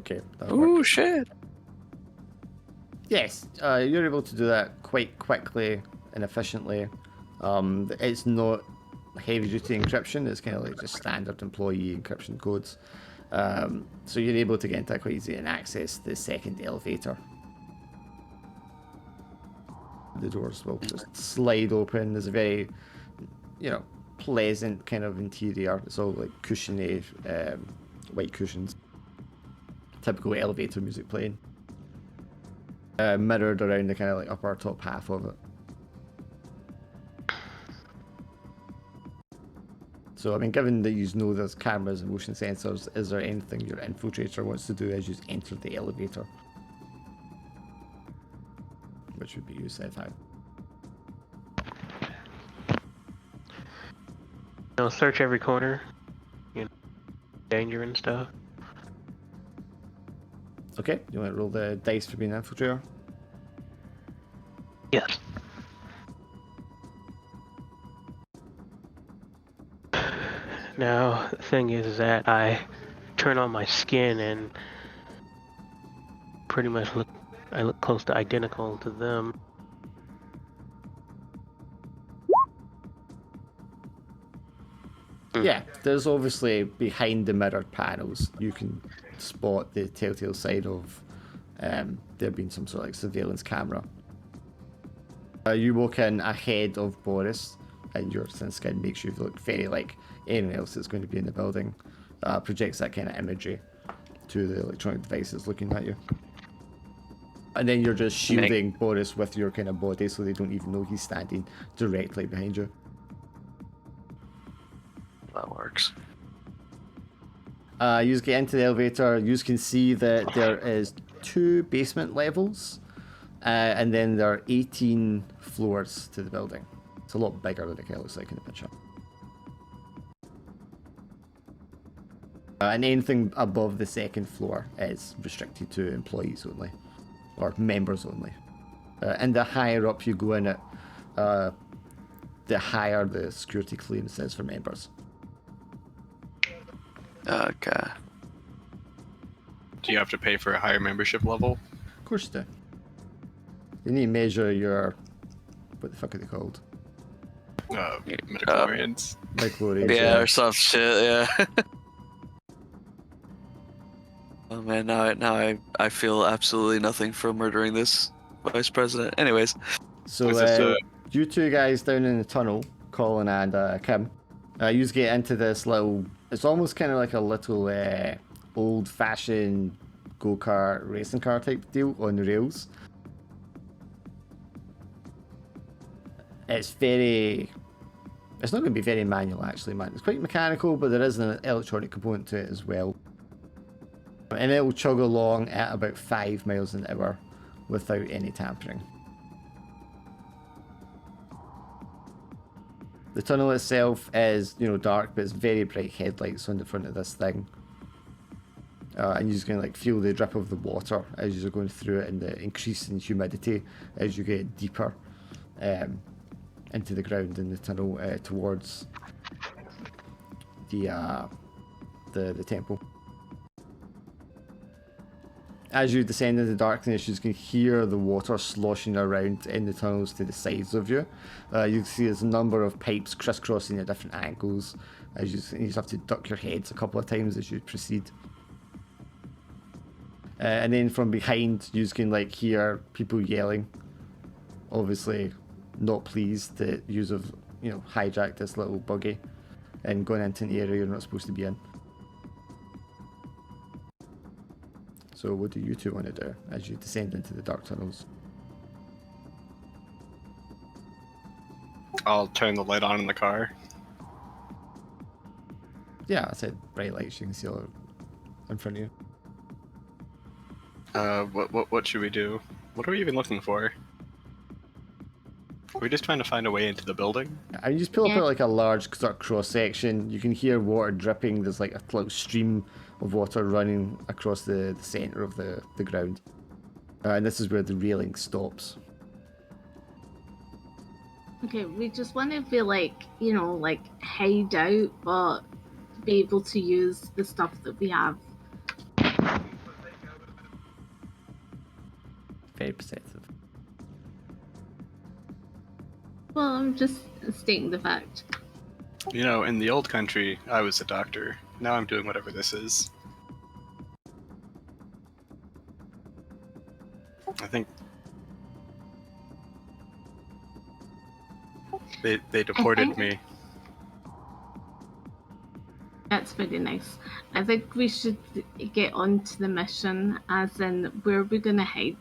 Okay. that'll work. Ooh, shit. Yes, you're able to do that quite quickly and efficiently. It's not heavy-duty encryption. It's kind of like just standard employee encryption codes. So you're able to get into that quite easy and access the second elevator. The doors will just slide open. There's a very, pleasant kind of interior. It's all like cushiony, white cushions. Typical elevator music playing. Mirrored around the kind of like upper top half of it. So, I mean, given that you know there's cameras and motion sensors, is there anything your infiltrator wants to do as you enter the elevator? Which would be you, s2e5. Search every corner. Danger and stuff. Okay, you want to roll the dice for being an infiltrator? Yes. Now, the thing is that I turn on my skin and pretty much I look close to identical to them. Yeah, there's obviously behind the mirrored panels, you can spot the telltale sign of there being some sort of like surveillance camera. You walk in ahead of Boris, and your thin skin makes you look very like anyone else that's going to be in the building. Projects that kind of imagery to the electronic devices looking at you. And then you're just shielding Boris with your kind of body so they don't even know he's standing directly behind you. That works. You get into the elevator, you can see that there is 2 basement levels, and then there are 18 floors to the building. It's a lot bigger than it kind of looks like in the picture. And anything above the 2nd floor is restricted to employees only, or members only. And the higher up you go in it, the higher the security clearance is for members. Okay. Do you have to pay for a higher membership level? Of course you do. You need to measure your... what the fuck are they called? Midichlorians. Microchlorians. Yeah, or some shit, yeah. Oh man, now I feel absolutely nothing for murdering this vice president. Anyways. So Was this, you 2 guys down in the tunnel, Colin and Kim, you just get into this little... It's almost kind of like a little old-fashioned go-kart racing car type deal on the rails. It's not going to be very manual, actually, man. It's quite mechanical, but there is an electronic component to it as well. And it will chug along at about 5 miles an hour without any tampering. The tunnel itself is, dark, but it's very bright headlights on the front of this thing. And you're just going to like feel the drip of the water as you're going through it, and the increase in humidity as you get deeper into the ground in the tunnel towards the temple. As you descend into the darkness, you can hear the water sloshing around in the tunnels to the sides of you. You can see there's a number of pipes crisscrossing at different angles. As you just have to duck your heads a couple of times as you proceed. And then from behind, you can like hear people yelling. Obviously, not pleased that you have hijacked this little buggy and gone into an area you're not supposed to be in. So what do you two want to do as you descend into the dark tunnels? I'll turn the light on in the car. Yeah, I said bright lights. You can see all in front of you. What should we do? What are we even looking for? Are we just trying to find a way into the building? I mean, you just pull up at like a large sort of cross section. You can hear water dripping. There's like a little stream of water running across the center of the ground. And this is where the railing stops. Okay, we just want to be like, hide out, but be able to use the stuff that we have. Very perceptive. Well, I'm just stating the fact. In the old country, I was a doctor. Now I'm doing whatever this is. I think they deported me. That's very nice. I think we should get on to the mission, as in, where are we going to hide?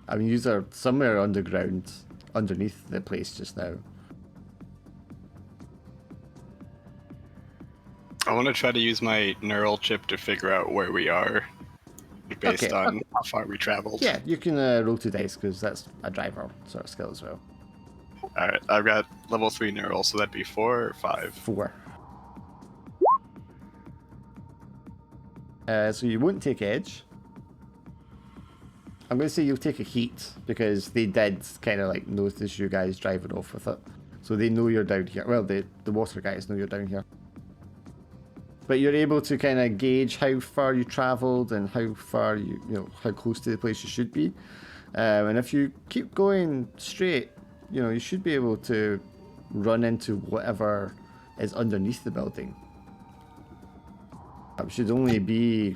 I mean, you are somewhere underground, underneath the place just now. I want to try to use my neural chip to figure out where we are, based on how far we traveled. Yeah, you can roll 2 dice, because that's a driver sort of skill as well. Alright, I've got level 3 neural, so that'd be 4 or 5? 4. So you won't take edge. I'm going to say you'll take a heat, because they did kind of like notice you guys driving off with it. So they know you're down here. Well, the water guys know you're down here. But you're able to kind of gauge how far you traveled and how far how close to the place you should be. And if you keep going straight, you should be able to run into whatever is underneath the building. It should only be,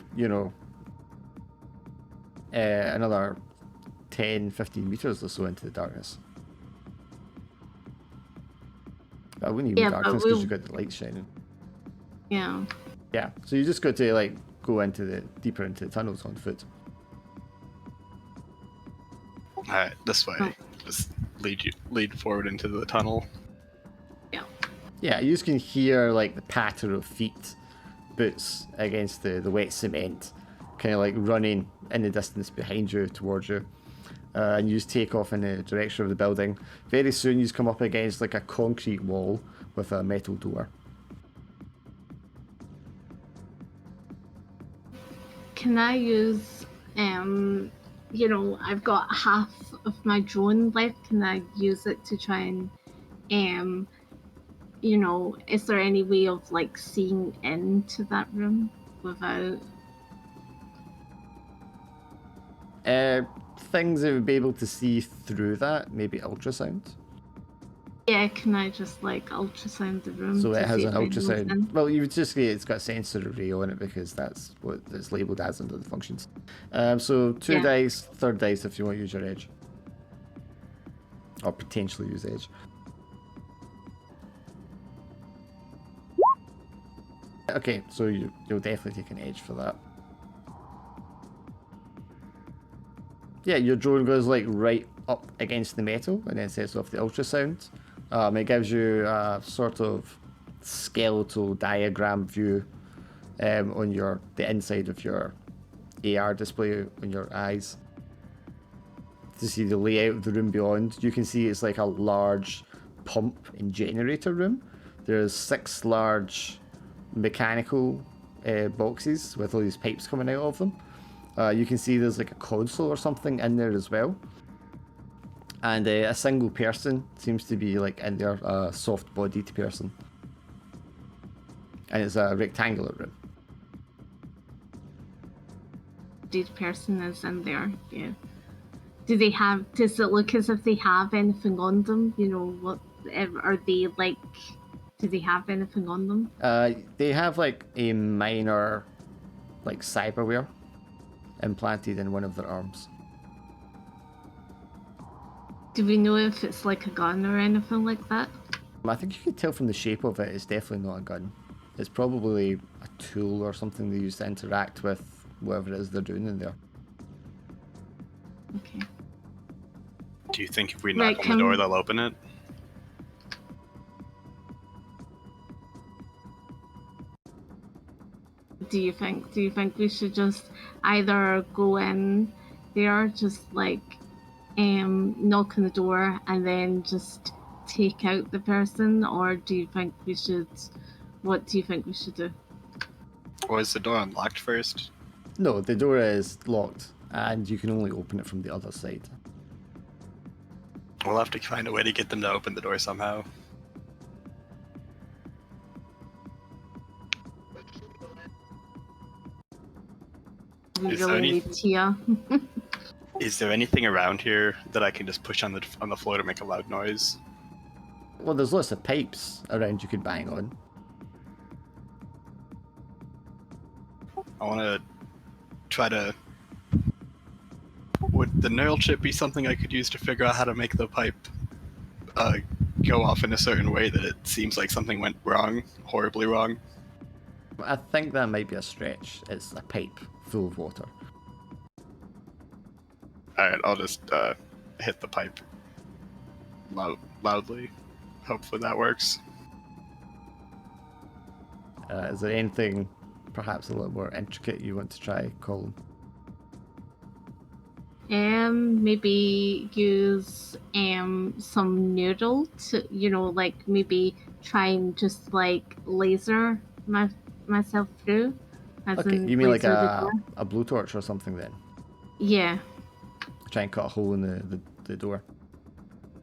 another 10-15 meters or so into the darkness. I wouldn't even be darkness because you've got the light shining. Yeah. Yeah, so you just got to like go into deeper into the tunnels on foot. Alright, this way. Just lead forward into the tunnel. Yeah. Yeah, you just can hear like the patter of feet, boots against the wet cement, kind of like running in the distance behind you, towards you. And you just take off in the direction of the building. Very soon you just come up against like a concrete wall with a metal door. Can I use, I've got half of my drone left. Can I use it to try and, is there any way of like seeing into that room without? Things that would be able to see through that, maybe ultrasound. Yeah, can I just like ultrasound the room? So it has an if it moves in? ultrasound. Well, you would just say it's got sensory array on it because that's what it's labelled as under the functions. So 2 dice, third dice if you want to use your edge. Or potentially use edge. Okay, so you'll definitely take an edge for that. Yeah, your drone goes like right up against the metal and then sets off the ultrasound. It gives you a sort of skeletal diagram view on the inside of your AR display on your eyes to see the layout of the room beyond. You can see it's like a large pump and generator room. There's 6 large mechanical boxes with all these pipes coming out of them. You can see there's like a console or something in there as well. And a single person seems to be like in there, a soft-bodied person. And it's a rectangular room. Dead person is in there, yeah. Does it look as if they have anything on them? You know, what are they like? Do they have anything on them? They have like a minor, like, cyberware implanted in one of their arms. Do we know if it's like a gun or anything like that? I think you can tell from the shape of it, it's definitely not a gun. It's probably a tool or something they use to interact with whatever it is they're doing in there. Okay. Do you think if we knock on the door, they'll open it? Do you think we should just either go in there, just like knock on the door and then just take out the person, or do you think we should? What do you think we should do? Or is the door unlocked first? No, the door is locked, and you can only open it from the other side. We'll have to find a way to get them to open the door somehow. We Is there really any- need Tia. Is there anything around here that I can just push on the floor to make a loud noise? Well, there's lots of pipes around you could bang on. I want to try to... Would the neural chip be something I could use to figure out how to make the pipe go off in a certain way that it seems like something went wrong, horribly wrong? I think that might be a stretch. It's a pipe full of water. Alright, I'll just hit the pipe loudly. Hopefully that works. Is there anything perhaps a little more intricate you want to try, Colin? Maybe use some noodle to, you know, like maybe try and just like laser myself through. Okay, you mean like laser the door. a blowtorch or something then? Yeah, Try and cut a hole in the door.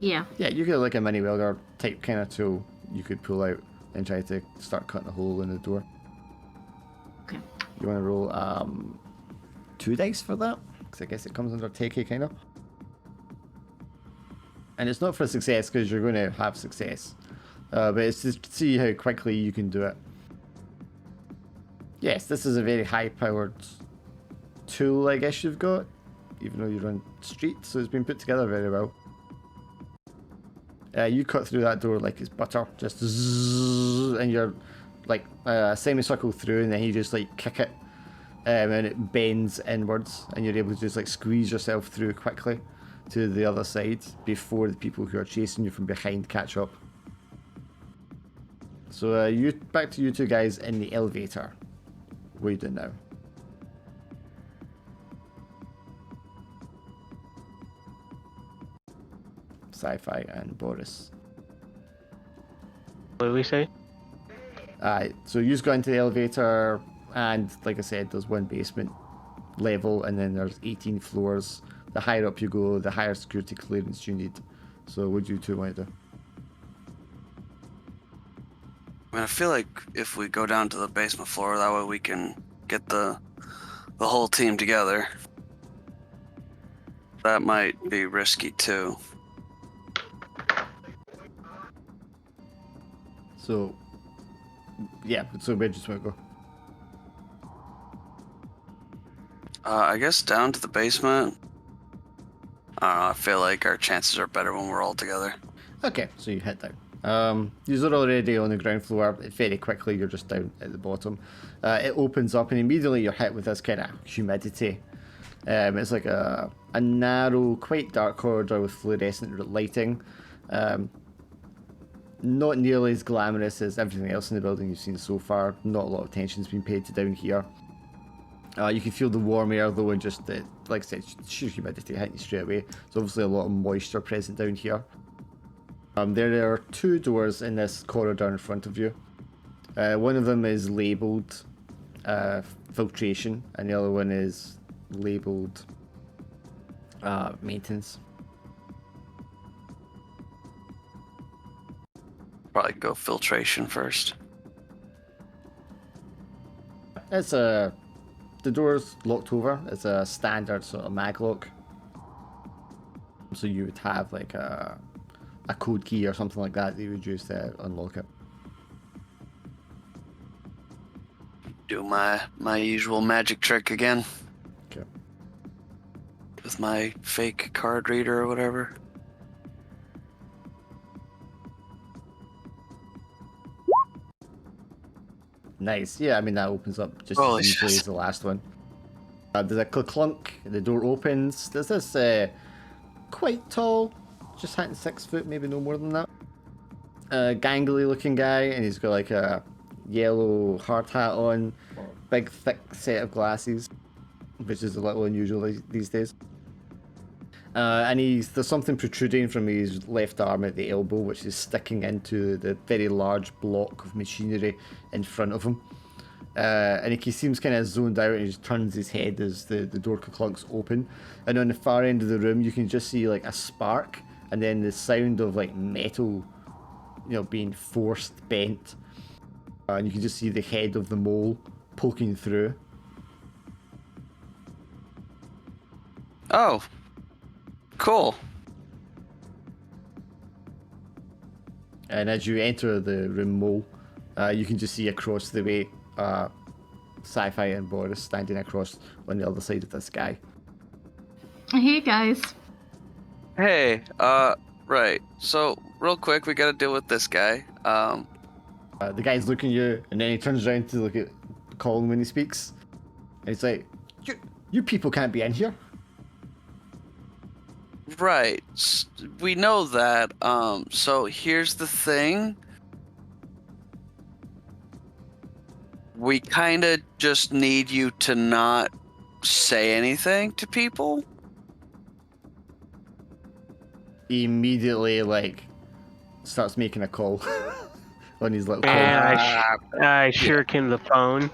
yeah. Yeah, you could like a mini welder type kind of tool you could pull out and try to start cutting a hole in the door. Okay. You want to roll 2 dice for that? Because I guess it comes under takey kind of. And it's not for success because you're going to have success. But it's just to see how quickly you can do it. Yes, this is a very high-powered tool, I guess you've got, even though you're on street, so it's been put together very well. You cut through that door like it's butter, just zzz, and you're like a semicircle through, and then you just like kick it, and it bends inwards, and you're able to just like squeeze yourself through quickly to the other side before the people who are chasing you from behind catch up. So back to you two guys in the elevator. What are you doing now? Sci-Fi and Boris. What did we say? So you just go into the elevator, and like I said, there's one basement level, and then there's 18 floors. The higher up you go, the higher security clearance you need. So what do you two want to do? I mean, I feel like if we go down to the basement floor, that way we can get the whole team together. That might be risky too. So, yeah, so where do you want to go? I guess down to the basement. I don't know, I feel like our chances are better when we're all together. Okay, so you head down. You're already on the ground floor. Very quickly, you're just down at the bottom. It opens up, and immediately you're hit with this kind of humidity. It's like a narrow, quite dark corridor with fluorescent lighting. Not nearly as glamorous as everything else in the building you've seen so far. Not a lot of attention's been paid to down here. You can feel the warm air though, and just the, like I said, sheer humidity hitting you straight away. There's obviously a lot of moisture present down here. There are two doors in this corridor in front of you. One of them is labelled filtration, and the other one is labelled maintenance. Probably go filtration first. It's the door's locked over. It's a standard sort of maglock. So you would have like a code key or something like that you would use to unlock it. Do my usual magic trick again. Okay. With my fake card reader or whatever. Nice. Yeah, I mean that opens up just Holy as easily shit. as the last one. There's a clunk. The door opens. There's this quite tall, just hitting 6 foot, maybe no more than that. Gangly looking guy, and he's got like a yellow hard hat on, big thick set of glasses, which is a little unusual these days. And there's something protruding from his left arm at the elbow, which is sticking into the very large block of machinery in front of him. And he seems kind of zoned out, and he just turns his head as the door clunks open. And on the far end of the room, you can just see like a spark, and then the sound of like metal, being forced bent. And you can just see the head of the mole poking through. Oh. Cool. And as you enter the room mole, you can just see across the way Sci-Fi and Boris standing across on the other side of this guy. Hey guys. Hey, right. So, real quick, we gotta deal with this guy. The guy's looking at you, and then he turns around to look at Colin when he speaks. And he's like, you people can't be in here. Right. We know that. So here's the thing. We kind of just need you to not say anything to people. He immediately, starts making a call on his little phone. And I shuriken the phone.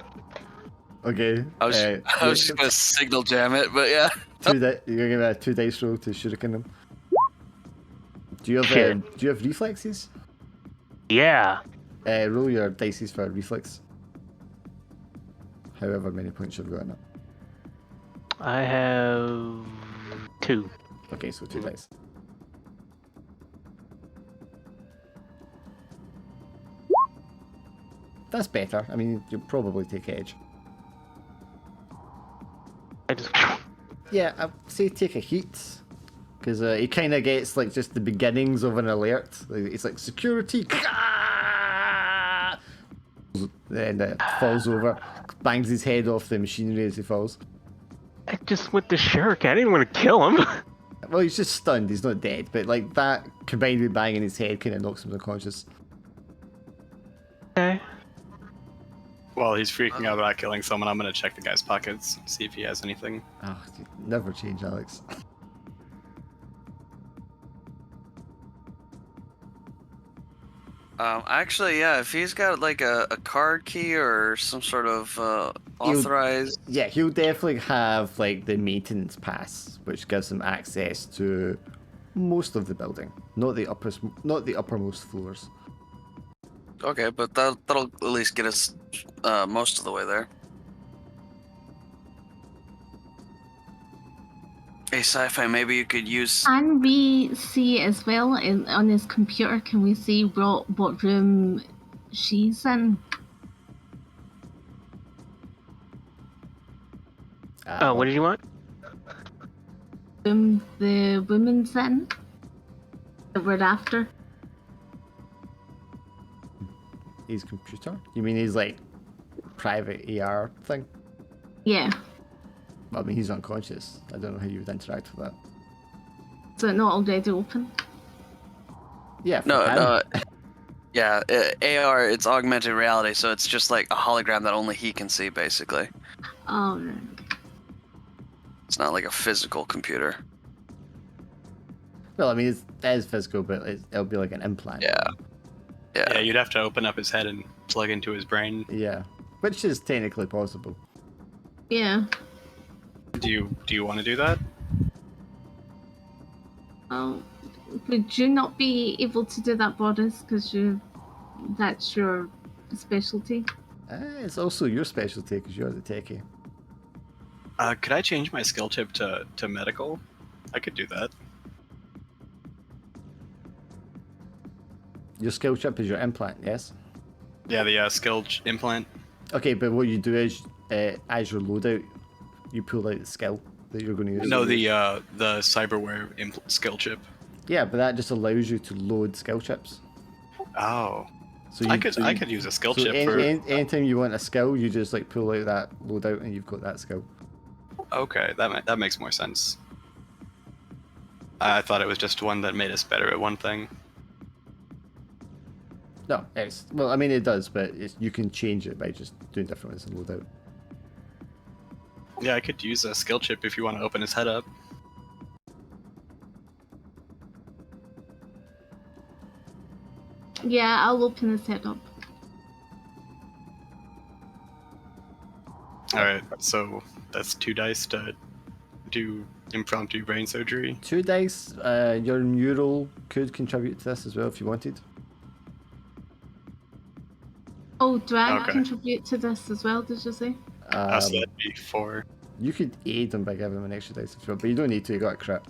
Okay. I was just gonna signal jam it, but yeah. You're gonna give me a 2 dice roll to shuriken him. Do you have reflexes? Yeah. Roll your dices for reflex. However many points you've got in it. I have 2. Okay, so 2 dice. That's better. I mean, you'll probably take edge. I just. Yeah, I'd say take a heat. Because he kind of gets, just the beginnings of an alert. It's like, security! Then falls over, bangs his head off the machinery as he falls. I just went to shuriken. I didn't want to kill him. Well, he's just stunned. He's not dead. But, that, combined with banging his head, kind of knocks him unconscious. Okay. While he's freaking out about killing someone, I'm gonna check the guy's pockets, see if he has anything. Oh, never change, Alex. Actually, yeah, if he's got a card key or some sort of authorized. Yeah, he'll definitely have the maintenance pass, which gives him access to most of the building, not the uppermost floors. Okay, but that'll at least get us most of the way there. Hey, Sci-Fi, maybe you could use. Can we see as well on his computer? Can we see what room she's in? What did you want? Room the woman's in that we're after. His computer? You mean his private AR thing? Yeah. I mean, he's unconscious. I don't know how you would interact with that. Is it not already open? Yeah. No. Yeah, AR, it's augmented reality, so it's just like a hologram that only he can see, basically. Oh, right. It's not like a physical computer. Well, I mean, it is physical, but it'll be like an implant. Yeah. Yeah, you'd have to open up his head and plug into his brain. Yeah, which is technically possible. Yeah. Do you want to do that? Oh, would you not be able to do that, Boris? Because that's your specialty. It's also your specialty because you're the techie. Could I change my skill chip to medical? I could do that. Your skill chip is your implant, yes? Yeah, the implant. Okay, but what you do is, as your loadout, you pull out the skill that you're going to use. No, the cyberware skill chip. Yeah, but that just allows you to load skill chips. Oh. So I could use a skill chip for. Anytime you want a skill, you just like pull out that loadout and you've got that skill. Okay, that makes more sense. I thought it was just one that made us better at one thing. No, well, I mean it does, but you can change it by just doing different ones in loadout. Yeah, I could use a skill chip if you want to open his head up. Yeah, I'll open the setup. Alright, so that's 2 dice to do impromptu brain surgery. 2 dice. Your neural could contribute to this as well if you wanted. Oh, do I Okay. contribute to this as well, did you say? So that'd be 4. You could aid them by giving them an extra dice if you want, but you don't need to. You got a crit.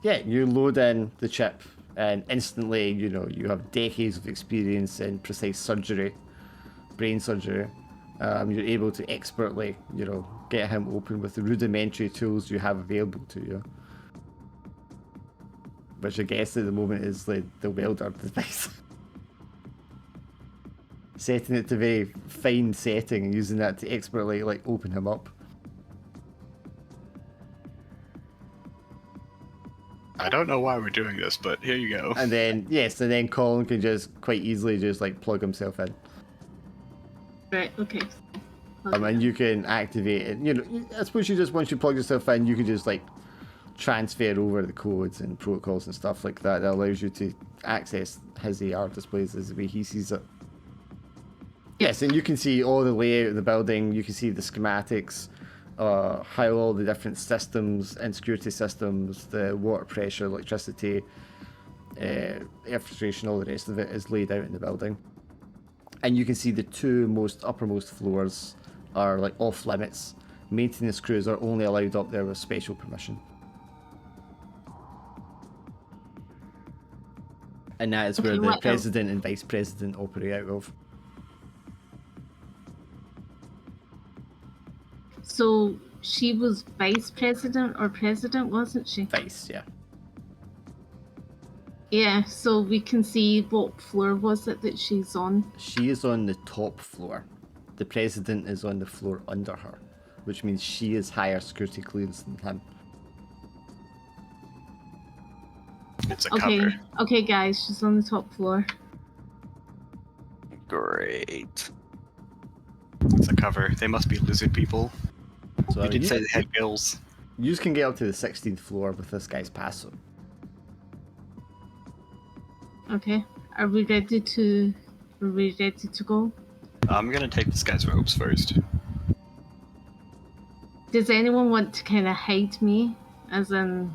Yeah, you load in the chip, and instantly, you have decades of experience in precise surgery, brain surgery. You're able to expertly, get him open with the rudimentary tools you have available to you. Which I guess at the moment is like the welder device. Setting it to very fine setting and using that to expertly open him up. I don't know why we're doing this, but here you go. And then Colin can just quite easily just plug himself in. Right, okay. And you can activate it. I suppose once you plug yourself in, you can just transfer over the codes and protocols and stuff like that. That allows you to access his AR displays as the way he sees it. Yes, and you can see all the layout of the building. You can see the schematics, how all the different systems and security systems, the water pressure, electricity, air filtration, all the rest of it is laid out in the building. And you can see the 2 uppermost floors are off limits. Maintenance crews are only allowed up there with special permission. And that is where the president and vice president operate out of. So she was vice president or president, wasn't she? Vice, yeah. Yeah, so we can see what floor was it that she's on. She is on the top floor. The president is on the floor under her, which means she is higher security clearance than him. It's a cover. Okay, guys, she's on the top floor. Great. It's a cover. They must be lizard people. So You did say they had gills. you can get up to the 16th floor with this guy's passo. Okay, are we ready to go? I'm gonna take this guy's robes first. Does anyone want to kind of hide me, as in,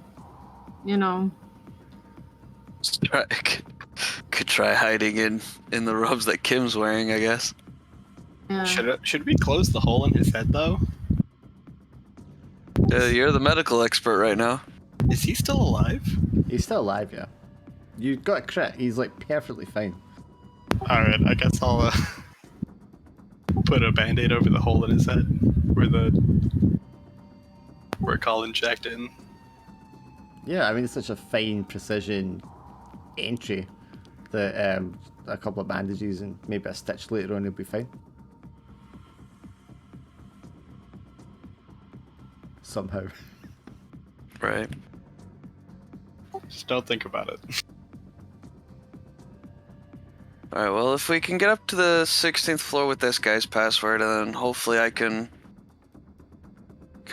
Could try hiding in the robes that Kim's wearing, I guess. Yeah. Should we close the hole in his head though? You're the medical expert right now. Is he still alive? He's still alive, yeah. You got a crit. He's perfectly fine. All right, I guess I'll put a band-aid over the hole in his head where Colin checked in. Yeah, I mean it's such a fine precision entry that a couple of bandages and maybe a stitch later on, he'll be fine. Somehow. Right. Just don't think about it. Alright, well, if we can get up to the 16th floor with this guy's password, and then hopefully I can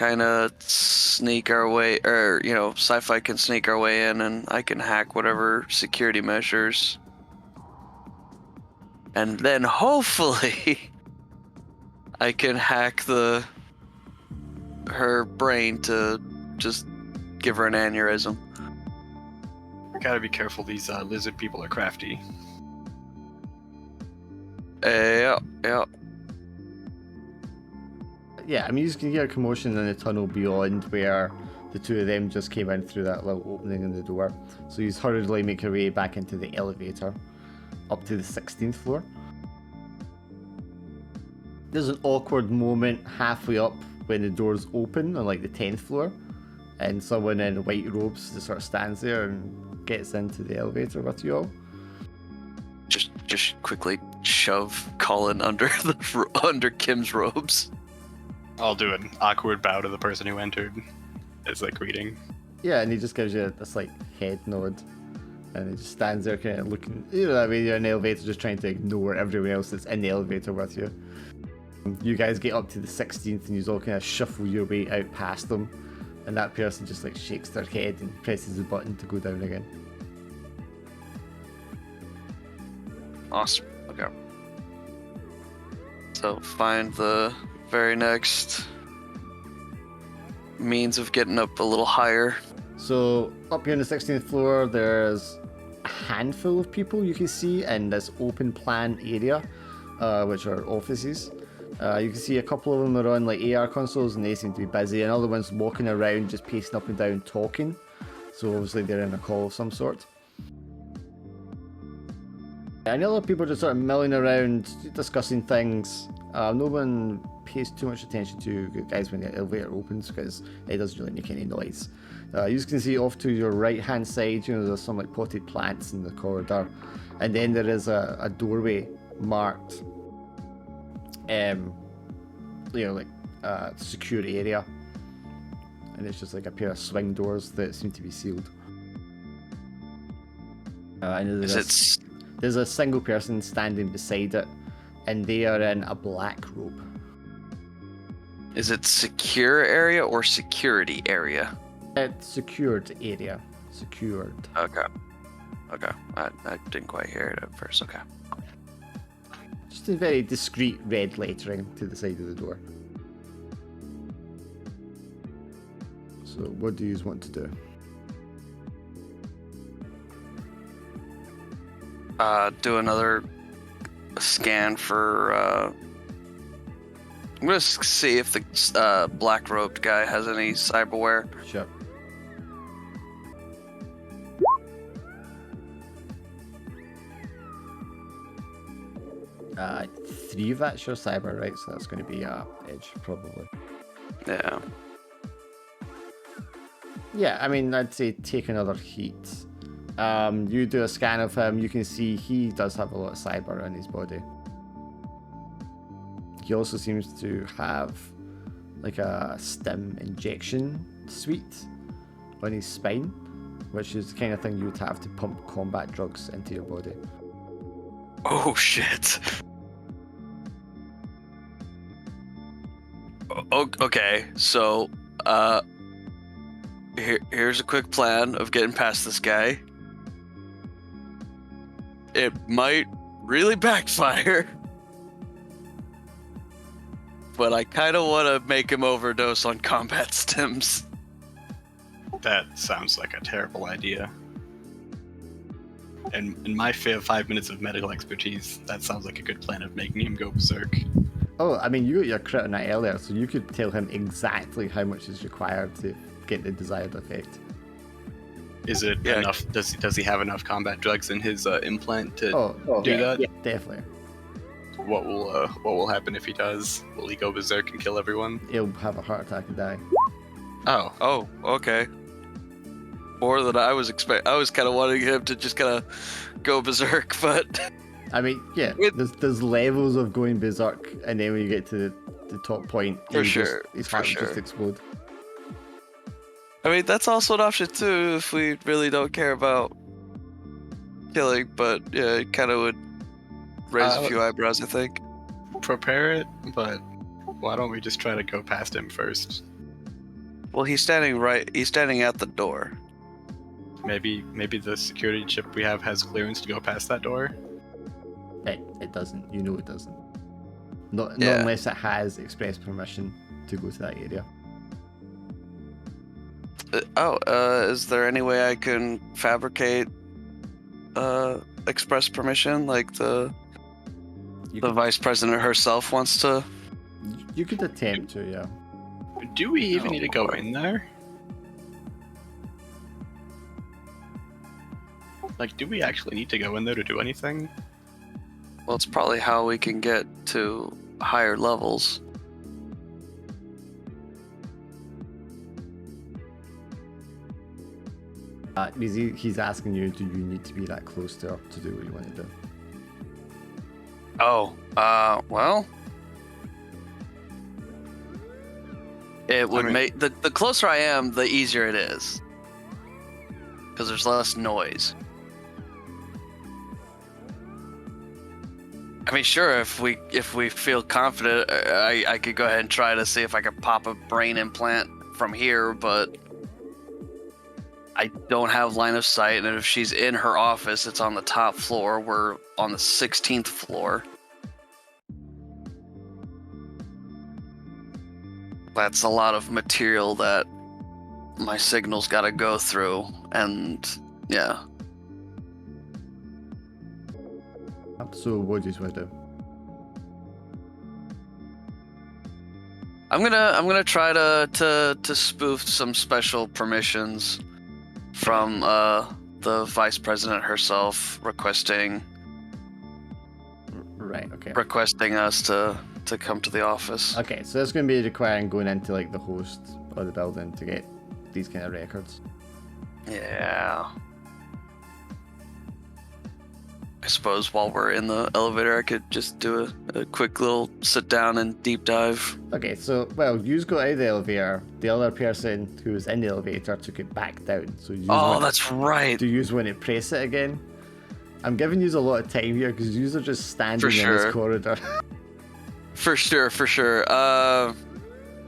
kind of sneak our way, or sci-fi can sneak our way in, and I can hack whatever security measures, and then hopefully I can hack her brain to just give her an aneurysm. Gotta be careful. These lizard people are crafty. Yeah. Yeah, I mean, you can hear a commotion in the tunnel beyond where the two of them just came in through that little opening in the door. So you hurriedly make your way back into the elevator up to the 16th floor. There's an awkward moment halfway up when the doors open on like the 10th floor, and someone in white robes just sort of stands there and gets into the elevator with you all. Just quickly shove Colin under under Kim's robes. I'll do an awkward bow to the person who entered as like greeting. Yeah, and he just gives you a slight head nod, and he just stands there kind of looking, that way you're in the elevator just trying to ignore everyone else that's in the elevator with you. You guys get up to the 16th and you all kind of shuffle your way out past them, and that person just like shakes their head and presses the button to go down again. Awesome. Okay. So find the very next means of getting up a little higher. So up here on the 16th floor, there's a handful of people you can see in this open plan area, which are offices. You can see a couple of them are on like AR consoles and they seem to be busy, and other ones walking around just pacing up and down talking. So obviously they're in a call of some sort. And other people are just sort of milling around, discussing things. No one pays too much attention to guys when the elevator opens because it doesn't really make any noise. You can see off to your right hand side, there's some like potted plants in the corridor, and then there is a doorway marked secure area, and it's just like a pair of swing doors that seem to be sealed. And there's a single person standing beside it, and they are in a black robe. Is it secure area or security area? It's secured area. Secured. Okay. I didn't quite hear it at first. Okay. Just a very discreet red lettering to the side of the door. So what do you want to do? Do another scan for. I'm gonna see if the black robed guy has any cyberware. Sure. Three of that's your cyber, right? So that's going to be edge, probably. Yeah. Yeah, I mean, I'd say take another heat. You do a scan of him, you can see he does have a lot of cyber in his body. He also seems to have like a stim injection suite on his spine, which is the kind of thing you would have to pump combat drugs into your body. Oh shit. Okay, so here's a quick plan of getting past this guy. It might really backfire, but I kind of want to make him overdose on combat stims. That sounds like a terrible idea. And in my 5 minutes of medical expertise, that sounds like a good plan of making him go berserk. Oh, I mean, you got your crit on that earlier, so you could tell him exactly how much is required to get the desired effect. Is it enough? Does he have enough combat drugs in his implant to do that? Yeah, definitely. What will happen if he does? Will he go berserk and kill everyone? He'll have a heart attack and die. Oh, okay. More than I was expecting. I was kind of wanting him to just kind of go berserk, but I mean, yeah, there's levels of going berserk, and then when you get to the top point, his heart will just explode. I mean, that's also an option too if we really don't care about killing, but yeah, it kind of would raise a few eyebrows, I think. Prepare it, but why don't we just try to go past him first? Well, he's standing at the door. Maybe the security chip we have has clearance to go past that door. It doesn't. You know it doesn't. Not Yeah. unless it has express permission to go to that area. Is there any way I can fabricate express permission like the vice president herself wants to? You could attempt to, yeah. Do we even need to go in there? Like, do we actually need to go in there to do anything? Well, it's probably how we can get to higher levels. He's asking you, do you need to be that close to her to do what you want to do? Oh, well, it would make the closer I am, the easier it is, because there's less noise. I mean, sure, if we feel confident, I could go ahead and try to see if I could pop a brain implant from here, but I don't have line of sight, and if she's in her office, it's on the top floor. We're on the 16th floor. That's a lot of material that my signal's got to go through, and yeah. So what do you want to do? I'm gonna try to spoof some special permissions from the vice president herself requesting us to come to the office. Okay, so that's going to be requiring going into like the host of the building to get these kind of records. Yeah. I suppose while we're in the elevator, I could just do a quick little sit down and deep dive. Okay, so, you've got out of the elevator. The other person who was in the elevator took it back down. So that's right. Do you want to press it again? I'm giving you a lot of time here because you are just standing in this corridor. For sure.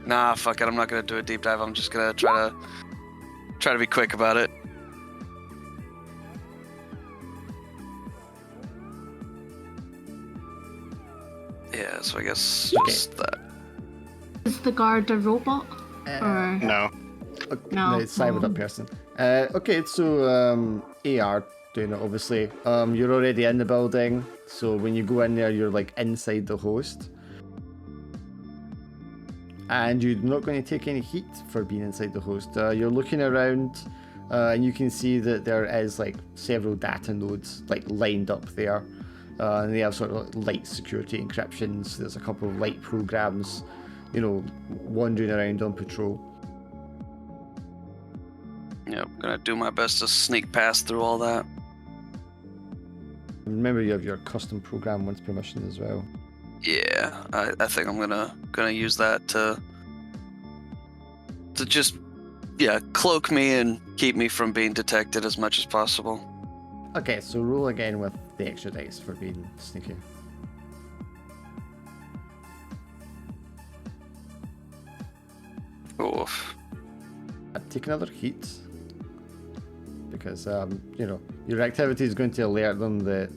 Nah, fuck it. I'm not gonna do a deep dive. I'm just gonna try to be quick about it. Yeah, so I guess just that. Is the guard a robot? Or... No. No, it's cybered up person. Okay, so AR doing it obviously. You're already in the building, so when you go in there, you're like inside the host. And you're not going to take any heat for being inside the host. You're looking around, and you can see that there is like several data nodes like lined up there. And they have sort of like light security encryptions. There's a couple of light programs, wandering around on patrol. Yeah, I'm gonna do my best to sneak past through all that. Remember, you have your custom program once permission as well. Yeah, I think I'm gonna use that to just cloak me and keep me from being detected as much as possible. Okay, so roll again with the extra dice for being sneaky. Oof. I'd take another heat because your activity is going to alert them that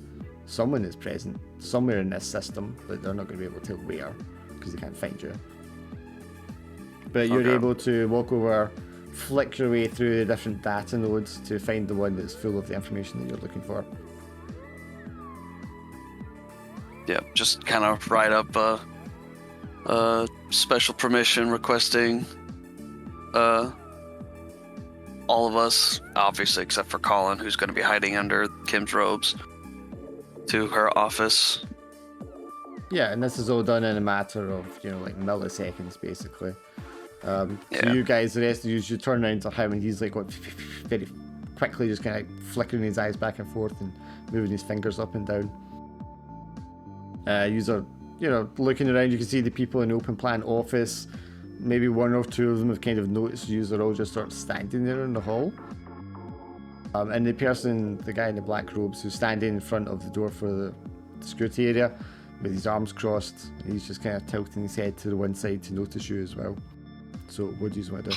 someone is present somewhere in this system, but they're not going to be able to tell where because they can't find you. But you're able to walk over, flick your way through the different data nodes to find the one that's full of the information that you're looking for. Yeah, just kind of write up a special permission requesting all of us, obviously except for Colin, who's going to be hiding under Kim's robes, to her office. Yeah, and this is all done in a matter of, like milliseconds, basically. So you guys, the rest of you turn around to him, and he's like very quickly just kind of flickering his eyes back and forth and moving his fingers up and down. You are, looking around, you can see the people in the open plan office. Maybe one or two of them have kind of noticed you. They're all just sort of standing there in the hall. And the guy in the black robes who's standing in front of the door for the security area with his arms crossed, he's just kind of tilting his head to the one side to notice you as well. So what do you want to do?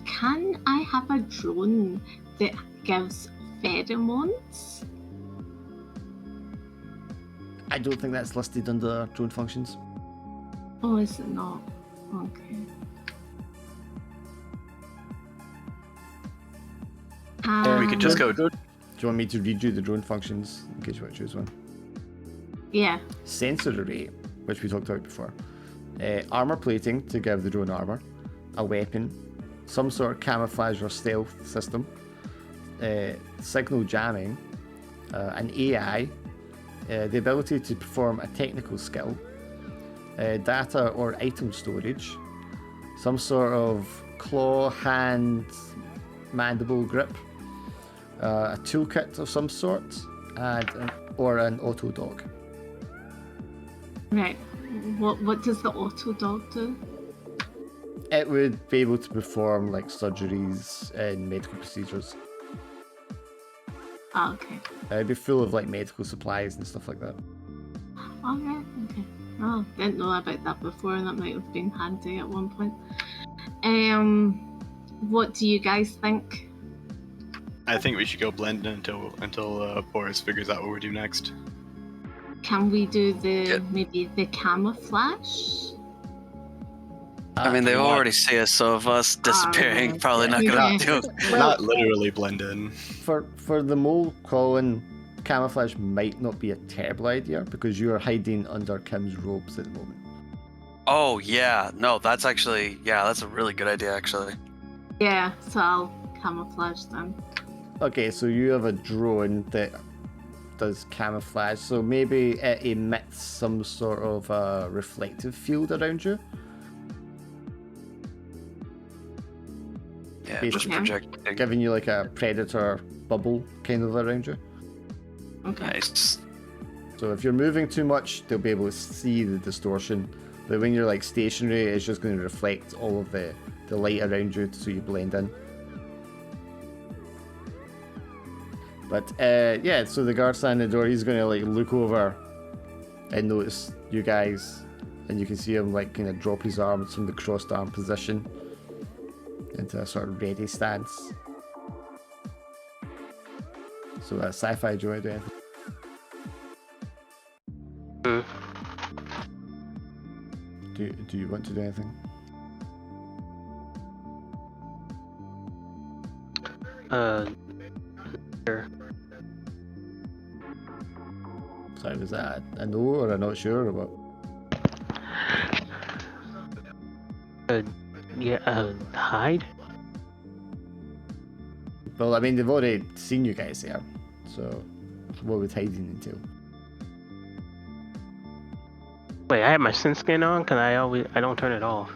Can I have a drone that gives pheromones? I don't think that's listed under drone functions. Oh, is it not? Okay. We could just go. Do you want me to read you the drone functions in case you want to choose one? Yeah. Sensor array, which we talked about before. Armor plating to give the drone armor. A weapon. Some sort of camouflage or stealth system. Signal jamming. An AI. The ability to perform a technical skill. Data or item storage. Some sort of claw, hand, mandible grip. A toolkit of some sort. Or an auto dog. Right. What does the auto dog do? It would be able to perform like surgeries and medical procedures. Oh, okay. It'd be full of like medical supplies and stuff like that. All right. Okay. Oh, didn't know about that before, and that might have been handy at one point. What do you guys think? I think we should go blend in until Boris figures out what we do next. Can we do Yeah. maybe the camouflage? I mean, they already see us, so if us disappearing, Alright. probably not Yeah. gonna do. Not literally blend in. For the mole colony, camouflage might not be a terrible idea because you are hiding under Kim's robes at the moment. Oh yeah, no, that's actually that's a really good idea actually. Yeah, so I'll camouflage them. Okay, so you have a drone that does camouflage, so maybe it emits some sort of reflective field around you. Yeah, Basically. just projecting. Giving you like a predator bubble kind of around you. Okay. Nice. So if you're moving too much, they'll be able to see the distortion. But when you're like stationary, it's just going to reflect all of the light around you so you blend in. But yeah, so the guard standing at the door, he's going to like look over and notice you guys. And you can see him like kind of drop his arms from the crossed arm position into a sort of ready stance. So sci-fi, do you want to do anything? Do you want to do anything? Sure. Sorry, was that a no or a not sure or what? Hide? Well, I mean, they've already seen you guys there, so what would hiding entail? Wait, I have my sense skin on? Cause I don't turn it off.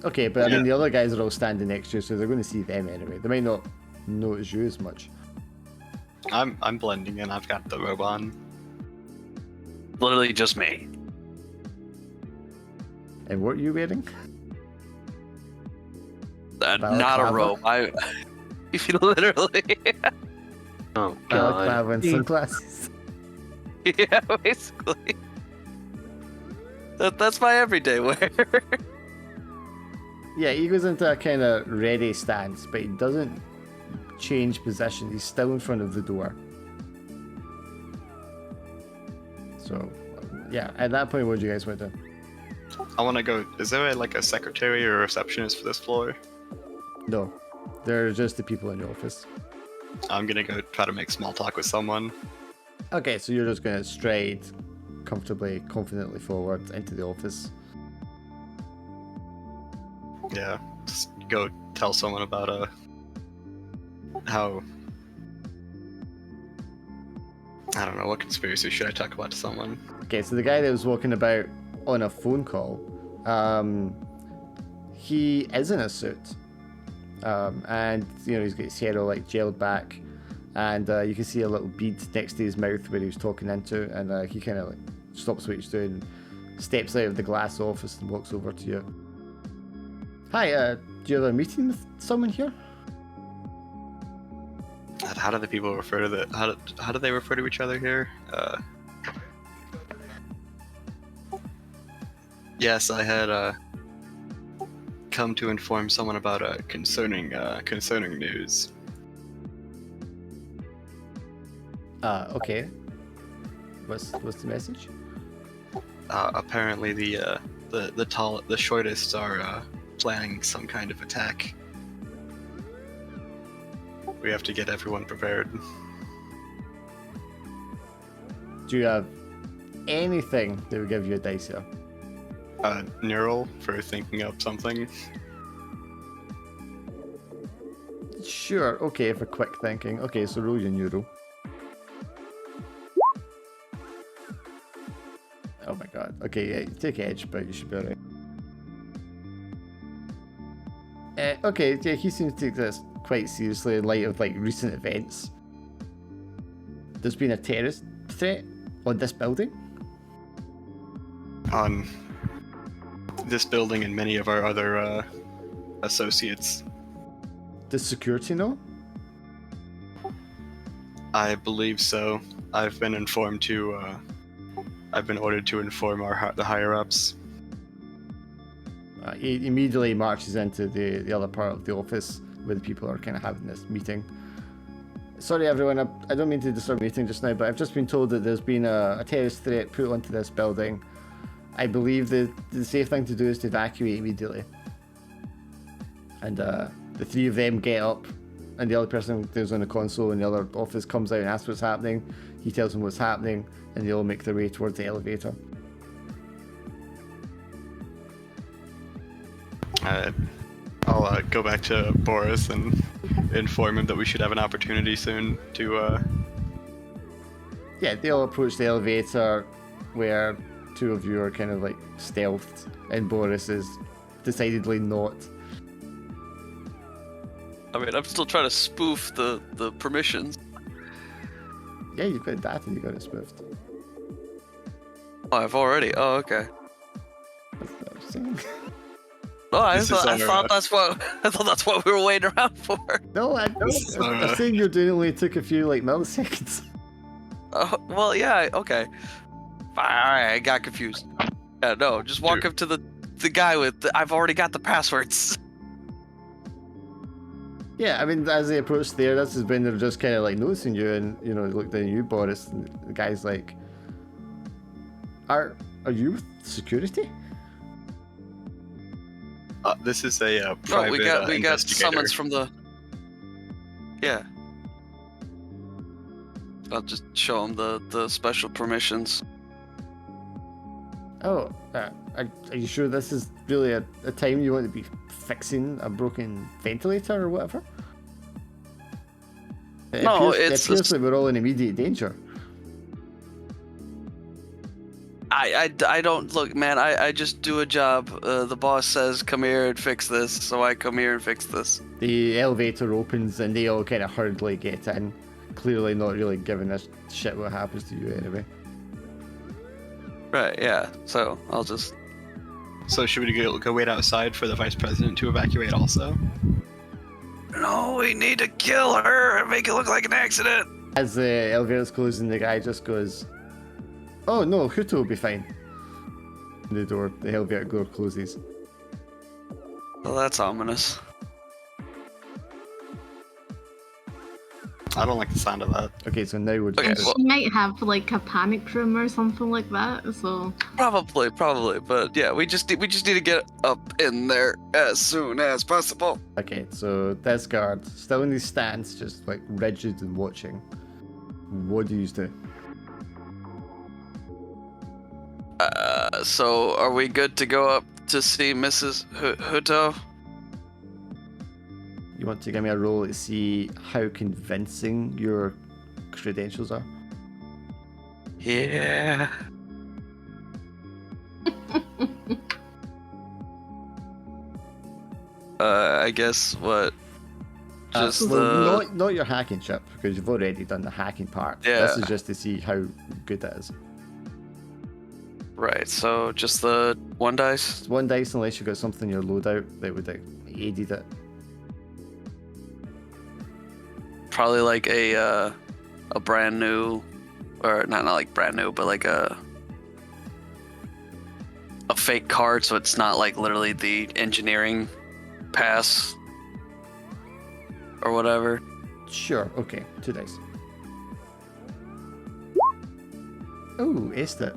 Okay, but I mean, the other guys are all standing next to you, so they're going to see them anyway. They might not notice you as much. I'm blending in. I've got the robe on. Literally just me. And what are you wearing? Not Balaclava? a robe. If you literally. Oh Balaclava and god. sunglasses. Yeah, basically. That's my everyday wear. Yeah, he goes into a kind of ready stance, but he doesn't change position. He's still in front of the door. So, yeah, at that point, what do you guys want to do? I want to go. Is there like a secretary or a receptionist for this floor? No, they're just the people in the office. I'm gonna go try to make small talk with someone. Okay, so you're just going to stride comfortably, confidently forward into the office. Yeah, just go tell someone about how. I don't know, what conspiracy should I talk about to someone? Okay, so the guy that was walking about on a phone call, he is in a suit. And, you know, he's got his hair all like gelled back. And you can see a little bead next to his mouth where he was talking into. And he kind of like stops what he's doing, steps out of the glass office and walks over to you. Hi, do you have a meeting with someone here? How do the people refer to how do they refer to each other here? Yes, I had come to inform someone about concerning news. Okay. What's the message? Apparently the shortest are planning some kind of attack. We have to get everyone prepared. Do you have anything that would give you a dice here? Neural for thinking up something. Sure, okay, for quick thinking. Okay, so roll your neural. Oh my god. Okay, yeah, you take edge, but you should be alright. Okay, yeah, he seems to take this quite seriously in light of like recent events. There's been a terrorist threat on this building. On this building and many of our other associates. Does security know? I believe so. I've been informed to. I've been ordered to inform the higher ups. He immediately marches into the other part of the office where the people are kind of having this meeting. Sorry everyone, I don't mean to disturb the meeting just now, but I've just been told that there's been a terrorist threat put onto this building. I believe the safe thing to do is to evacuate immediately. And the three of them get up, and the other person goes on the console in the other office comes out and asks what's happening. He tells them what's happening, and they all make their way towards the elevator. I'll go back to Boris and inform him that we should have an opportunity soon to. Yeah, they all approach the elevator where two of you are kind of like stealthed, and Boris is decidedly not. I mean, I'm still trying to spoof the permissions. Yeah, you've got that and you got it spoofed. Oh, I've already. Oh, okay. That's what I'm saying. Oh, I This is thought our, that's what we were waiting around for. No, I'm saying you're doing it only took a few like milliseconds. Oh, well, yeah, okay. Alright, I got confused. Yeah, no, just walk up to the guy with I've already got the passwords. Yeah, I mean, as they approach there, this is when they're just kind of like noticing you, and you know, they look down at you, Boris, and the guy's like, "Are you with security?" This is a private we got investigator. summons from the. Yeah. I'll just show him the special permissions. Oh, are you sure this is really a time you want to be fixing a broken ventilator or whatever? It appears like we're all in immediate danger. I don't look, man. I just do a job. The boss says, "Come here and fix this," so I come here and fix this. The elevator opens and they all kind of hurriedly get in, clearly not really giving a shit what happens to you anyway. Right. Yeah. So I'll just. So should we go wait outside for the vice president to evacuate also? No, we need to kill her and make it look like an accident. As the elevator's closing, the guy just goes, "Oh no, Huto will be fine." The elevator door closes. Well, that's ominous. I don't like the sound of that. Okay, so now we're Okay, just... well- She might have like a panic room or something like that. So Probably, but yeah, we just need to get up in there as soon as possible. Okay, so this guard, still in his stance, just like rigid and watching. What do you do? So are we good to go up to see Mrs. Huto? You want to give me a roll to see how convincing your credentials are? Yeah. I guess what? Just well, not your hacking chip, because you've already done the hacking part. Yeah. This is just to see how good that is. Right, so just the one dice? It's one dice unless you've got something in your loadout that would have aided it. Probably like a brand new, or not like brand new, but like a a fake card, so it's not like literally the engineering pass or whatever. Sure, okay, 2 dice. Oh, aced it.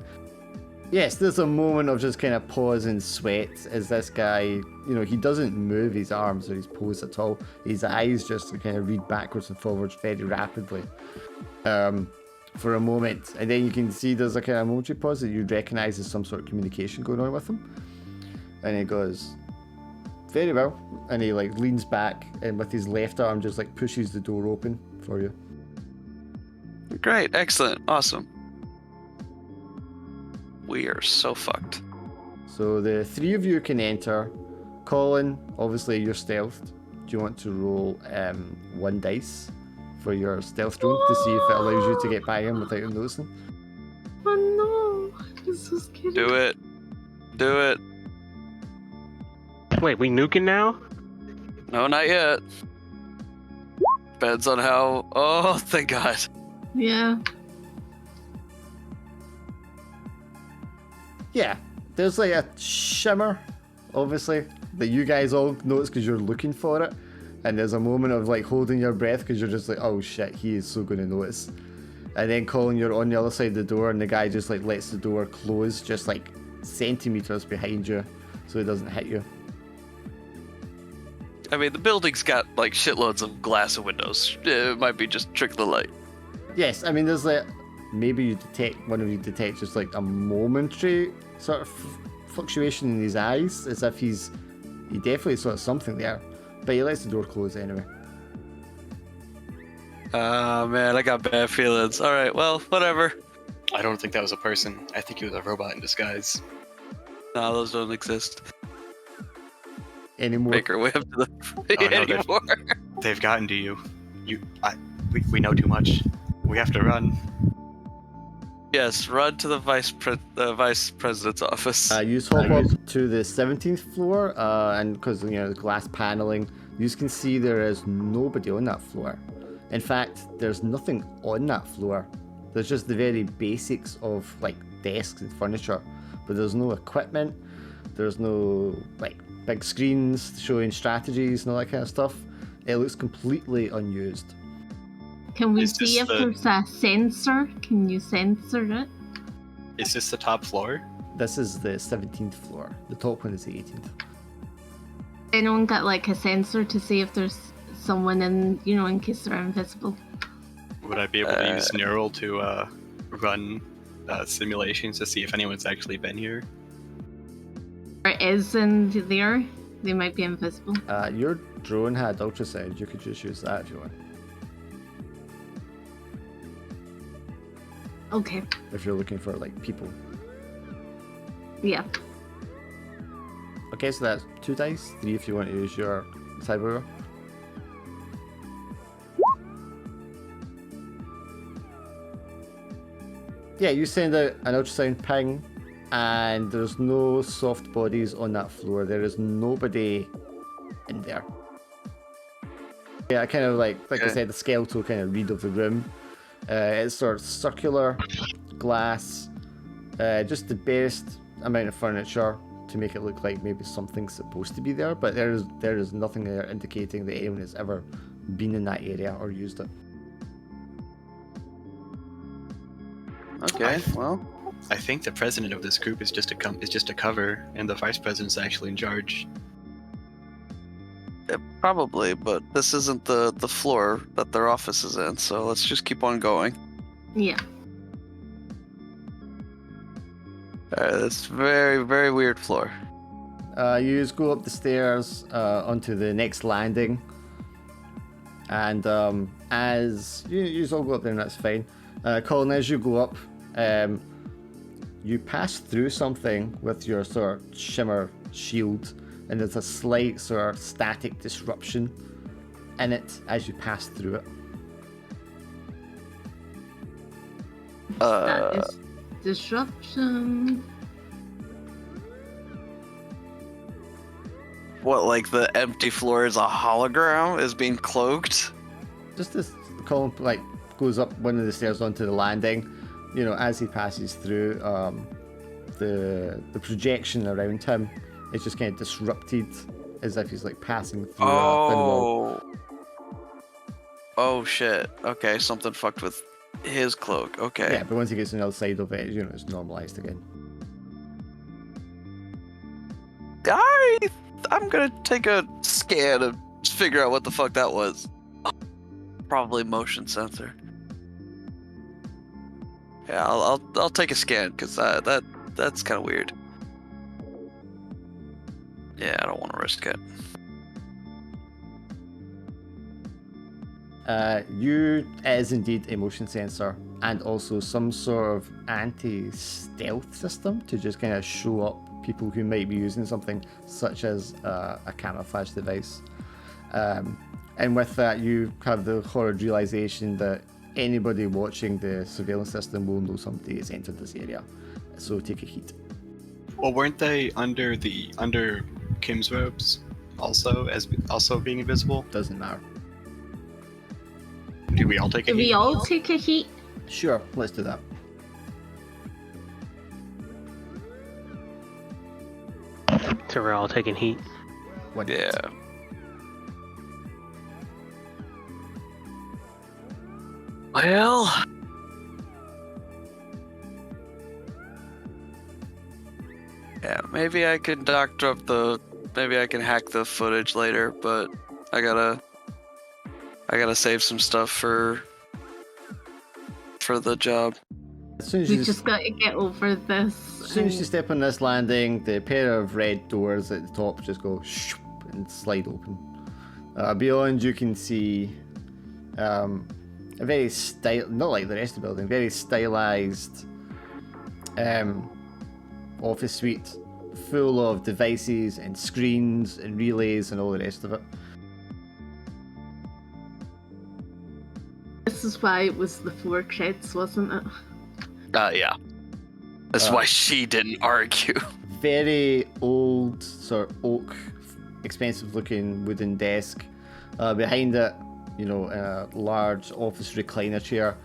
Yes, there's a moment of just kind of pause and sweat as this guy, he doesn't move his arms or his pose at all. His eyes just kind of read backwards and forwards very rapidly for a moment. And then you can see there's a kind of momentary pause that you'd recognise as some sort of communication going on with him. And he goes, very well. And he like leans back and with his left arm just like pushes the door open for you. Great, excellent, awesome. We are so fucked. So the 3 of you can enter. Colin, obviously you're stealthed. Do you want to roll 1 dice for your stealth roll to see if it allows you to get by him without him noticing? Oh no, I'm so scared. Do it. Do it. Wait, we nuking now? No, not yet. Depends on how. Oh, thank God. Yeah. Yeah, there's like a shimmer, obviously, that you guys all notice because you're looking for it. And there's a moment of like holding your breath because you're just like, oh shit, he is so going to notice. And then Colin, you're on the other side of the door and the guy just like lets the door close just like centimeters behind you so it doesn't hit you. I mean, the building's got like shitloads of glass and windows. It might be just trick the light. Yes, I mean, there's like, maybe one of you detects just like a momentary sort of fluctuation in his eyes as if he definitely saw something there. But he lets the door close anyway. Oh man, I got bad feelings. Alright, well, whatever. I don't think that was a person. I think he was a robot in disguise. No, those don't exist. Anymore. Make our way up to the Oh, no, anymore. They've gotten to you. We know too much. We have to run. Yes, run to the vice president's office. You hop up to the 17th floor, and because the glass paneling, you can see there is nobody on that floor. In fact, there's nothing on that floor. There's just the very basics of like desks and furniture, but there's no equipment. There's no like big screens showing strategies and all that kind of stuff. It looks completely unused. Can we Is this see if there's a sensor? Can you censor it? Is this the top floor? This is the 17th floor. The top one is the 18th. Anyone got like a sensor to see if there's someone in case they're invisible? Would I be able to use Neural to run simulations to see if anyone's actually been here? Or is in there? They might be invisible. Your drone had ultrasound. You could just use that if you want. Okay. If you're looking for like people. Yeah. Okay, so that's 2 dice, 3 if you want to use your cyber. Yeah, you send out an ultrasound ping, and there's no soft bodies on that floor. There is nobody in there. Yeah, I kind of like I said, the skeletal kind of read of the room. It's sort of circular, glass, just the barest amount of furniture to make it look like maybe something's supposed to be there, but there is nothing there indicating that anyone has ever been in that area or used it. Okay, well, I think the president of this group is just a cover, and the vice president's actually in charge. yeah, probably, but this isn't the floor that their office is in, so let's just keep on going. Yeah. It's very, very weird floor. You just go up the stairs onto the next landing, and as you all go up there, and that's fine. Colin, as you go up, you pass through something with your sort of shimmer shield, and there's a slight sort of static disruption in it as you pass through it. That is disruption. What, like the empty floor is a hologram, is being cloaked? Just as Colin goes up one of the stairs onto the landing, as he passes through, of the projection around him is just kind of disrupted, as if he's like passing through a thin wall. Oh shit. Okay, something fucked with his cloak. Okay. Yeah, but once he gets on the other side of it, it's normalized again. I'm gonna take a scan and figure out what the fuck that was. Probably motion sensor. Yeah, I'll take a scan because that's kind of weird. Yeah, I don't want to risk it. It is indeed a motion sensor and also some sort of anti-stealth system to just kind of show up people who might be using something such as a camouflage device. And with that, you have the horrid realization that anybody watching the surveillance system will know somebody has entered this area. So take a heat. Well, weren't they under Kim's robes also being invisible? Doesn't matter. Do we all take a Do heat? we all take a heat? Sure, let's do that. So we're all taking heat. One Yeah. hit. Well. Yeah, maybe I can doctor up maybe I can hack the footage later, but I gotta save some stuff for the job. As soon as We you just got to get over this. As soon as you step on this landing, the pair of red doors at the top just go shoop and slide open. Beyond, you can see a very not like the rest of the building, very stylized office suite full of devices and screens and relays and all the rest of it. This is why it was the 4 creds, wasn't it? Yeah. That's why she didn't argue. Very old, sort of oak, expensive looking wooden desk. Behind it, a large office recliner chair.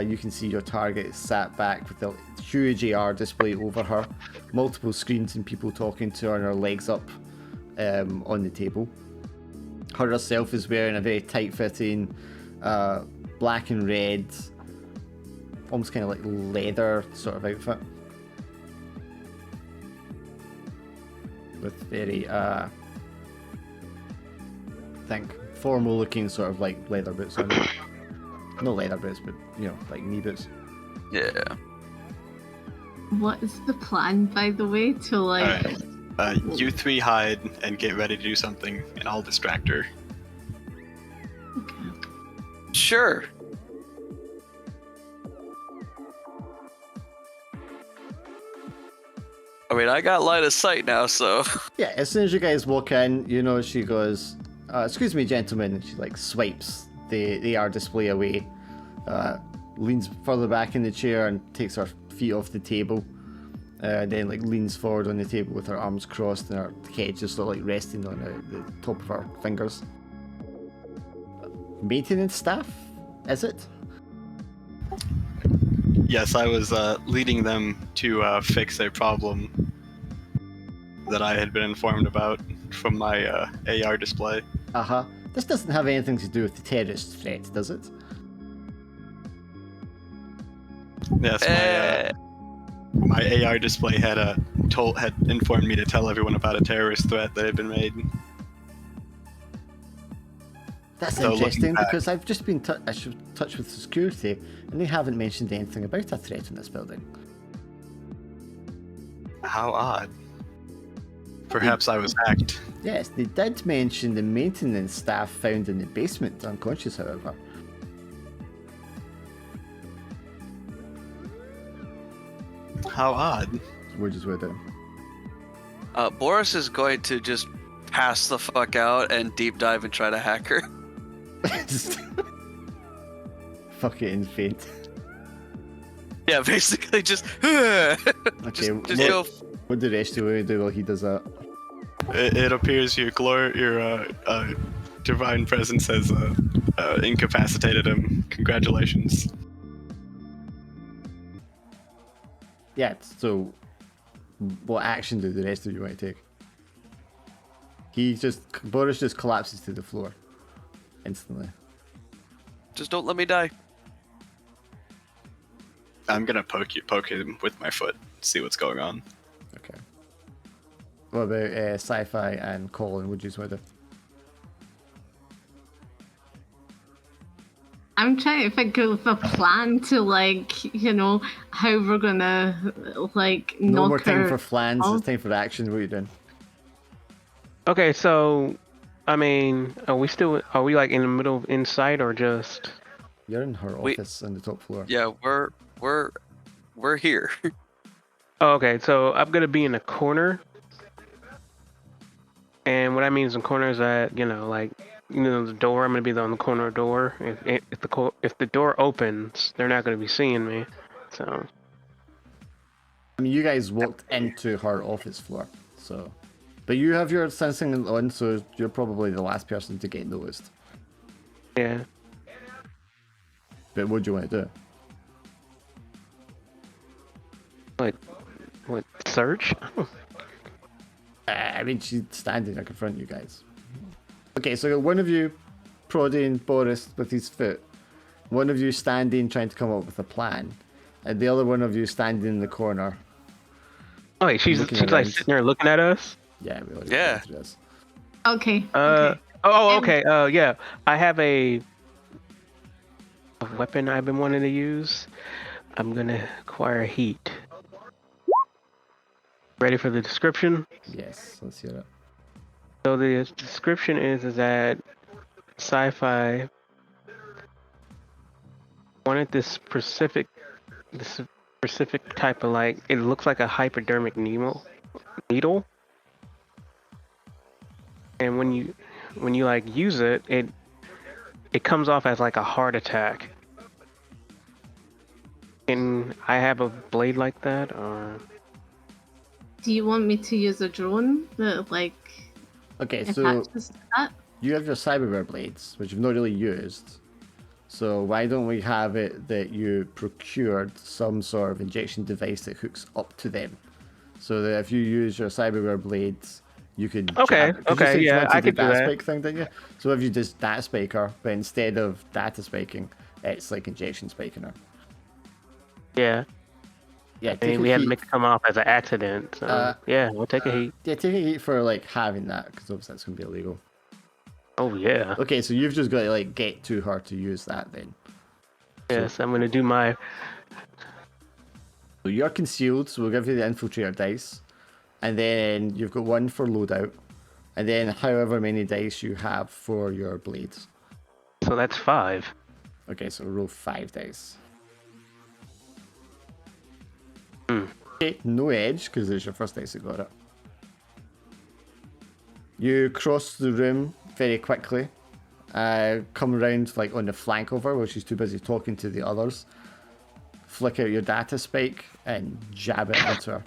You can see your target is sat back with a huge AR display over her. Multiple screens and people talking to her and her legs up on the table. Her herself is wearing a very tight-fitting black and red, almost kind of like leather sort of outfit. With very, I think, formal looking sort of like leather boots on it. No leather boots, but, like knee boots. Yeah. What is the plan, by the way, to like... Alright. You three hide and get ready to do something, and I'll distract her. Sure. I mean, I got line of sight now, so. Yeah, as soon as you guys walk in, she goes, excuse me, gentlemen. And she like swipes the AR display away, leans further back in the chair and takes her feet off the table. Then like leans forward on the table with her arms crossed and her head just sort of like resting on the top of her fingers. Maintenance staff, is it? Yes, I was leading them to fix a problem that I had been informed about from my AR display. Uh-huh. This doesn't have anything to do with the terrorist threat, does it? Yes, my AR display had informed me to tell everyone about a terrorist threat that had been made. That's So interesting looking back- because I've just been in touch with security and they haven't mentioned anything about a threat in this building. How odd. Perhaps I was hacked. Yes, they did mention the maintenance staff found in the basement, unconscious, however. How odd. We're just with them. Boris is going to just pass the fuck out and deep dive and try to hack her. Just fuck it and faint. Yeah, basically just. Okay, just go. what the rest of you do while he does that? It appears your divine presence has incapacitated him. Congratulations. Yeah, so what action do the rest of you want to take? Boris just collapses to the floor instantly. Just don't let me die. I'm gonna poke him with my foot, see what's going on. Okay. What about Sci-Fi and Colin? Would you want to do? I'm trying to think of a plan to, like, you know, how we're gonna, like, No knock more time her for flans. off. It's time for action. What are you doing? Okay, so I mean, are we like in the middle of inside or just? You're in her We- office on the top floor. Yeah, we're here. Oh, okay, so I'm gonna be in the corner, and what I mean is in the corner is that the door. I'm gonna be on the corner door. If the door opens, they're not gonna be seeing me. So I mean, you guys walked into her office floor, so. But you have your sensing on, so you're probably the last person to get noticed. yeah. But what do you want to do? What search? I mean, she's standing in front of you guys. Okay, so one of you prodding Boris with his foot, one of you standing trying to come up with a plan, and the other one of you standing in the corner. Oh wait, she's Looking like around. sitting there looking at us. Yeah, we already Yeah. went through this. Okay. Oh, Um, okay. Yeah. I have a weapon I've been wanting to use. I'm gonna acquire heat. Ready for the description? Yes, let's hear it. So the description is that sci-fi wanted this specific type of, like, it looks like a hypodermic needle. And when you like use it, it comes off as like a heart attack. And I have a blade like that, or do you want me to use a drone that, like, Okay, so attaches to that? you have your cyberware blades, which you've not really used. So why don't we have it that you procured some sort of injection device that hooks up to them, so that if you use your cyberware blades, you can. Okay, jab it. 'Cause you okay, said you yeah, wanted to I could do data that. spike thing, didn't you? So if you just data spike her, but instead of data spiking, it's like injection spiking her. yeah. Yeah, I take mean, a we had to heat. make it come off as an accident. So yeah, we'll take a heat. Yeah, take a heat for like having that, because obviously that's gonna be illegal. Oh yeah. Okay, so you've just got to like get to her to use that then. Yes, I'm gonna do my. So you're concealed, so we'll give you the infiltrator dice, and then you've got one for loadout, and then however many dice you have for your blades. So that's 5. Okay, so roll 5 dice. Hmm. Okay, no edge, because it's your first dice that got it. You cross the room very quickly, come around like on the flank of her while she's too busy talking to the others, flick out your data spike and jab it into her.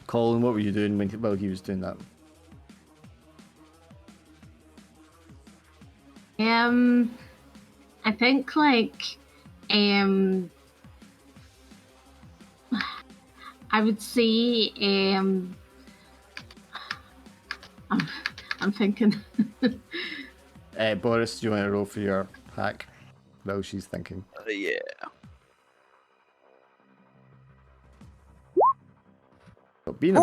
Colin, what were you doing while he was doing that? I think, like, I would say, I'm thinking. Boris, do you want to roll for your hack while she's thinking? Yeah. But being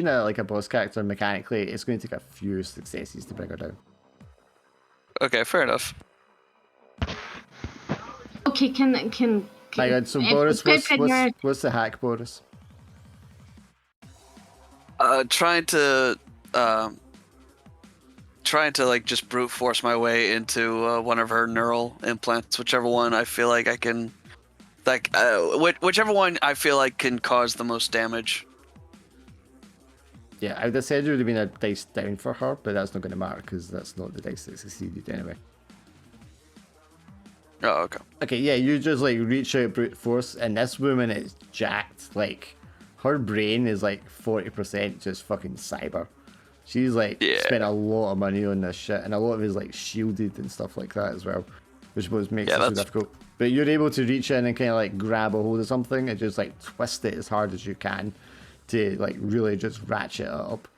like a boss character mechanically, it's going to take a few successes to bring her down. Okay, fair enough. Okay, can My God, so if Boris, it's good in your- what's the hack, Boris? Trying to like just brute force my way into one of her neural implants, whichever one I feel like I can, like, whichever one I feel like can cause the most damage. Yeah, I would have said it would have been a dice down for her, but that's not going to matter because that's not the dice that succeeded anyway. Oh, okay. Okay, yeah, you just like reach out brute force, and this woman is jacked. Like, her brain is like 40% just fucking cyber. She's like spent a lot of money on this shit, and a lot of it is like shielded and stuff like that as well, which makes it so difficult. But you're able to reach in and kind of like grab a hold of something and just like twist it as hard as you can. to like really just ratchet it up,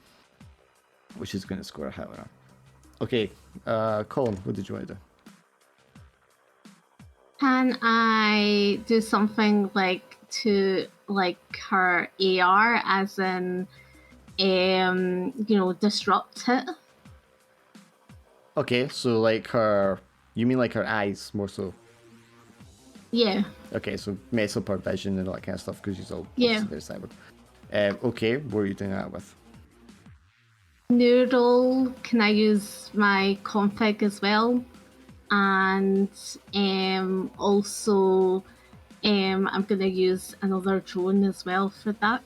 which is going to score a hit on her. Okay, Colin, what did you want to do? Can I do something like to like her AR, as in, disrupt it? Okay, so like her, you mean like her eyes more so? Yeah. Okay, so mess up her vision and all that kind of stuff because she's all Yeah. very cyber. Okay, what are you doing that with? Noodle, can I use my config as well? And also, I'm going to use another drone as well for that.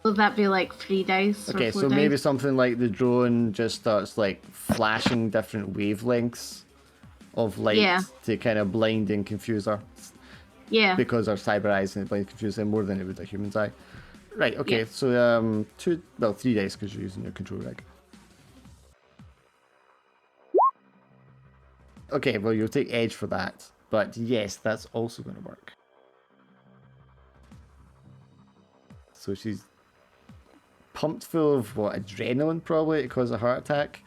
Will that be like 3 dice? Okay, or 4 so dice? maybe something like the drone just starts like flashing different wavelengths of light Yeah. to kind of blind and confuse her. Yeah. Because our cyber eyes and it blinds and confuse them more than it would a human's eye. Right, okay, Yeah. so 3 dice because you're using your control rig. Okay, well you'll take edge for that, but yes, that's also going to work. So she's pumped full of adrenaline probably to cause a heart attack.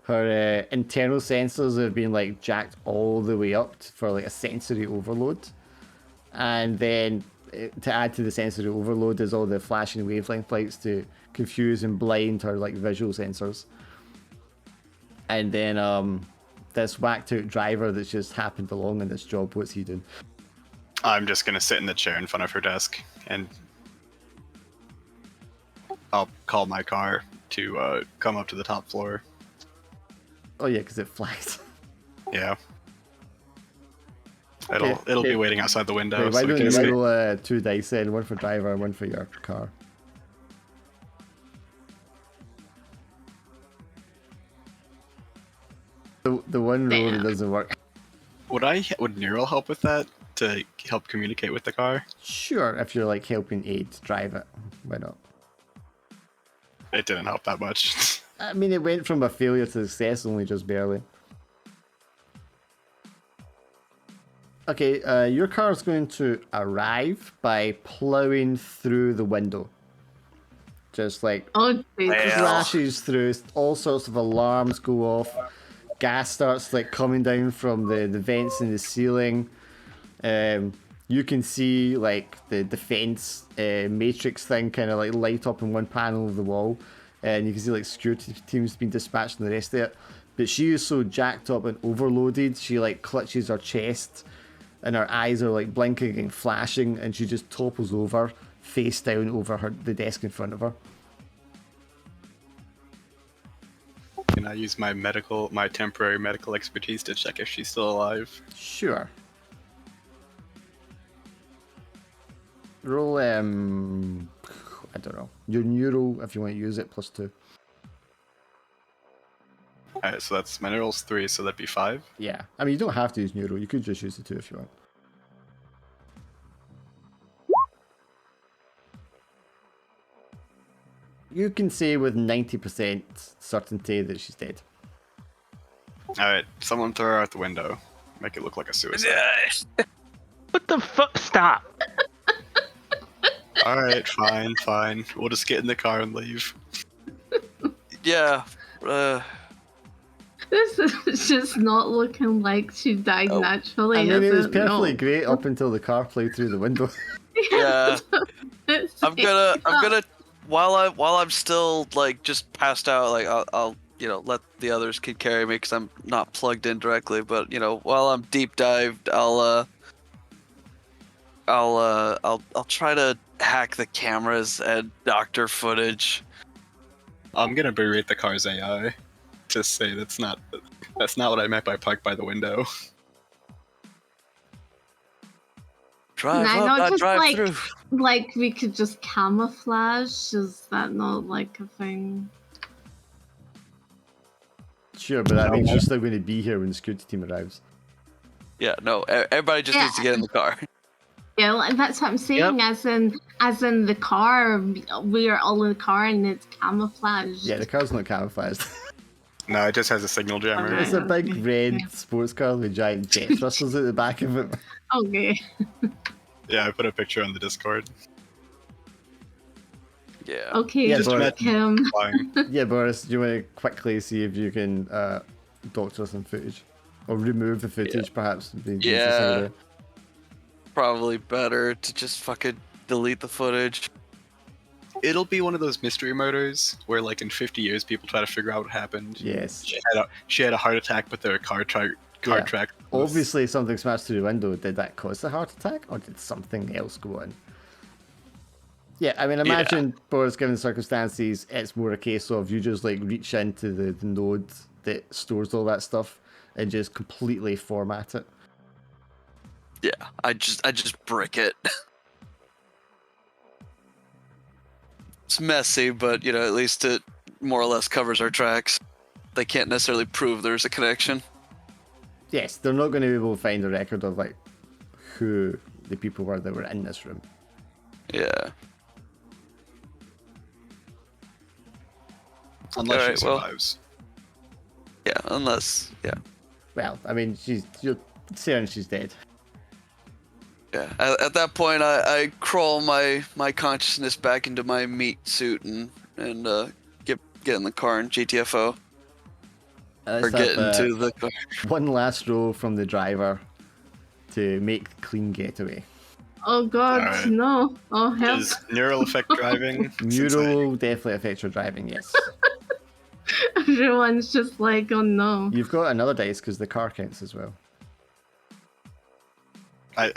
Her internal sensors have been like jacked all the way up for like a sensory overload, and then to add to the sensory overload is all the flashing wavelength lights to confuse and blind her like visual sensors. And then this whacked out driver that's just happened along in this job, what's he doing? I'm just gonna sit in the chair in front of her desk, and I'll call my car to come up to the top floor. Oh yeah, because it flagged. Yeah. It'll be waiting outside the window. Wait, why so we don't can you see. roll 2 dice then, one for driver and one for your car. The one roll that doesn't work. Would Neural help with that to help communicate with the car? Sure, if you're like helping Aid drive it, why not? It didn't help that much. I mean, it went from a failure to success only just barely. Okay, your car is going to arrive by plowing through the window. Just like Oh, Jesus. crashes through, all sorts of alarms go off. Gas starts like coming down from the vents in the ceiling. You can see like the defense matrix thing kind of like light up in one panel of the wall, and you can see like security teams being dispatched and the rest of it. But she is so jacked up and overloaded, she like clutches her chest, and her eyes are like blinking and flashing, and she just topples over, face down over the desk in front of her. Can I use my temporary medical expertise to check if she's still alive? Sure. Roll, I don't know. Your neuro, if you want to use it, +2. Alright, so that's my neural's 3, so that'd be 5. Yeah. I mean, you don't have to use neuro. You could just use the 2 if you want. You can say with 90% certainty that she's dead. Alright, someone throw her out the window. Make it look like a suicide. What the fuck? Stop. Alright, fine. We'll just get in the car and leave. Yeah. This is just not looking like she died naturally. I mean, it was is it? No. perfectly great up until the car flew through the window. Yeah. It's I'm gonna while I'm still like just passed out, like I'll let the others kid carry me because I'm not plugged in directly. But while I'm deep dived, I'll try to hack the cameras and doctor footage. I'm gonna berate the car's AI. Just say that's not what I meant by park by the window. Drive Can I up, not not just drive like through. like we could just camouflage? Is that not like a thing? Sure, but that means you're still going to be here when the security team arrives. Yeah, no, everybody just needs to get in the car. Yeah, and that's what I'm saying. Yep. As in the car, we are all in the car and it's camouflaged. Yeah, the car's not camouflaged. No, it just has a signal jammer. Alright. It's a big red Yeah. sports car with giant jet thrusters at the back of it. Okay. Yeah, I put a picture on the Discord. Yeah. Okay, Yeah, Just but- imagine flying. Yeah, Boris, do you want to quickly see if you can doctor some footage? Or remove the footage, perhaps? Would be the easiest thing to Yeah. do. Probably better to just fucking delete the footage. It'll be one of those mystery murders where, like, in 50 years, people try to figure out what happened. Yes. She had a heart attack, but there were car Yeah. tracks. Obviously, something smashed through the window. Did that cause the heart attack, or did something else go on? Yeah, I mean, imagine, Boris, given the circumstances, it's more a case of you just, like, reach into the node that stores all that stuff and just completely format it. Yeah, I just brick it. It's messy, but you know, at least it more or less covers our tracks. They can't necessarily prove there's a connection. Yes, they're not going to be able to find a record of, like, who the people were that were in this room. Yeah. Unless Alright, she well- survives. Yeah, unless Well, I mean, you're saying she's dead. yeah. At that point, I crawl my consciousness back into my meat suit and get in the car and GTFO or Let's get have, into the car. one last roll from the driver to make a clean getaway. Oh god, Alright. no. Oh help. Does neural affect driving? Since Neural will definitely affect your driving, yes. Everyone's just like, oh no. You've got another dice because the car counts as well. I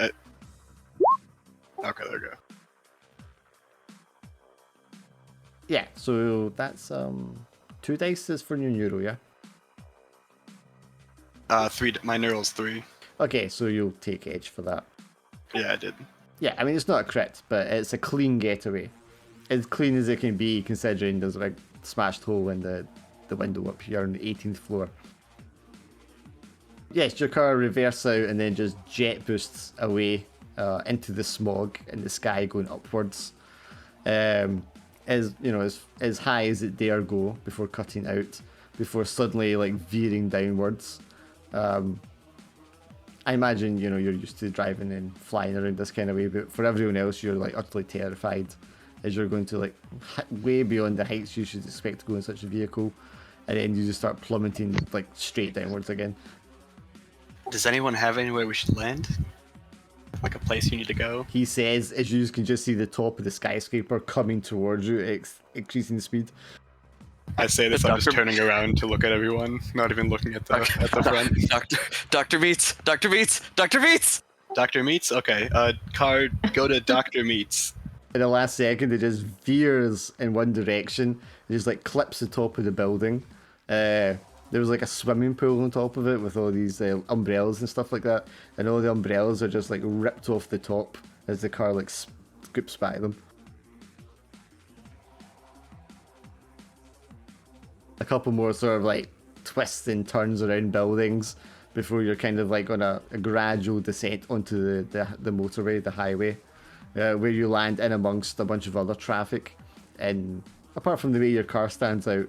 okay, there we go. Yeah, so that's 2 dice is for your neuro, yeah? 3. My neural's 3. Okay, so you'll take edge for that. Yeah, I did. Yeah, I mean, it's not a crit, but it's a clean getaway. As clean as it can be, considering there's a big smashed hole in the window up here on the 18th floor. Yes, your car reverses out and then just jet boosts away into the smog in the sky going upwards. As you know, as high as it dare go before cutting out, before suddenly like veering downwards. I imagine, you know, you're used to driving and flying around this kind of way, but for everyone else, you're like utterly terrified as you're going to like way beyond the heights you should expect to go in such a vehicle, and then you just start plummeting like straight downwards again. Does anyone have anywhere we should land? Like a place you need to go? He says, as you can just see the top of the skyscraper coming towards you, increasing the speed. I say this, I'm just Doctor- turning around to look at everyone, not even looking at the front. Dr. Meats. Dr. Meats? Okay, car, go to Dr. Meats. In the last second, it just veers in one direction. It just like clips the top of the building. There was like a swimming pool on top of it with all these umbrellas and stuff like that. And all the umbrellas are just like ripped off the top as the car like scoops by them. A couple more sort of like twists and turns around buildings before you're kind of like on a gradual descent onto the motorway, the highway. Where you land in amongst a bunch of other traffic, and apart from the way your car stands out,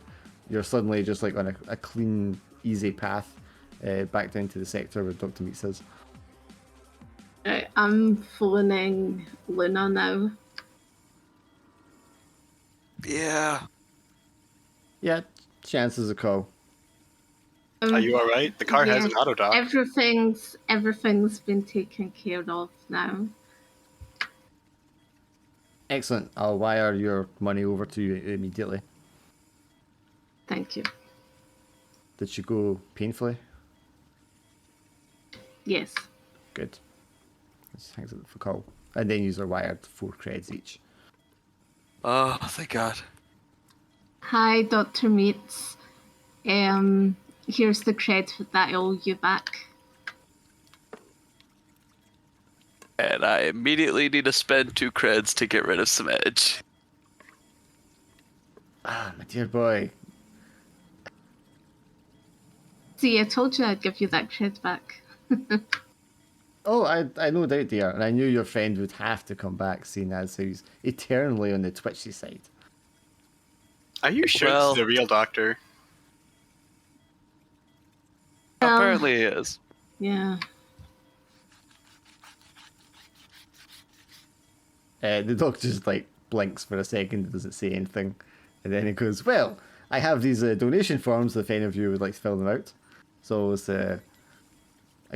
you're suddenly just like on a clean, easy path back down to the sector where Dr. Meats is. Right, I'm phoning Luna now. Yeah. Yeah, chances a call. Are you alright? The car has an auto dock. Everything's been taken care of now. Excellent. I'll wire your money over to you immediately. Thank you. Did she go painfully? Yes. Good. Just hangs up for call. And then use are wired 4 creds each. Oh, thank God. Hi, Dr. Meats. Here's the cred that I owe you back. And I immediately need to spend 2 creds to get rid of some edge. Ah, my dear boy. See, I told you I'd give you that cred back. Oh, I no doubt, dear. And I knew your friend would have to come back, seeing as he's eternally on the twitchy side. Are you sure Well- this is a real doctor? Well, Apparently he is. Yeah. The doctor just like blinks for a second and doesn't say anything, and then he goes, "Well, I have these donation forms if any of you would like to fill them out." So it's a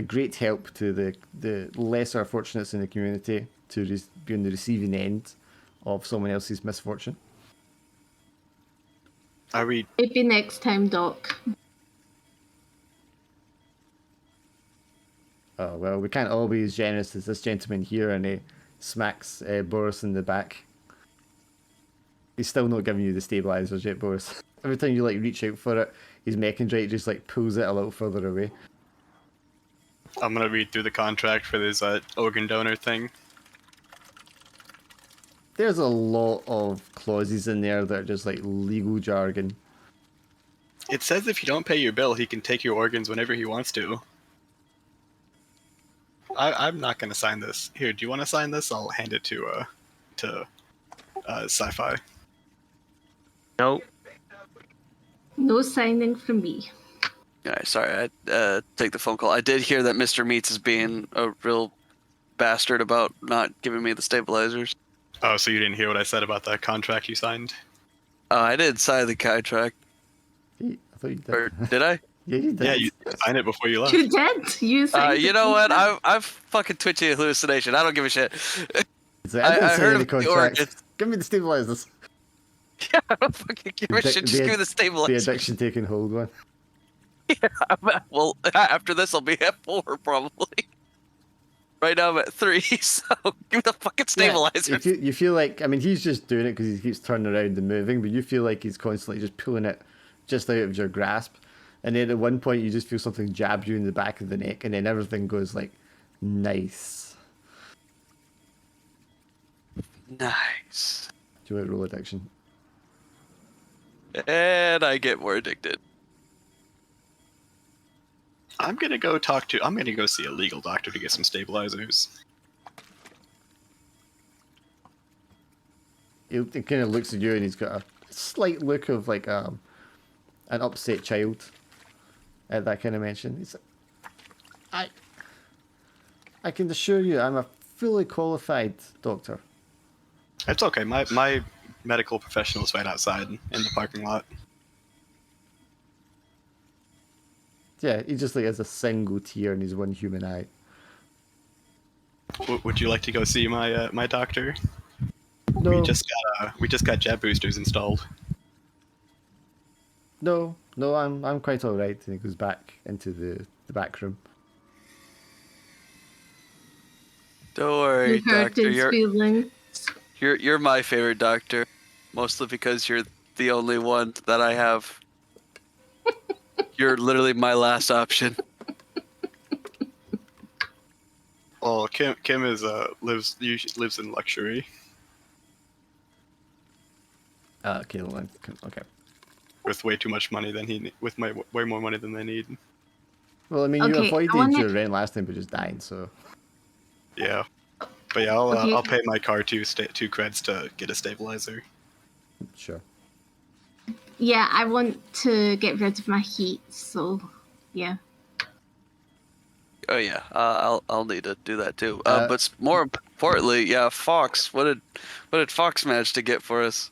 great help to the lesser fortunates in the community to be on the receiving end of someone else's misfortune. Are we? Maybe next time, Doc. Oh, well, we can't all be as generous as this gentleman here, and he smacks Boris in the back. He's still not giving you the stabilizers yet, Boris. Every time you like reach out for it, his mechanidrate just like pulls it a little further away. I'm gonna read through the contract for this organ donor thing. There's a lot of clauses in there that are just like legal jargon. It says if you don't pay your bill, he can take your organs whenever he wants to. I'm not gonna sign this. Here, do you want to sign this? I'll hand it to s2e5. Nope. No signing from me. Yeah, sorry, I take the phone call. I did hear that Mr. Meats is being a real bastard about not giving me the stabilizers. Oh, so you didn't hear what I said about that contract you signed? I did sign the contract. I thought you did. Or did I? Yeah, you did. Yeah, you signed it before you left. You did. You signed You the know what? contract. I've fucking twitchy hallucination. I don't give a shit. It's like, I didn't I sign heard any of the contracts. organs. Give me the stabilizers. Yeah, I don't fucking give a shit. Just give me the The stabilizers. addiction taking hold one. Well, after this, I'll be at 4 probably. Right now I'm at 3, so give me the fucking stabilizers. You feel like, I mean, he's just doing it because he keeps turning around and moving, but you feel like he's constantly just pulling it just out of your grasp. And then at one point, you just feel something jab you in the back of the neck, and then everything goes like, nice. Nice. Do you want to roll addiction? And I get more addicted. I'm gonna go see a legal doctor to get some stabilizers. He kind of looks at you, and he's got a slight look of like an upset child at that kind of mention. He's like, I can assure you, I'm a fully qualified doctor. It's okay. My medical professional is right outside in the parking lot. Yeah, he just like has a single tear in his one human eye. Would you like to go see my doctor? No, We just got jab boosters installed. no, I'm quite all right. And he goes back into the back room. Don't worry, You hurt doctor. his feelings. You're my favorite doctor, mostly because you're the only one that I have. You're literally my last option. Well, Kim is lives in luxury Okay, okay. with way too much money way more money than they need. Well, I mean, Okay, you I avoided wanna- your rent last time, but just dying. So Yeah, but yeah, Okay. I'll pay my car two creds to get a stabilizer. sure. Yeah, I want to get rid of my heat, so yeah. Oh yeah, I'll need to do that too. Uh, But more importantly, yeah, Fox. What did Fox manage to get for us?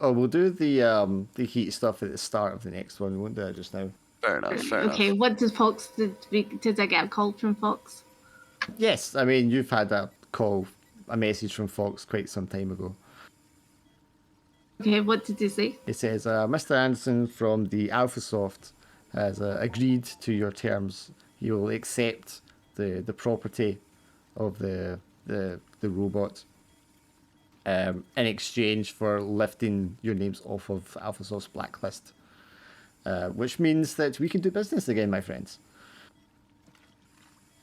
Oh, we'll do the heat stuff at the start of the next one. We won't do that just now. Fair enough. Fair Okay, enough. what does Fox did I get a call from Fox? Yes, I mean you've had a message from Fox quite some time ago. Okay, what did he say? It says, Mr. Anderson from the AlphaSoft has agreed to your terms. He will accept the property of the robot in exchange for lifting your names off of AlphaSoft's blacklist. Which means that we can do business again, my friends.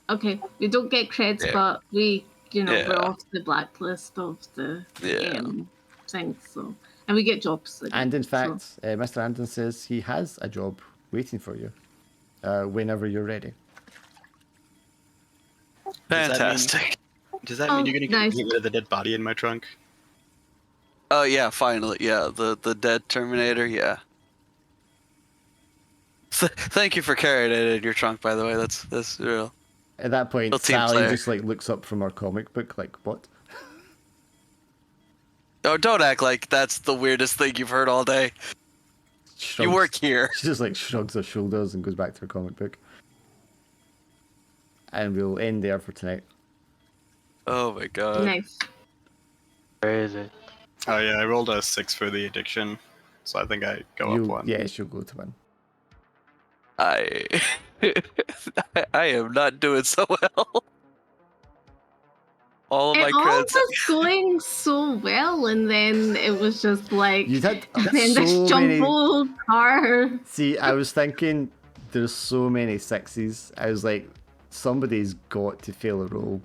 Okay, we don't get creds, Yeah. but we're Yeah. off the blacklist of the Yeah. thing, so and we get jobs. And in so- fact, Mr. Anderson says he has a job waiting for you whenever you're ready. Fantastic. Does that mean Oh, you're gonna nice. get rid of the dead body in my trunk? Oh yeah, finally, yeah, the dead Terminator, yeah. Thank you for carrying it in your trunk, by the way. That's real. At that point, Well, team Sally player. just like looks up from her comic book, like, what? Oh, don't act like that's the weirdest thing you've heard all day. Shrugs, You work here. She just like shrugs her shoulders and goes back to her comic book. And we'll end there for tonight. Oh my god. Nice. Where is it? Oh yeah, I rolled a 6 for the addiction, so I think I go up one. Yeah, she'll go to 1. I I am not doing so well. All of my It all creds. was going so well, and then it was just like, You'd had and then this so many. jumbled car. See, I was thinking there's so many 6s. I was like, somebody's got to fail a roll,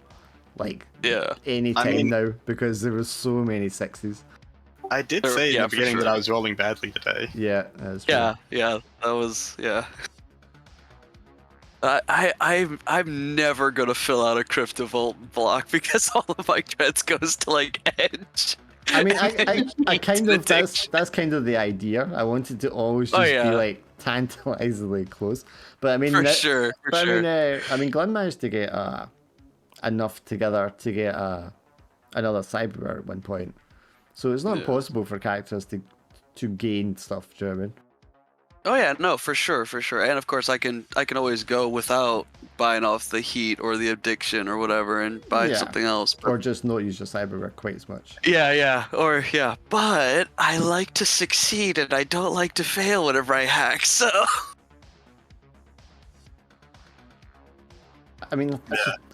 like Yeah. any I time mean- now, because there was so many 6s. I did There- say in yeah, the for beginning that sure. I was rolling badly today. Yeah, that's true. Yeah, that was yeah. I'm never gonna fill out a Cryptovolt block because all of my creds goes to like edge. I mean, I kind of that's Addiction. kind of the idea. I wanted to always Oh, just yeah. be like tantalizingly close, but I mean, For that- sure, for but sure. I mean, Glenn managed to get enough together to get another cyber at one point, so it's not Yeah. impossible for characters to gain stuff. Do you know what I mean? Oh yeah, no, for sure, and of course I can always go without buying off the heat or the addiction or whatever and buy Yeah. something else. But Or just not use your cyberware quite as much. yeah, but I like to succeed and I don't like to fail whenever I hack. So I mean,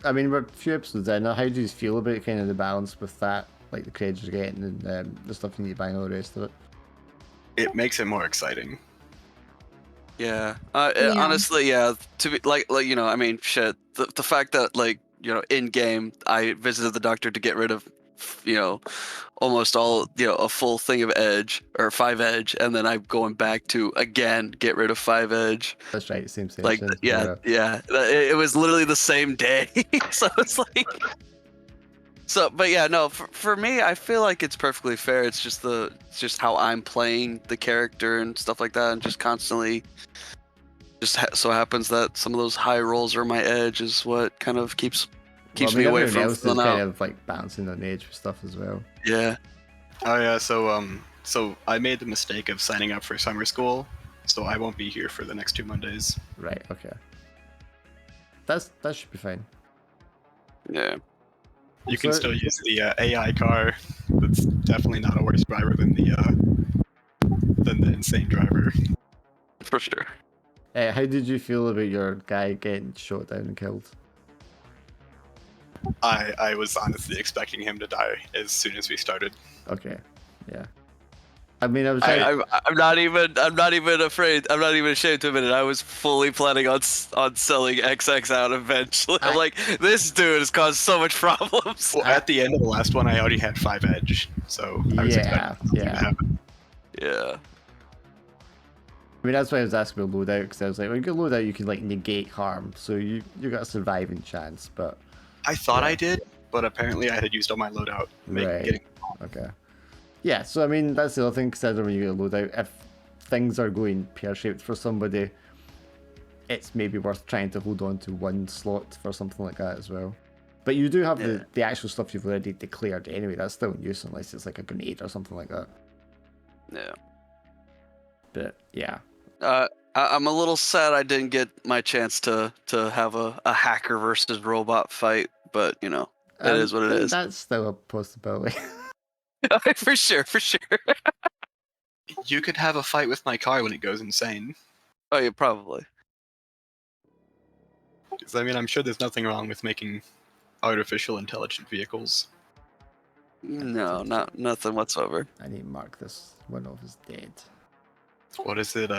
we're a few episodes in now. How do you feel about kind of the balance with that, like the creds you're getting and the stuff you need to buy and all the rest of it? It makes it more exciting. yeah, Yeah. honestly, yeah. To be like you know, I mean, shit. The fact that like you know, in game, I visited the doctor to get rid of, you know, almost all a full thing of edge or 5 edge, and then I'm going back to again get rid of 5 edge. That's right, same session. Like yeah. It was literally the same day, so it's like. So, but yeah, no. For me, I feel like it's perfectly fair. It's just how I'm playing the character and stuff like that, and just constantly. Just so happens that some of those high rolls or my edge is what kind of keeps me away everyone from else is filling kind out. of like bouncing on the edge with stuff as well. Yeah. Oh yeah, so I made the mistake of signing up for summer school, so I won't be here for the next 2 Mondays. Right. Okay. That should be fine. Yeah. You can So- still use the AI car. That's definitely not a worse driver than the insane driver. For sure. How did you feel about your guy getting shot down and killed? I was honestly expecting him to die as soon as we started. Okay. Yeah. I mean, I was trying. I'm not even afraid. I'm not even ashamed to admit it. I was fully planning on selling XX out eventually. I'm like, this dude has caused so much problems. Well, at the end of the last one, I already had 5 edge, so I was expecting something to happen. Yeah. I mean, that's why I was asking about loadout, because I was like, when you get loadout, you can like negate harm, so you got a surviving chance. But I thought I did, but apparently I had used all my loadout. Right. Okay. Yeah, so I mean, that's the other thing, consider when you get a loadout, if things are going pear-shaped for somebody, it's maybe worth trying to hold on to one slot for something like that as well. But you do have the actual stuff you've already declared anyway, that's still in use unless it's like a grenade or something like that. Yeah. But yeah. I'm a little sad I didn't get my chance to have a hacker versus robot fight, but you know, it is what it is. That's still a possibility. For sure. You could have a fight with my car when it goes insane. Oh yeah, probably. 'Cause, I mean, I'm sure there's nothing wrong with making artificial intelligent vehicles. No, nothing whatsoever. I need to mark this one off as dead. What is it?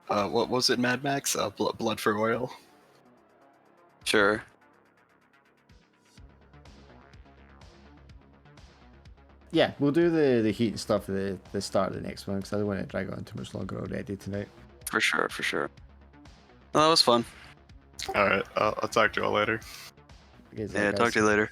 What was it, Mad Max? Blood for oil. Sure. Yeah, we'll do the heat and stuff at the start of the next one, because I don't want to drag on too much longer already tonight. For sure. Well, that was fun. Alright, I'll talk to you all later. Okay, so Yeah, guys, talk to you later.